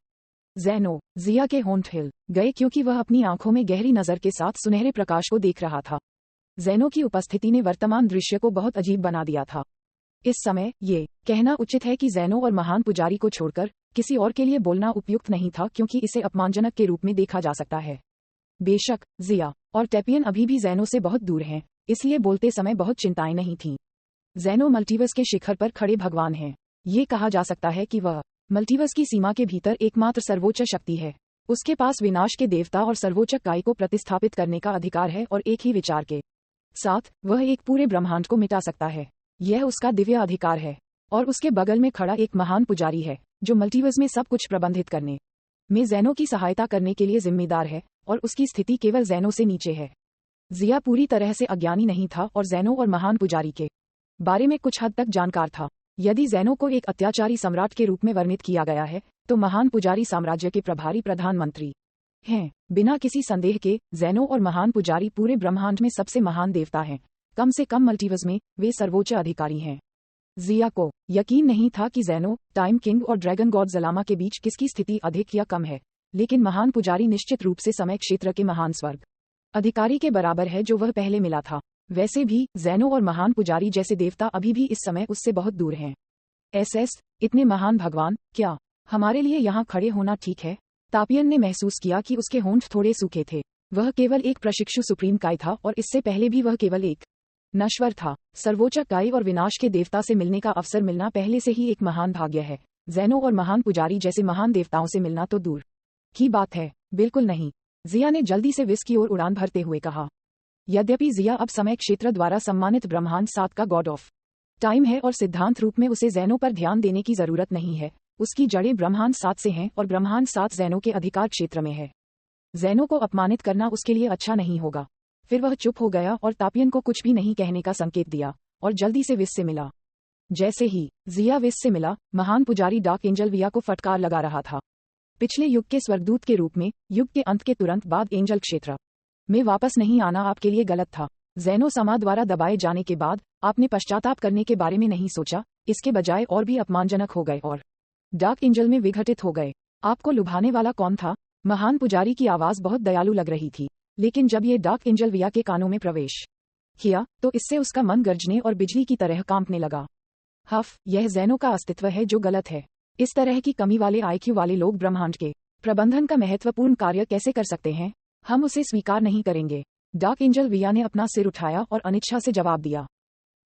ज़ेनो! जिया के होंठ हिल गए, क्योंकि वह अपनी आंखों में गहरी नजर के साथ सुनहरे प्रकाश को देख रहा था। ज़ेनो की उपस्थिति ने वर्तमान दृश्य को बहुत अजीब बना दिया था। इस समय ये कहना उचित है कि ज़ेनो और महान पुजारी को छोड़कर किसी और के लिए बोलना उपयुक्त नहीं था, क्योंकि इसे अपमानजनक के रूप में देखा जा सकता है। बेशक जिया और टेपियन अभी भी ज़ेनो से बहुत दूर हैं, इसलिए बोलते समय बहुत चिंताएं नहीं थीं। ज़ेनो मल्टीवर्स के शिखर पर खड़े भगवान हैं। ये कहा जा सकता है कि वह मल्टीवर्स की सीमा के भीतर एकमात्र सर्वोच्च शक्ति है। उसके पास विनाश के देवता और सर्वोच्च काय को प्रतिस्थापित करने का अधिकार है और एक ही विचार के साथ वह एक पूरे ब्रह्मांड को मिटा सकता है। यह उसका दिव्य अधिकार है। और उसके बगल में खड़ा एक महान पुजारी है जो मल्टीवर्स में सब कुछ प्रबंधित करने में ज़ेनो की सहायता करने के लिए जिम्मेदार है, और उसकी स्थिति केवल ज़ेनो से नीचे है। जिया पूरी तरह से अज्ञानी नहीं था और ज़ेनो और महान पुजारी के बारे में कुछ हद तक जानकार था। यदि ज़ेनो को एक अत्याचारी सम्राट के रूप में वर्णित किया गया है, तो महान पुजारी साम्राज्य के प्रभारी प्रधानमंत्री हैं। बिना किसी संदेह के ज़ेनो और महान पुजारी पूरे ब्रह्मांड में सबसे महान देवता हैं। कम से कम मल्टीवर्स में वे सर्वोच्च अधिकारी हैं। जिया को यकीन नहीं था कि ज़ेनो, टाइम किंग और ड्रैगन गॉड ज़लामा के बीच किसकी स्थिति अधिक या कम है, लेकिन महान पुजारी निश्चित रूप से समय क्षेत्र के महान स्वर्ग अधिकारी के बराबर है जो वह पहले मिला था। वैसे भी ज़ेनो और महान पुजारी जैसे देवता अभी भी इस समय उससे बहुत दूर हैं। एसएस, इतने महान भगवान, क्या हमारे लिए यहाँ खड़े होना ठीक है? तापियन ने महसूस किया कि उसके होंठ थोड़े सूखे थे। वह केवल एक प्रशिक्षु सुप्रीम काय था और इससे पहले भी वह केवल एक नश्वर था। सर्वोच्च काय और विनाश के देवता से मिलने का अवसर मिलना पहले से ही एक महान भाग्य है। ज़ेनो और महान पुजारी जैसे महान देवताओं से मिलना तो दूर की बात है। बिल्कुल नहीं, जिया ने जल्दी से विस की ओर उड़ान भरते हुए कहा। यद्यपि जिया अब समय क्षेत्र द्वारा सम्मानित ब्रह्मांड 7 का गॉड ऑफ टाइम है और सिद्धांत रूप में उसे ज़ेनो पर ध्यान देने की जरूरत नहीं है। उसकी जड़ें ब्रह्मांड 7 से हैं और ब्रह्मांड 7 ज़ेनो के अधिकार क्षेत्र में है। ज़ेनो को अपमानित करना उसके लिए अच्छा नहीं होगा। फिर वह चुप हो गया और तापियन को कुछ भी नहीं कहने का संकेत दिया और जल्दी से विस से मिला। जैसे ही जिया विस से मिला, महान पुजारी डार्क एंजल विया को फटकार लगा रहा था। पिछले युग के स्वर्गदूत के रूप में युग के अंत के तुरंत बाद एंजल क्षेत्र में वापस नहीं आना आपके लिए गलत था। ज़ेनो समा द्वारा दबाए जाने के बाद आपने पश्चाताप करने के बारे में नहीं सोचा, इसके बजाय और भी अपमानजनक हो गए और डार्क एंजल में विघटित हो गए। आपको लुभाने वाला कौन था? महान पुजारी की आवाज बहुत दयालु लग रही थी, लेकिन जब ये डार्क एंजल विया के कानों में प्रवेश किया तो इससे उसका मन गरजने और बिजली की तरह कांपने लगा। हफ, यह ज़ेनो का अस्तित्व है जो गलत है। इस तरह की कमी वाले आईक्यू वाले लोग ब्रह्मांड के प्रबंधन का महत्वपूर्ण कार्य कैसे कर सकते हैं? हम उसे स्वीकार नहीं करेंगे। डार्क एंजल विया ने अपना सिर उठाया और अनिच्छा से जवाब दिया।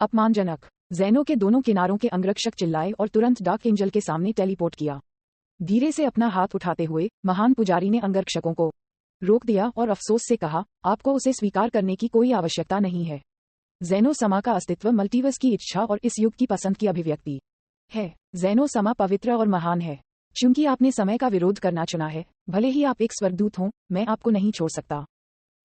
अपमानजनक। ज़ेनो के दोनों किनारों के अंगरक्षक चिल्लाए और तुरंत डार्क एंजल के सामने टेलीपोर्ट किया। धीरे से अपना हाथ उठाते हुए महान पुजारी ने अंगरक्षकों को रोक दिया और अफसोस से कहा, आपको उसे स्वीकार करने की कोई आवश्यकता नहीं है। ज़ेनो समा का अस्तित्व मल्टीवर्स की इच्छा और इस युग की पसंद की अभिव्यक्ति है। ज़ेनो समा पवित्र और महान है। चूंकि आपने समय का विरोध करना चुना है, भले ही आप एक स्वर्गदूत हों, मैं आपको नहीं छोड़ सकता।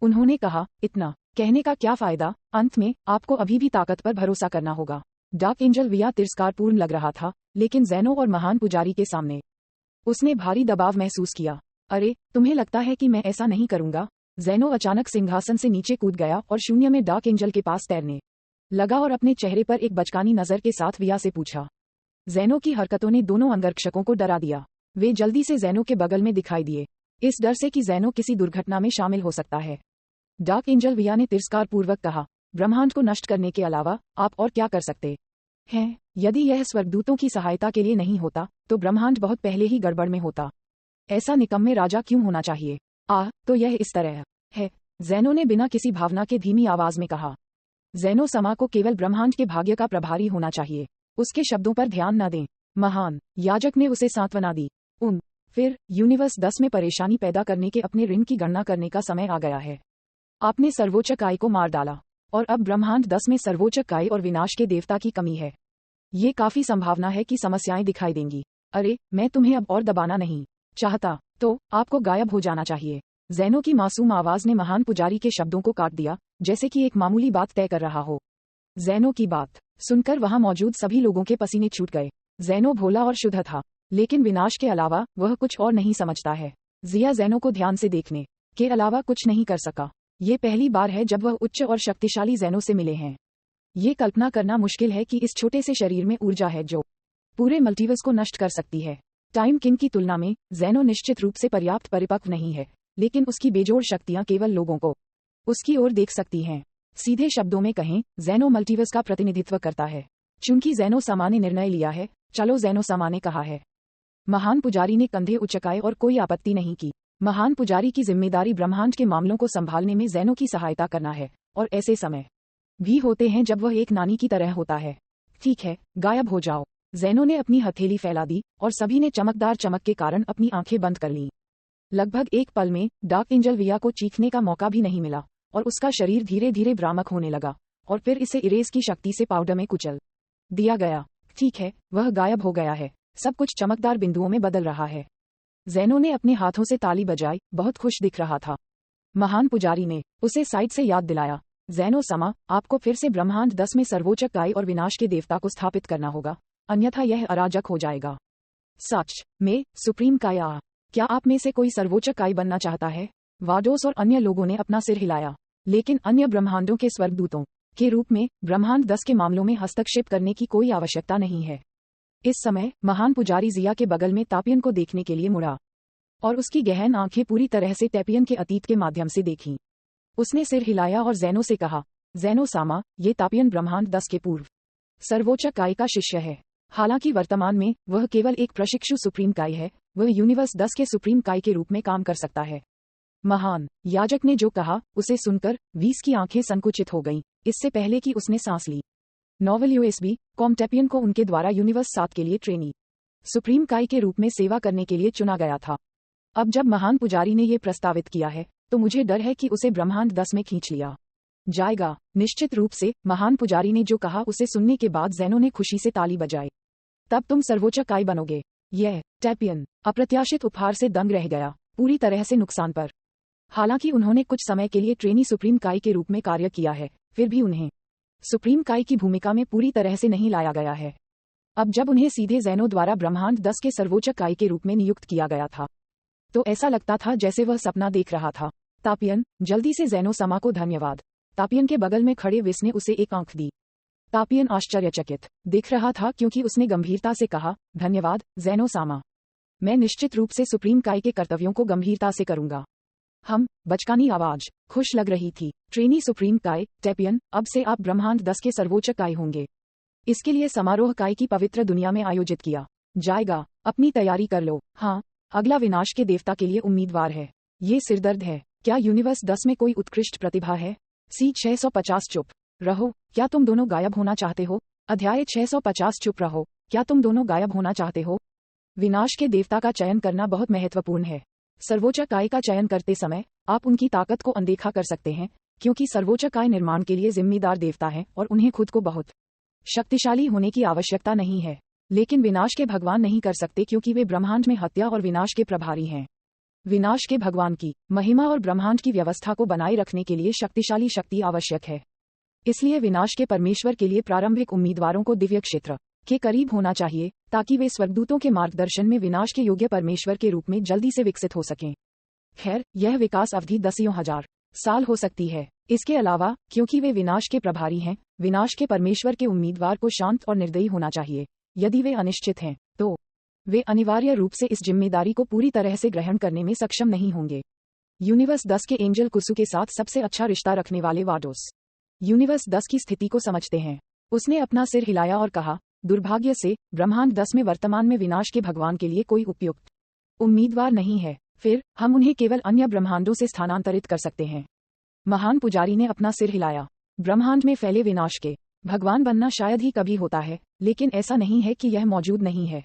उन्होंने कहा, इतना कहने का क्या फायदा? अंत में आपको अभी भी ताकत पर भरोसा करना होगा। डार्क एंजल विया तिरस्कारपूर्ण लग रहा था, लेकिन ज़ेनो और महान पुजारी के सामने उसने भारी दबाव महसूस किया। अरे, तुम्हें लगता है कि मैं ऐसा नहीं करूंगा? ज़ेनो अचानक सिंहासन से नीचे कूद गया और शून्य में डार्क एंजल के पास तैरने लगा और अपने चेहरे पर एक बचकानी नजर के साथ विया से पूछा। ज़ेनो की हरकतों ने दोनों अंगरक्षकों को डरा दिया। वे जल्दी से ज़ेनो के बगल में दिखाई दिए, इस डर से कि ज़ेनो किसी दुर्घटना में शामिल हो सकता है। डार्क एंजल विया ने तिरस्कारपूर्वक कहा, ब्रह्मांड को नष्ट करने के अलावा आप और क्या कर सकते हैं? यदि यह स्वर्गदूतों की सहायता के लिए नहीं होता तो ब्रह्मांड बहुत पहले ही गड़बड़ में होता। ऐसा निकम्मे राजा क्यों होना चाहिए? तो यह इस तरह है, ज़ेनो ने बिना किसी भावना के धीमी आवाज में कहा। ज़ेनो समा को केवल ब्रह्मांड के भाग्य का प्रभारी होना चाहिए। उसके शब्दों पर ध्यान न दें। महान याजक ने उसे सांत्वना दी। फिर यूनिवर्स 10 में परेशानी पैदा करने के अपने ऋण की गणना करने का समय आ गया है। आपने सर्वोच्च काय को मार डाला और अब ब्रह्मांड 10 में सर्वोच्च काय और विनाश के देवता की कमी है। ये काफी संभावना है कि समस्याएं दिखाई देंगी। अरे, मैं तुम्हें अब और दबाना नहीं चाहता, तो आपको गायब हो जाना चाहिए। ज़ेनो की मासूम आवाज ने महान पुजारी के शब्दों को काट दिया, जैसे कि एक मामूली बात तय कर रहा हो। ज़ेनो की बात सुनकर वहां मौजूद सभी लोगों के पसीने छूट गए। ज़ेनो भोला और शुद्ध था, लेकिन विनाश के अलावा वह कुछ और नहीं समझता है। जिया ज़ेनो को ध्यान से देखने के अलावा कुछ नहीं कर सका। ये पहली बार है जब वह उच्च और शक्तिशाली ज़ेनो से मिले हैं। ये कल्पना करना मुश्किल है कि इस छोटे से शरीर में ऊर्जा है जो पूरे मल्टीवर्स को नष्ट कर सकती है। टाइम किंग की तुलना में ज़ेनो निश्चित रूप से पर्याप्त परिपक्व नहीं है, लेकिन उसकी बेजोड़ शक्तियां केवल लोगों को उसकी ओर देख सकती हैं। सीधे शब्दों में कहें, ज़ेनो मल्टीवर्स का प्रतिनिधित्व करता है। चूंकि ज़ेनो समा ने निर्णय लिया है, चलो ज़ेनो समा ने कहा है। महान पुजारी ने कंधे उचकाए और कोई आपत्ति नहीं की। महान पुजारी की जिम्मेदारी ब्रह्मांड के मामलों को संभालने में ज़ेनो की सहायता करना है, और ऐसे समय भी होते हैं जब वह एक नानी की तरह होता है। ठीक है, गायब हो जाओ। ज़ेनो ने अपनी हथेली फैला दी और सभी ने चमकदार चमक के कारण अपनी आंखें बंद कर लीं। लगभग एक पल में डार्क एंजल विया को चीखने का मौका भी नहीं मिला और उसका शरीर धीरे धीरे भ्रामक होने लगा और फिर इसे इरेज की शक्ति से पाउडर में कुचल दिया गया। ठीक है, वह गायब हो गया है। सब कुछ चमकदार बिंदुओं में बदल रहा है। ज़ेनो ने अपने हाथों से ताली बजाई, बहुत खुश दिख रहा था। महान पुजारी ने उसे साइड से याद दिलाया, ज़ेनो समा, आपको फिर से ब्रह्मांड 10 में सर्वोच्च काई और विनाश के देवता को स्थापित करना होगा, अन्यथा यह अराजक हो जाएगा। सच में सुप्रीम काया, क्या आप में से कोई सर्वोच्च काई बनना चाहता है? वाडोस और अन्य लोगों ने अपना सिर हिलाया, लेकिन अन्य ब्रह्मांडों के स्वर्गदूतों के रूप में ब्रह्मांड 10 के मामलों में हस्तक्षेप करने की कोई आवश्यकता नहीं है। इस समय महान पुजारी जिया के बगल में तापियन को देखने के लिए मुड़ा और उसकी गहन आंखें पूरी तरह से टैपियन के अतीत के माध्यम से देखीं। उसने सिर हिलाया और ज़ेनो से कहा, ज़ेनो सामा, ये तापियन ब्रह्मांड 10 के पूर्व सर्वोच्च काई का शिष्य है। हालांकि वर्तमान में वह केवल एक प्रशिक्षु सुप्रीम काई है, वह यूनिवर्स 10 के सुप्रीम काई के रूप में काम कर सकता है। महान याजक ने जो कहा उसे सुनकर वीस की आंखें संकुचित हो गईं, इससे पहले कि उसने सांस ली। नोवेल यूएसबी कॉम को उनके द्वारा यूनिवर्स 7 के लिए ट्रेनी सुप्रीम काई के रूप में सेवा करने के लिए चुना गया था। अब जब महान पुजारी ने यह प्रस्तावित किया है तो मुझे डर है कि उसे ब्रह्मांड 10 में खींच लिया जाएगा। निश्चित रूप से महान पुजारी ने जो कहा उसे सुनने के बाद ज़ेनो ने खुशी से ताली बजाई। तब तुम सर्वोच्च काई बनोगे। यह टैपियन अप्रत्याशित उपहार से दंग रह गया, पूरी तरह से नुकसान पर। हालांकि उन्होंने कुछ समय के लिए ट्रेनी सुप्रीम काई के रूप में कार्य किया है, फिर भी उन्हें सुप्रीम काई की भूमिका में पूरी तरह से नहीं लाया गया है। अब जब उन्हें सीधे ज़ेनो द्वारा ब्रह्मांड 10 के सर्वोच्च काई के रूप में नियुक्त किया गया था तो ऐसा लगता था जैसे वह सपना देख रहा था। तापियन, जल्दी से ज़ेनो समा को धन्यवाद। तापियन के बगल में खड़े विस ने उसे एक आंख दी। तापियन आश्चर्यचकित दिख रहा था क्योंकि उसने गंभीरता से कहा, धन्यवाद ज़ेनो सामा। मैं निश्चित रूप से सुप्रीम काई के कर्तव्यों को गंभीरता से करूंगा। बचकानी आवाज खुश लग रही थी। ट्रेनी सुप्रीम काई, टैपियन, अब से आप ब्रह्मांड 10 के सर्वोच्च काई होंगे। इसके लिए समारोह काई की पवित्र दुनिया में आयोजित किया जाएगा। अपनी तैयारी कर लो। हाँ, अगला विनाश के देवता के लिए उम्मीदवार है। ये सिरदर्द है। क्या यूनिवर्स 10 में कोई उत्कृष्ट प्रतिभा है? सी 650 चुप रहो, क्या तुम दोनों गायब होना चाहते हो? अध्याय 650 चुप रहो, क्या तुम दोनों गायब होना चाहते हो? विनाश के देवता का चयन करना बहुत महत्वपूर्ण है। सर्वोच्च काई का चयन करते समय आप उनकी ताकत को अनदेखा कर सकते हैं, क्योंकि सर्वोच्च काई निर्माण के लिए जिम्मेदार देवता हैं और उन्हें खुद को बहुत शक्तिशाली होने की आवश्यकता नहीं है। लेकिन विनाश के भगवान नहीं कर सकते क्योंकि वे ब्रह्मांड में हत्या और विनाश के प्रभारी हैं। विनाश के भगवान की महिमा और ब्रह्मांड की व्यवस्था को बनाए रखने के लिए शक्तिशाली शक्ति आवश्यक है। इसलिए विनाश के परमेश्वर के लिए प्रारंभिक उम्मीदवारों को दिव्य क्षेत्र के करीब होना चाहिए, ताकि वे स्वर्गदूतों के मार्गदर्शन में विनाश के योग्य परमेश्वर के रूप में जल्दी से विकसित हो सकें। खैर, यह विकास अवधि दसियों हजार साल हो सकती है। इसके अलावा, क्योंकि वे विनाश के प्रभारी हैं, विनाश के परमेश्वर के उम्मीदवार को शांत और निर्दयी होना चाहिए। यदि वे अनिश्चित हैं, तो वे अनिवार्य रूप से इस जिम्मेदारी को पूरी तरह से ग्रहण करने में सक्षम नहीं होंगे। यूनिवर्स 10 के एंजल कुसु के साथ सबसे अच्छा रिश्ता रखने वाले वाडोस यूनिवर्स 10 की स्थिति को समझते हैं। उसने अपना सिर हिलाया और कहा, दुर्भाग्य से ब्रह्मांड 10 में वर्तमान में विनाश के भगवान के लिए कोई उपयुक्त उम्मीदवार नहीं है। फिर हम उन्हें केवल अन्य ब्रह्मांडों से स्थानांतरित कर सकते हैं। महान पुजारी ने अपना सिर हिलाया। ब्रह्मांड में फैले विनाश के भगवान बनना शायद ही कभी होता है, लेकिन ऐसा नहीं है कि यह मौजूद नहीं है।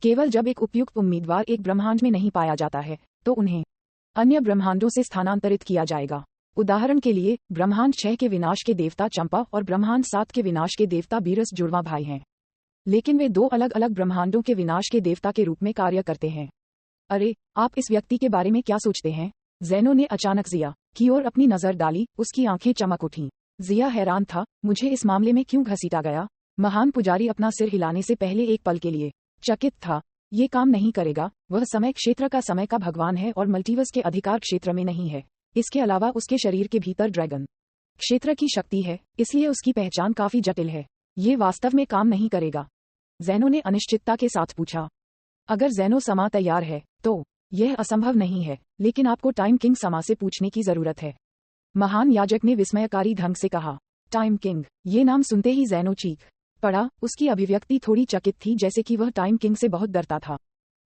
केवल जब एक उपयुक्त उम्मीदवार एक ब्रह्मांड में नहीं पाया जाता है तो उन्हें अन्य ब्रह्मांडों से स्थानांतरित किया जाएगा। उदाहरण के लिए, ब्रह्मांड 6 के विनाश के देवता चंपा और ब्रह्मांड 7 के विनाश के देवता बीरस जुड़वा भाई हैं, लेकिन वे दो अलग अलग ब्रह्मांडों के विनाश के देवता के रूप में कार्य करते हैं। अरे, आप इस व्यक्ति के बारे में क्या सोचते हैं? ज़ेनो ने अचानक जिया की ओर अपनी नजर डाली। उसकी आंखें चमक उठीं। जिया हैरान था, मुझे इस मामले में क्यों घसीटा गया? महान पुजारी अपना सिर हिलाने से पहले एक पल के लिए चकित था। ये काम नहीं करेगा। वह समय क्षेत्र का समय का भगवान है और मल्टीवर्स के अधिकार क्षेत्र में नहीं है। इसके अलावा उसके शरीर के भीतर ड्रैगन क्षेत्र की शक्ति है, इसलिए उसकी पहचान काफी जटिल है। ये वास्तव में काम नहीं करेगा। ज़ेनो ने अनिश्चितता के साथ पूछा। अगर ज़ेनो समा तैयार है तो यह असंभव नहीं है, लेकिन आपको टाइम किंग समा से पूछने की जरूरत है। महान याजक ने विस्मयकारी ढंग से कहा। टाइम किंग, ये नाम सुनते ही ज़ेनो चीख पड़ा। उसकी अभिव्यक्ति थोड़ी चकित थी, जैसे कि वह टाइम किंग से बहुत डरता था।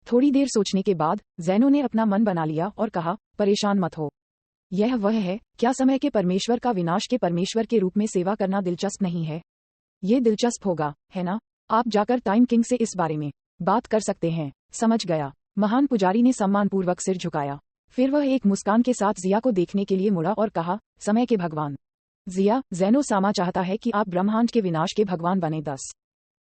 थोड़ी देर सोचने के बाद ज़ेनो ने अपना मन बना लिया और कहा, परेशान मत हो। यह वह है, क्या समय के परमेश्वर का विनाश के परमेश्वर के रूप में सेवा करना दिलचस्प नहीं है? ये दिलचस्प होगा, है ना? आप जाकर टाइम किंग से इस बारे में बात कर सकते हैं। समझ गया। महान पुजारी ने सम्मानपूर्वक सिर झुकाया। फिर वह एक मुस्कान के साथ जिया को देखने के लिए मुड़ा और कहा, समय के भगवान। जिया, ज़ैनो सामा चाहता है कि आप ब्रह्मांड के विनाश के भगवान बने। 10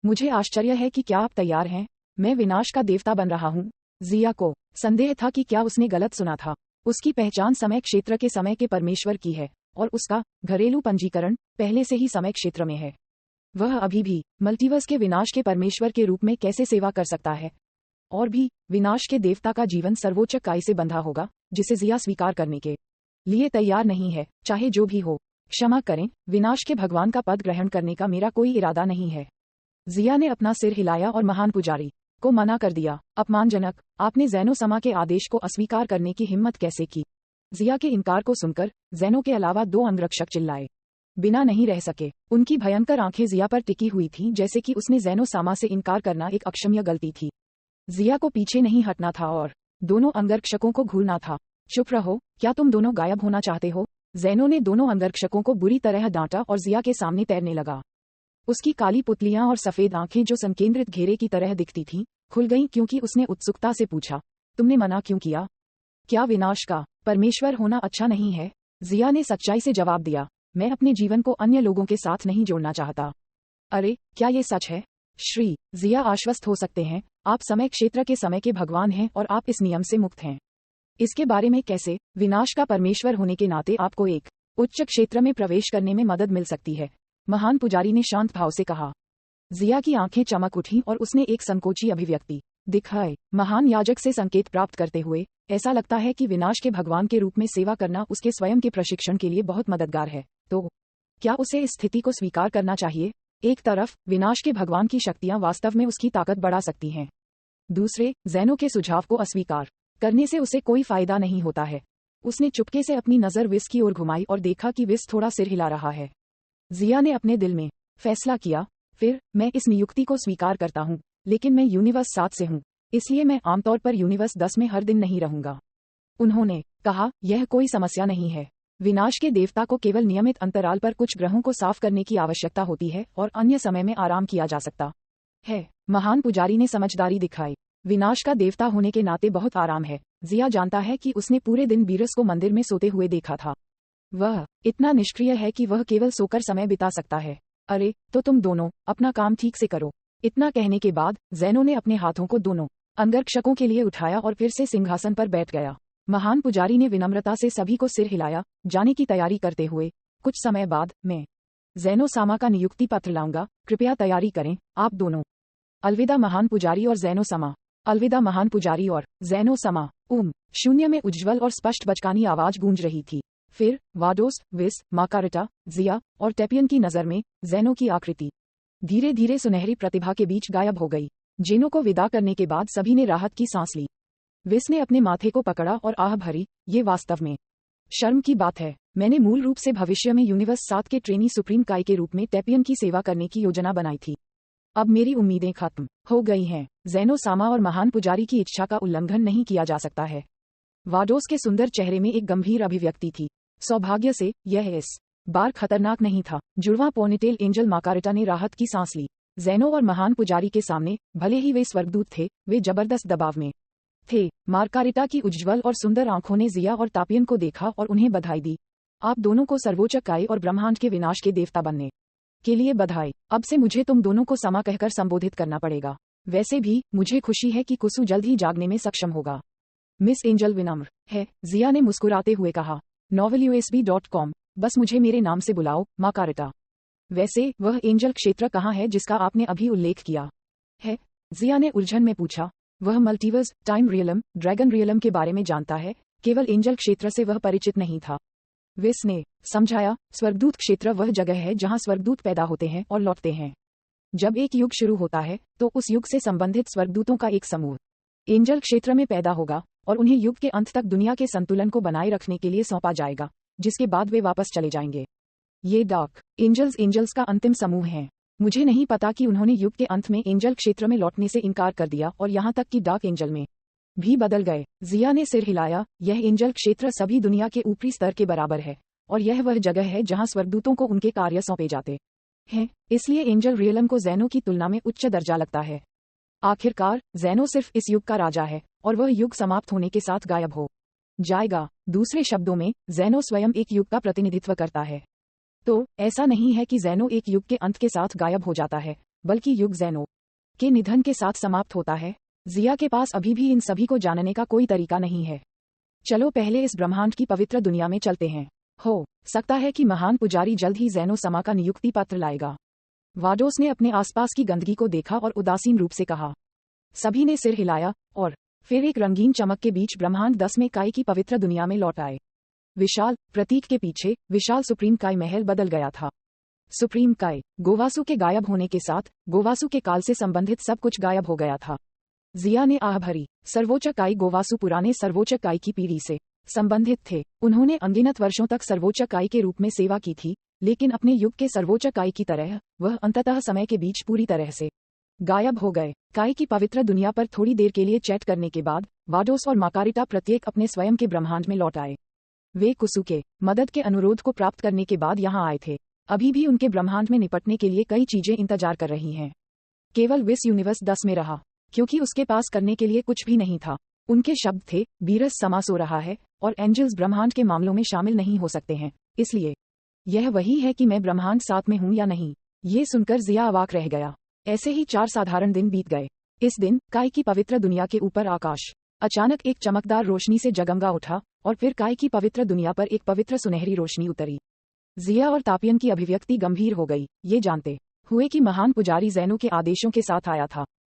मुझे आश्चर्य है कि क्या आप तैयार हैं? मैं विनाश का देवता बन रहा हूँ। जिया को संदेह था कि क्या उसने गलत सुना था। उसकी पहचान समय क्षेत्र के समय के परमेश्वर की है और उसका घरेलू पंजीकरण पहले से ही समय क्षेत्र में है। वह अभी भी मल्टीवर्स के विनाश के परमेश्वर के रूप में कैसे सेवा कर सकता है? और भी विनाश के देवता का जीवन सर्वोच्च काय से बंधा होगा, जिसे जिया स्वीकार करने के लिए तैयार नहीं है, चाहे जो भी हो। क्षमा करें, विनाश के भगवान का पद ग्रहण करने का मेरा कोई इरादा नहीं है। जिया ने अपना सिर हिलाया और महान पुजारी को मना कर दिया। अपमानजनक, आपने ज़ैनो समा के आदेश को अस्वीकार करने की हिम्मत कैसे की? जिया के इनकार को सुनकर ज़ैनो के अलावा 2 अंगरक्षक चिल्लाए। बिना नहीं रह सके। उनकी भयंकर आंखें जिया पर टिकी हुई थीं, जैसे कि उसने ज़ैनो सामा से इनकार करना एक अक्षम्य गलती थी। जिया को पीछे नहीं हटना था और दोनों अंगरक्षकों को घूरना था। चुप रहो, क्या तुम दोनों गायब होना चाहते हो? ज़ैनो ने दोनों अंगरक्षकों को बुरी तरह डांटा और जिया के सामने तैरने लगा। उसकी काली पुतलियां और सफेद आंखें, जो संकेंद्रित घेरे की तरह दिखती थीं, खुल गईं क्योंकि उसने उत्सुकता से पूछा, तुमने मना क्यों किया? क्या विनाश का परमेश्वर होना अच्छा नहीं है? जिया ने सच्चाई से जवाब दिया, मैं अपने जीवन को अन्य लोगों के साथ नहीं जोड़ना चाहता। अरे, क्या ये सच है? श्री जिया आश्वस्त हो सकते हैं, आप समय क्षेत्र के समय के भगवान हैं और आप इस नियम से मुक्त हैं। इसके बारे में कैसे? विनाश का परमेश्वर होने के नाते आपको एक उच्च क्षेत्र में प्रवेश करने में मदद मिल सकती है, महान पुजारी ने शांत भाव से कहा। जिया की आंखें चमक उठीं और उसने एक संकोची अभिव्यक्ति दिखाई। महान याजक से संकेत प्राप्त करते हुए, ऐसा लगता है कि विनाश के भगवान के रूप में सेवा करना उसके स्वयं के प्रशिक्षण के लिए बहुत मददगार है। तो क्या उसे इस स्थिति को स्वीकार करना चाहिए? एक तरफ विनाश के भगवान की शक्तियां वास्तव में उसकी ताकत बढ़ा सकती हैं। दूसरे, ज़ैनो के सुझाव को अस्वीकार करने से उसे कोई फायदा नहीं होता है। उसने चुपके से अपनी नज़र विस की ओर घुमाई और देखा कि विस थोड़ा सिर हिला रहा है। जिया ने अपने दिल में फैसला किया, फिर मैं इस नियुक्ति को स्वीकार करता हूँ, लेकिन मैं यूनिवर्स 7 से हूँ, इसलिए मैं आमतौर पर यूनिवर्स 10 में हर दिन नहीं रहूंगा। उन्होंने कहा, यह कोई समस्या नहीं है। विनाश के देवता को केवल नियमित अंतराल पर कुछ ग्रहों को साफ करने की आवश्यकता होती है और अन्य समय में आराम किया जा सकता है। महान पुजारी ने समझदारी दिखाई। विनाश का देवता होने के नाते बहुत आराम है। जिया जानता है कि उसने पूरे दिन बीरस को मंदिर में सोते हुए देखा था। वह इतना निष्क्रिय है कि वह केवल सोकर समय बिता सकता है। अरे, तो तुम दोनों अपना काम ठीक से करो। इतना कहने के बाद ज़ैनो ने अपने हाथों को दोनों अंगरक्षकों के लिए उठाया और फिर से सिंहासन पर बैठ गया। महान पुजारी ने विनम्रता से सभी को सिर हिलाया, जाने की तैयारी करते हुए। कुछ समय बाद मैं ज़ैनो सामा का नियुक्ति पत्र लाऊंगा, कृपया तैयारी करें, आप दोनों। अलविदा महान पुजारी और ज़ैनो सामा। अलविदा महान पुजारी और ज़ैनो सामा। शून्य में उज्ज्वल और स्पष्ट बचकानी आवाज गूंज रही थी। फिर वाडोस, विस, माकारिटा, जिया और टेपियन की नजर में ज़ैनो की आकृति धीरे धीरे सुनहरी प्रतिभा के बीच गायब हो गई। जेनो को विदा करने के बाद सभी ने राहत की सांस ली। विस ने अपने माथे को पकड़ा और आह भरी, ये वास्तव में शर्म की बात है। मैंने मूल रूप से भविष्य में यूनिवर्स 7 के ट्रेनी सुप्रीम काय के रूप में टेपियन की सेवा करने की योजना बनाई थी। अब मेरी उम्मीदें खत्म हो गई हैं। ज़ैनो सामा और महान पुजारी की इच्छा का उल्लंघन नहीं किया जा सकता है। वाडोस के सुंदर चेहरे में एक गंभीर अभिव्यक्ति थी। सौभाग्य से यह इस बार खतरनाक नहीं था। जुड़वा पोनीटेल एंजल माकारिटा ने राहत की सांस ली। ज़ैनो और महान पुजारी के सामने भले ही वे स्वर्गदूत थे, वे जबरदस्त दबाव में थे। मार्कारिटा की उज्ज्वल और सुंदर आंखों ने जिया और तापियन को देखा और उन्हें बधाई दी। आप दोनों को सर्वोच्च काय और ब्रह्मांड के विनाश के देवता बनने के लिए बधाई। अब से मुझे तुम दोनों को समा कहकर संबोधित करना पड़ेगा। वैसे भी मुझे खुशी है कि कुसु जल्द ही जागने में सक्षम होगा। मिस एंजल विनम्र है, जिया ने मुस्कुराते हुए कहा। novelUSB.com, बस मुझे मेरे नाम से बुलाओ, माकारिटा। वैसे वह एंजल क्षेत्र कहाँ है जिसका आपने अभी उल्लेख किया है? जिया ने उलझन में पूछा। वह multiverse, time realm, dragon realm के बारे में जानता है, केवल एंजल क्षेत्र से वह परिचित नहीं था। विस ने समझाया, स्वर्गदूत क्षेत्र वह जगह है जहां स्वर्गदूत पैदा होते हैं और लौटते हैं। जब एक युग शुरू होता है तो उस युग से संबंधित स्वर्गदूतों का एक समूह एंजल क्षेत्र में पैदा होगा और उन्हें युग के अंत तक दुनिया के संतुलन को बनाए रखने के लिए सौंपा जाएगा, जिसके बाद वे वापस चले जाएंगे। ये डार्क एंजल्स का अंतिम समूह है। मुझे नहीं पता कि उन्होंने युग के अंत में एंजल क्षेत्र में लौटने से इनकार कर दिया और यहाँ तक कि डार्क एंजल में भी बदल गए। जिया ने सिर हिलाया। यह एंजल क्षेत्र सभी दुनिया के ऊपरी स्तर के बराबर है और यह वह जगह है जहाँ स्वर्गदूतों को उनके कार्य सौंपे जाते हैं। इसलिए एंजल रियलम को ज़ैनो की तुलना में उच्च दर्जा लगता है। आखिरकार ज़ैनो सिर्फ इस युग का राजा है और वह युग समाप्त होने के साथ गायब हो जाएगा। दूसरे शब्दों में, ज़ेनो स्वयं एक युग का प्रतिनिधित्व करता है। तो ऐसा नहीं है कि ज़ेनो एक युग के अंत के साथ गायब हो जाता है, बल्कि युग ज़ेनो के निधन के साथ समाप्त होता है। जिया के पास अभी भी इन सभी को जानने का कोई तरीका नहीं है। चलो पहले इस ब्रह्मांड की पवित्र दुनिया में चलते हैं। हो सकता है कि महान पुजारी जल्द ही ज़ेनो समा का नियुक्ति पत्र लाएगा। वाडोस ने अपने आसपास की गंदगी को देखा और उदासीन रूप से कहा। सभी ने सिर हिलाया और फिर एक रंगीन चमक के बीच ब्रह्मांड 10 में काई की पवित्र दुनिया में लौट आए। विशाल प्रतीक के पीछे विशाल सुप्रीम काई महल बदल गया था। सुप्रीम काई गोवासु के गायब होने के साथ गोवासु के काल से संबंधित सब कुछ गायब हो गया था। जिया ने आह भरी। सर्वोच्च काई गोवासु पुराने सर्वोच्च काई की पीढ़ी से संबंधित थे। उन्होंने अनगिनत वर्षों तक सर्वोच्च काई के रूप में सेवा की थी, लेकिन अपने युग के सर्वोच्च काई की तरह वह अंततः समय के बीच पूरी तरह से गायब हो गए। काई की पवित्र दुनिया पर थोड़ी देर के लिए चैट करने के बाद वाडोस और माकारिटा प्रत्येक अपने स्वयं के ब्रह्मांड में लौट आए। वे कुसु के मदद के अनुरोध को प्राप्त करने के बाद यहाँ आए थे। अभी भी उनके ब्रह्मांड में निपटने के लिए कई चीजें इंतजार कर रही हैं। केवल विस यूनिवर्स 10 में रहा, क्योंकि उसके पास करने के लिए कुछ भी नहीं था। उनके शब्द थे, बीरस समा सो रहा है और एंजल्स ब्रह्मांड के मामलों में शामिल नहीं हो सकते हैं, इसलिए यह वही है कि मैं ब्रह्मांड 7 में हूँ या नहीं। ये सुनकर जिया अवाक रह गया। ऐसे ही 4 साधारण दिन बीत गए। इस दिन काई की पवित्र दुनिया के ऊपर आकाश अचानक एक चमकदार रोशनी से जगमगा उठा और फिर काई की पवित्र दुनिया पर एक पवित्र सुनहरी रोशनी उतरी। जिया और तापियन की अभिव्यक्ति गंभीर हो गई, ये जानते हुए कि महान पुजारी ज़ेनो के आदेशों के साथ आया था।